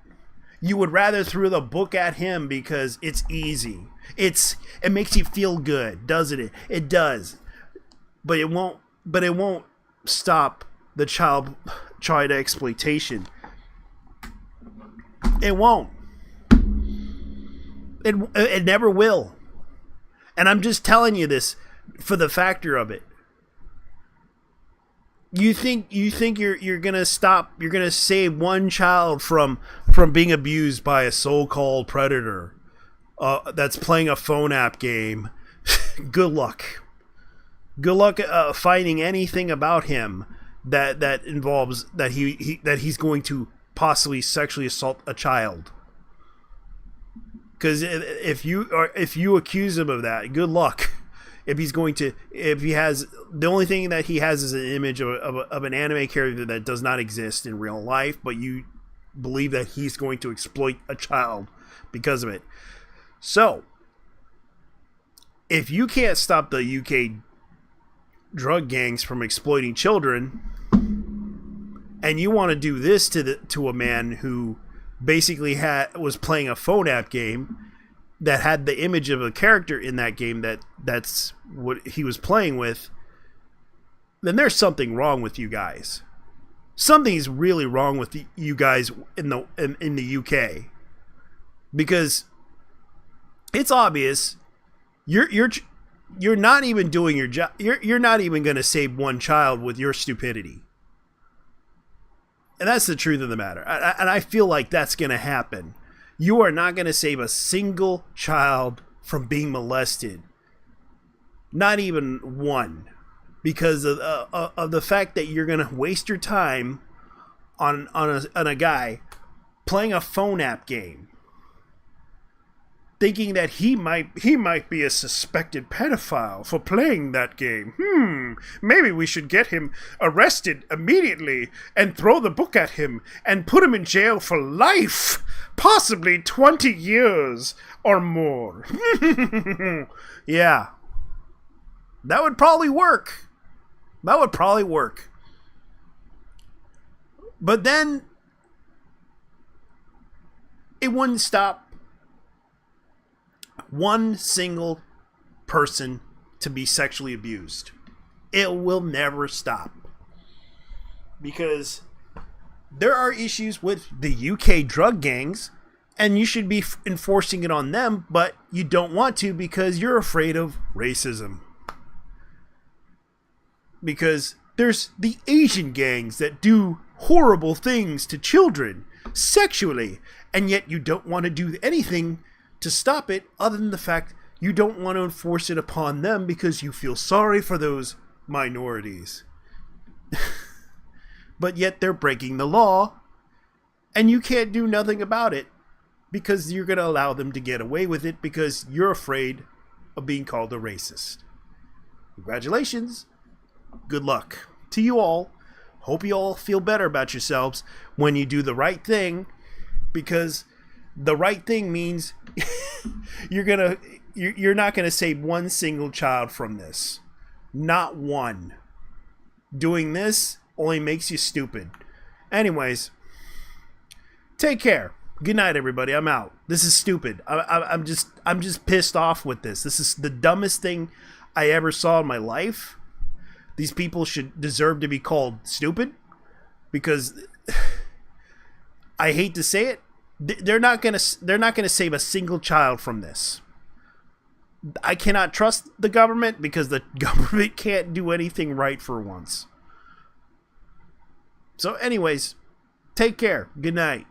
You would rather throw the book at him because it's easy. It makes you feel good, doesn't it? It does. But it won't stop the child exploitation. It won't. It never will. And I'm just telling you this for the factor of it. You think you're gonna save one child from being abused by a so-called predator that's playing a phone app game? Good luck. Good luck finding anything about him that involves that he's going to possibly sexually assault a child. Because if you accuse him of that, good luck. If he has, the only thing that he has is an image of an anime character that does not exist in real life, but you believe that he's going to exploit a child because of it. So, if you can't stop the UK drug gangs from exploiting children, and you want to do this to a man who basically was playing a phone app game that had the image of a character in that game that's what he was playing with, then there's something wrong with you guys. Something's really wrong with you guys in the UK, because it's obvious you're you're not even doing your job. You're not even going to save one child with your stupidity. And that's the truth of the matter. And I feel like that's going to happen. You are not going to save a single child from being molested. Not even one. Because of the fact that you're going to waste your time on a guy playing a phone app game. Thinking that he might be a suspected pedophile for playing that game. Maybe we should get him arrested immediately and throw the book at him and put him in jail for life, possibly 20 years or more. Yeah. That would probably work. But then it wouldn't stop one single person to be sexually abused. It will never stop. Because there are issues with the UK drug gangs, and you should be enforcing it on them, but you don't want to because you're afraid of racism. Because there's the Asian gangs that do horrible things to children sexually, and yet you don't want to do anything to stop it other than the fact you don't want to enforce it upon them because you feel sorry for those minorities. But yet they're breaking the law, and you can't do nothing about it because you're going to allow them to get away with it because you're afraid of being called a racist. Congratulations. Good luck to you all. Hope you all feel better about yourselves when you do the right thing, because the right thing means you're not gonna save one single child from this. Not one. Doing this only makes you stupid. Anyways, take care. Good night, everybody. I'm out. This is stupid. I'm just pissed off with this. This is the dumbest thing I ever saw in my life. These people should deserve to be called stupid because I hate to say it. They're not gonna save a single child from this. I cannot trust the government because the government can't do anything right for once. So anyways, take care. Good night.